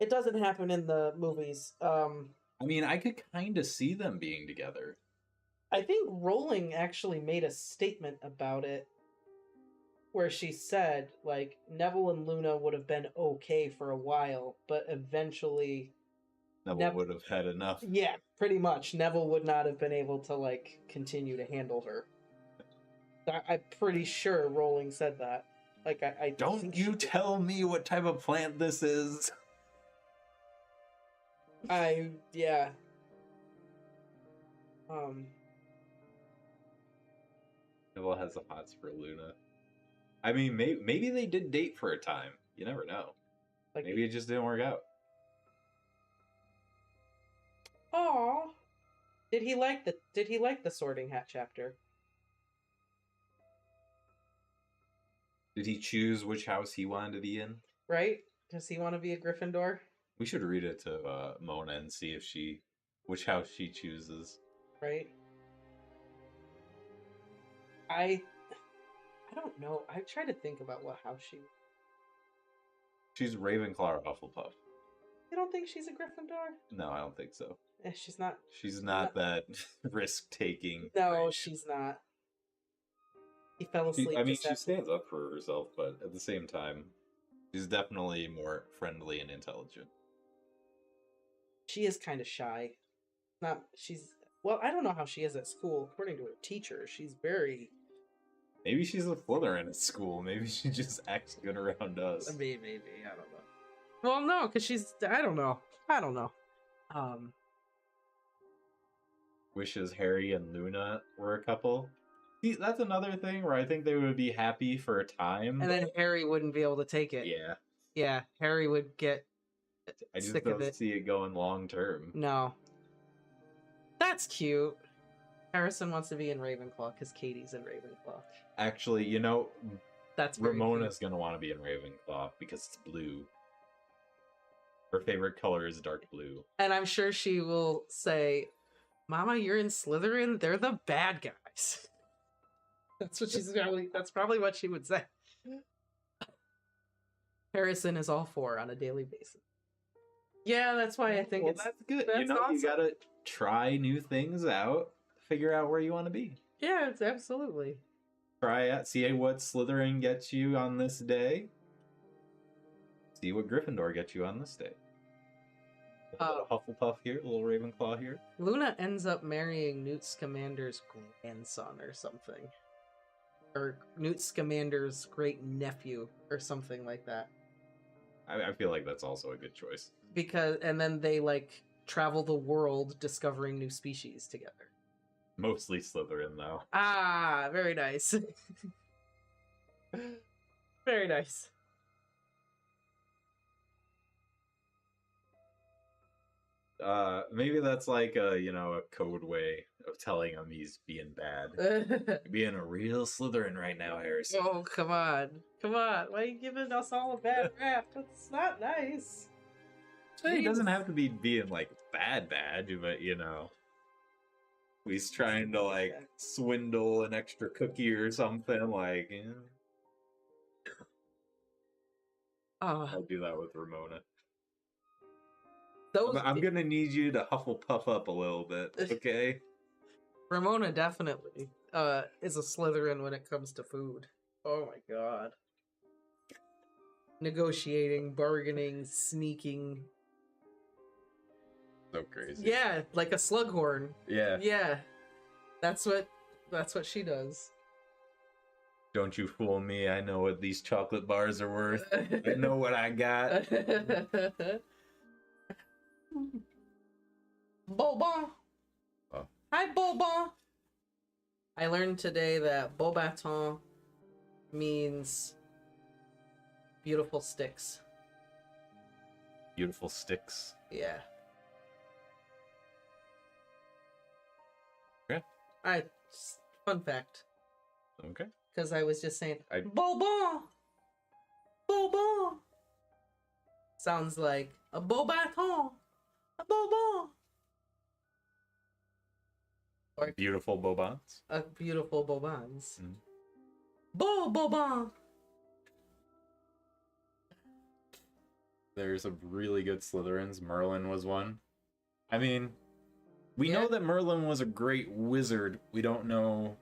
It doesn't happen in the movies. I mean, I could kind of see them being together. I think Rowling actually made a statement about it where she said, like, Neville and Luna would have been okay for a while, but eventually Neville would have had enough. Yeah, pretty much. Neville would not have been able to, like, continue to handle her. I'm pretty sure Rowling said that. Like, I Don't think you tell me what type of plant this is. Yeah. Neville has the hots for Luna. I mean, maybe they did date for a time. You never know. Like, Maybe it just didn't work out. Aw. Did he like the Sorting Hat chapter? Did he choose which house he wanted to be in? Right? Does he want to be a Gryffindor? We should read it to Mona and see if which house she chooses. Right? I don't know. I try to think about what house she. She's Ravenclaw or Hufflepuff. You don't think she's a Gryffindor? No, I don't think so. She's not. She's not that risk-taking. No, she's not. He fell asleep. She stands up for herself, but at the same time, she's definitely more friendly and intelligent. She is kind of shy. Well, I don't know how she is at school. According to her teacher, she's very... Maybe she's a Slytherin at school. Maybe she just acts good around us. Maybe, I don't know. Well, no, because she's... I don't know. Wishes Harry and Luna were a couple. See, that's another thing where I think they would be happy for a time. And then Harry wouldn't be able to take it. Yeah. Yeah, Harry would get I just sick don't of it. see it going long term. No. That's cute. Harrison wants to be in Ravenclaw because Katie's in Ravenclaw. Actually, That's very Ramona's going to want to be in Ravenclaw because it's blue. Her favorite color is dark blue. And I'm sure she will say, Mama, you're in Slytherin? They're the bad guys. That's probably what she would say. Harrison is all for on a daily basis. Yeah, that's why I think that's good. That's awesome. You gotta try new things out, figure out where you want to be. Yeah, it's absolutely. Try out, see what Slytherin gets you on this day. See what Gryffindor gets you on this day. A little Hufflepuff here, a little Ravenclaw here. Luna ends up marrying Newt Scamander's grandson or something. Or Newt Scamander's great nephew or something like that. I feel like that's also a good choice. And then they travel the world discovering new species together. Mostly Slytherin though. Ah, very nice. Very nice. Maybe that's like a code way of telling him he's being bad. Being a real Slytherin right now, Harrison. Oh, come on. Why are you giving us all a bad rap? That's not nice. He doesn't have to be being bad, but he's trying to swindle an extra cookie or something. I'll do that with Ramona. I'm gonna need you to Hufflepuff up a little bit, okay? Ramona definitely is a Slytherin when it comes to food. Oh my god. Negotiating, bargaining, sneaking. So crazy. Yeah, like a Slughorn. Yeah. Yeah. That's what she does. Don't you fool me, I know what these chocolate bars are worth. I know what I got. Bobon. Oh. Hi, Bobon. I learned today that Beaubaton means beautiful sticks. Beautiful sticks. Yeah. Okay. Fun fact. Okay. Because I was just saying, Bobon. Bobon. Sounds like a Beaubaton. A Bobon. Or beautiful Bobons. A beautiful Bobons. Mm. Bobon. There's a really good Slytherins. Merlin was one. I mean, we know that Merlin was a great wizard. We don't know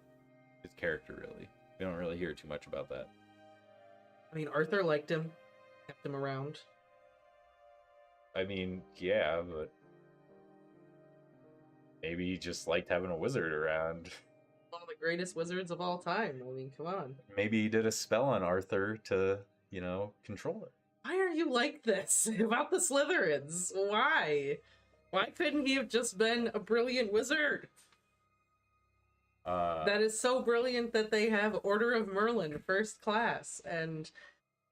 his character, really. We don't really hear too much about that. I mean, Arthur liked him. Kept him around. I mean, yeah, but Maybe he just liked having a wizard around. One of the greatest wizards of all time. I mean, come on. Maybe he did a spell on Arthur to, you know, control it. Why are you like this about the Slytherins? Why? Why couldn't he have just been a brilliant wizard? That is so brilliant that they have Order of Merlin first class, and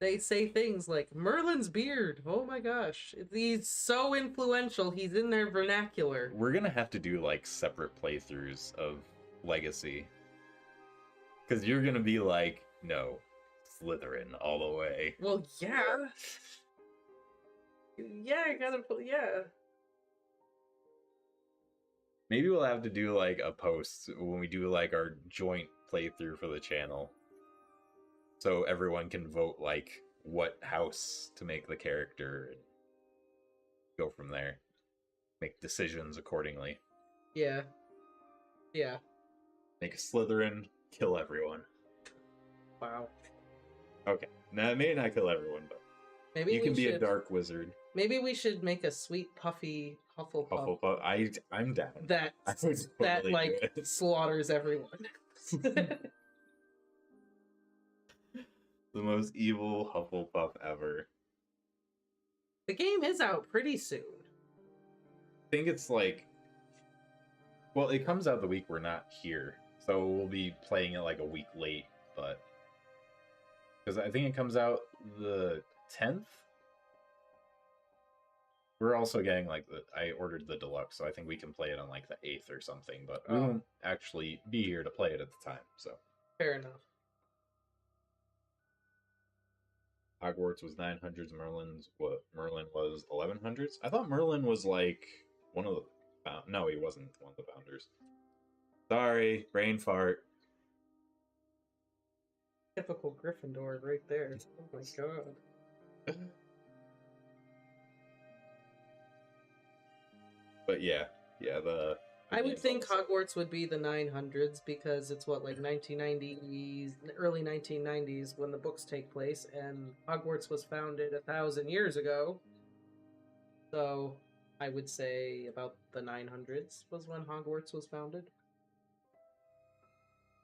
they say things like, Merlin's beard, oh my gosh. He's so influential, he's in their vernacular. We're gonna have to do, like, separate playthroughs of Legacy. Because you're gonna be like, no, Slytherin all the way. Well, yeah. Yeah, I gotta put, yeah. Maybe we'll have to do, like, a post when we do, like, our joint playthrough for the channel. So everyone can vote, like, what house to make the character and go from there. Make decisions accordingly. Yeah. Yeah. Make a Slytherin, kill everyone. Wow. Okay. Now, maybe not kill everyone, but Maybe you can we be should, a dark wizard. Maybe we should make a sweet, puffy Hufflepuff. Hufflepuff. I'm down. That, I would that totally like, do it. slaughters everyone. The most evil Hufflepuff ever. The game is out pretty soon. I think it's like... Well, it comes out the week we're not here. So we'll be playing it like a week late, but... Because I think it comes out the 10th? We're also getting like I ordered the deluxe, so I think we can play it on like the 8th or something, but we won't actually be here to play it at the time, so. Fair enough. Hogwarts was 900s, Merlin was 1100s? I thought Merlin was like one of the... No, he wasn't one of the founders. Sorry, brain fart. Typical Gryffindor right there. Oh my god. But yeah, I would think Hogwarts would be the 900s because it's what, like 1990s, early 1990s when the books take place, and Hogwarts was founded 1,000 years ago. So I would say about the 900s was when Hogwarts was founded.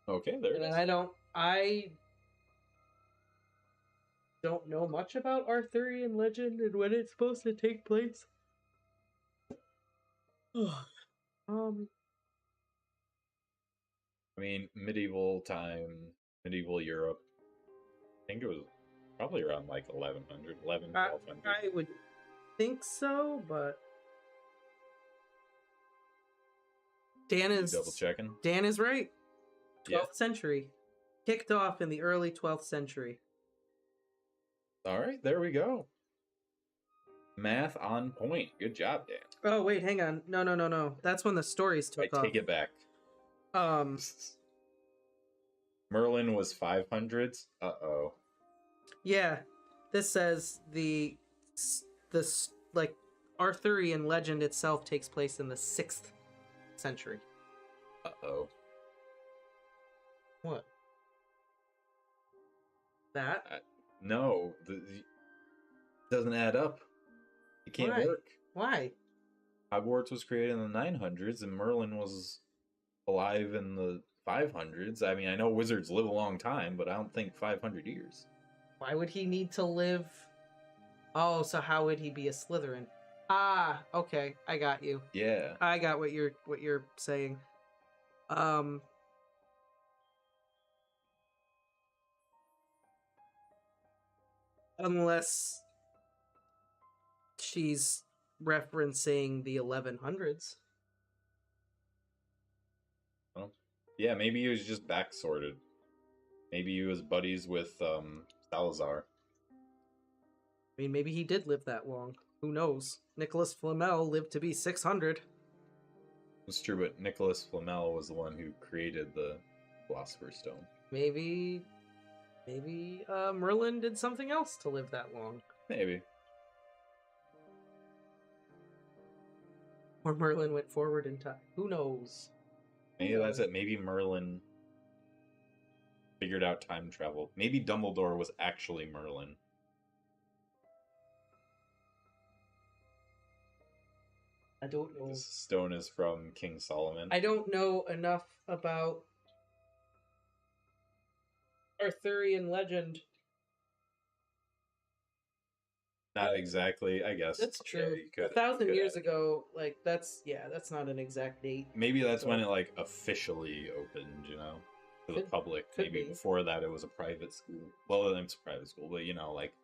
Okay, there it And is. I don't know much about Arthurian legend and when it's supposed to take place. I mean, medieval Europe. I think it was probably around like 1100, 1200. I would think so, but Dan is double checking. Dan is right. 12th Yeah. century. Kicked off in the early 12th century. All right, there we go. Math on point. Good job, Dan. Oh, wait, hang on. No. That's when the stories took off. I take it back. Merlin was 500s. Uh-oh. Yeah. This says the like Arthurian legend itself takes place in the 6th century. Uh-oh. What? That? No, it doesn't add up. It can't Why? work. Why? Hogwarts was created in the 900s, and Merlin was alive in the 500s. I mean, I know wizards live a long time, but I don't think 500 years. Why would he need to live? Oh, so how would he be a Slytherin? Ah, okay, I got you. Yeah. I got what you're saying. Unless she's referencing the 1100s. Well, yeah, maybe he was just back sorted. Maybe he was buddies with Salazar. I mean, maybe he did live that long. Who knows? Nicholas Flamel lived to be 600. It's true, but Nicholas Flamel was the one who created the Philosopher's Stone. Maybe Merlin did something else to live that long. Maybe. Or Merlin went forward in time. Who knows? Maybe that's it. Maybe Merlin figured out time travel. Maybe Dumbledore was actually Merlin. I don't know. This stone is from King Solomon. I don't know enough about Arthurian legend. Not exactly, I guess. That's true. Yeah, you could, 1,000 years ago, like that's not an exact date. Maybe that's So- when it like officially opened, you know, to the Could- public. could Maybe be. before that it was a private school. Well, it's a private school, but you know, like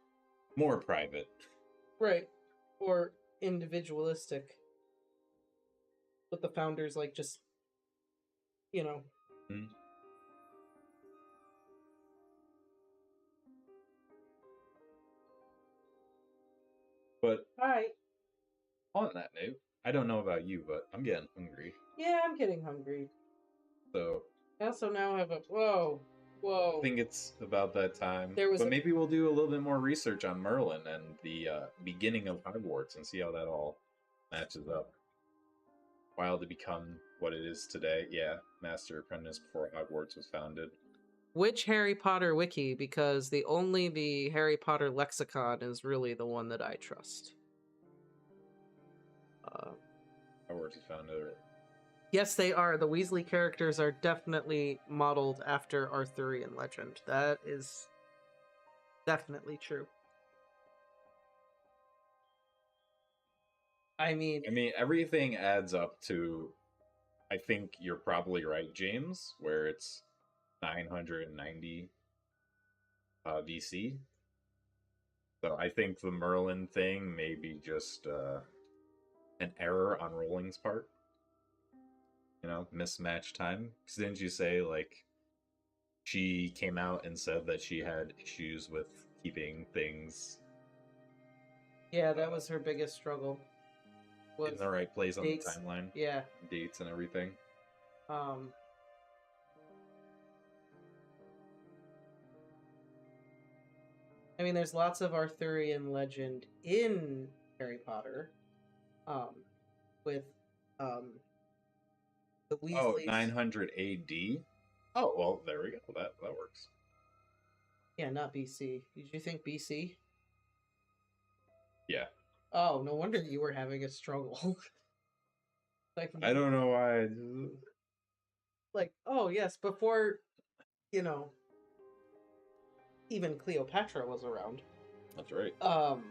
more private. Right. Or individualistic. But the founders like just you know. Hmm. But Hi. on that note, I don't know about you, but I'm getting hungry. Yeah, I'm getting hungry. So I also now have a whoa. I think it's about that time. There was but a- maybe we'll do a little bit more research on Merlin and the beginning of Hogwarts and see how that all matches up. While to become what it is today, yeah, Master Apprentice before Hogwarts was founded. Which Harry Potter wiki? Because the Harry Potter lexicon is really the one that I trust. Hogwarts was founded. Yes, they are. The Weasley characters are definitely modeled after Arthurian legend. That is definitely true. I mean, everything adds up to. I think you're probably right, James, where it's 990 BC. So I think the Merlin thing may be just an error on Rowling's part. You know, mismatched time. Because didn't you say, like, she came out and said that she had issues with keeping things yeah, that was her biggest struggle. in the right place on dates. the timeline? Yeah. Dates and everything. I mean, there's lots of Arthurian legend in Harry Potter. With the Weasleys. Oh, 900 AD? Oh, well, there we go. That works. Yeah, not BC. Did you think BC? Yeah. Oh, no wonder you were having a struggle. Like, I don't know why. like, oh yes, before, you know, even Cleopatra was around. That's right. All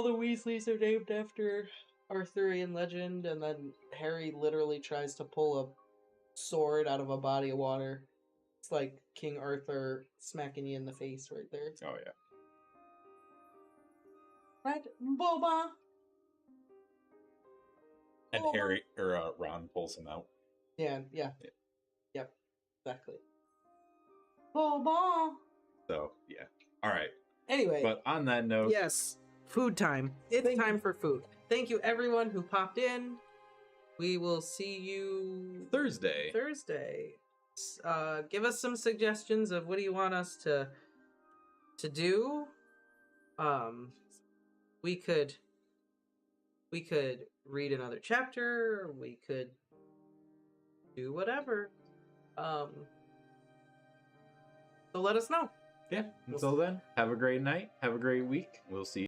the Weasleys are named after Arthurian legend, and then Harry literally tries to pull a sword out of a body of water. It's like King Arthur smacking you in the face right there. Oh, yeah. Right, Boba? And Oh. Harry, or Ron pulls him out. Yeah. Yeah. Yep, exactly. Boba! So, yeah. All right. Anyway. But on that note, Yes, food time. It's time for food. Thank you, everyone who popped in. We will see you Thursday. Give us some suggestions of what do you want us to do. We could read another chapter. We could do whatever. So let us know. Yeah. Until then, have a great night. Have a great week. We'll see you.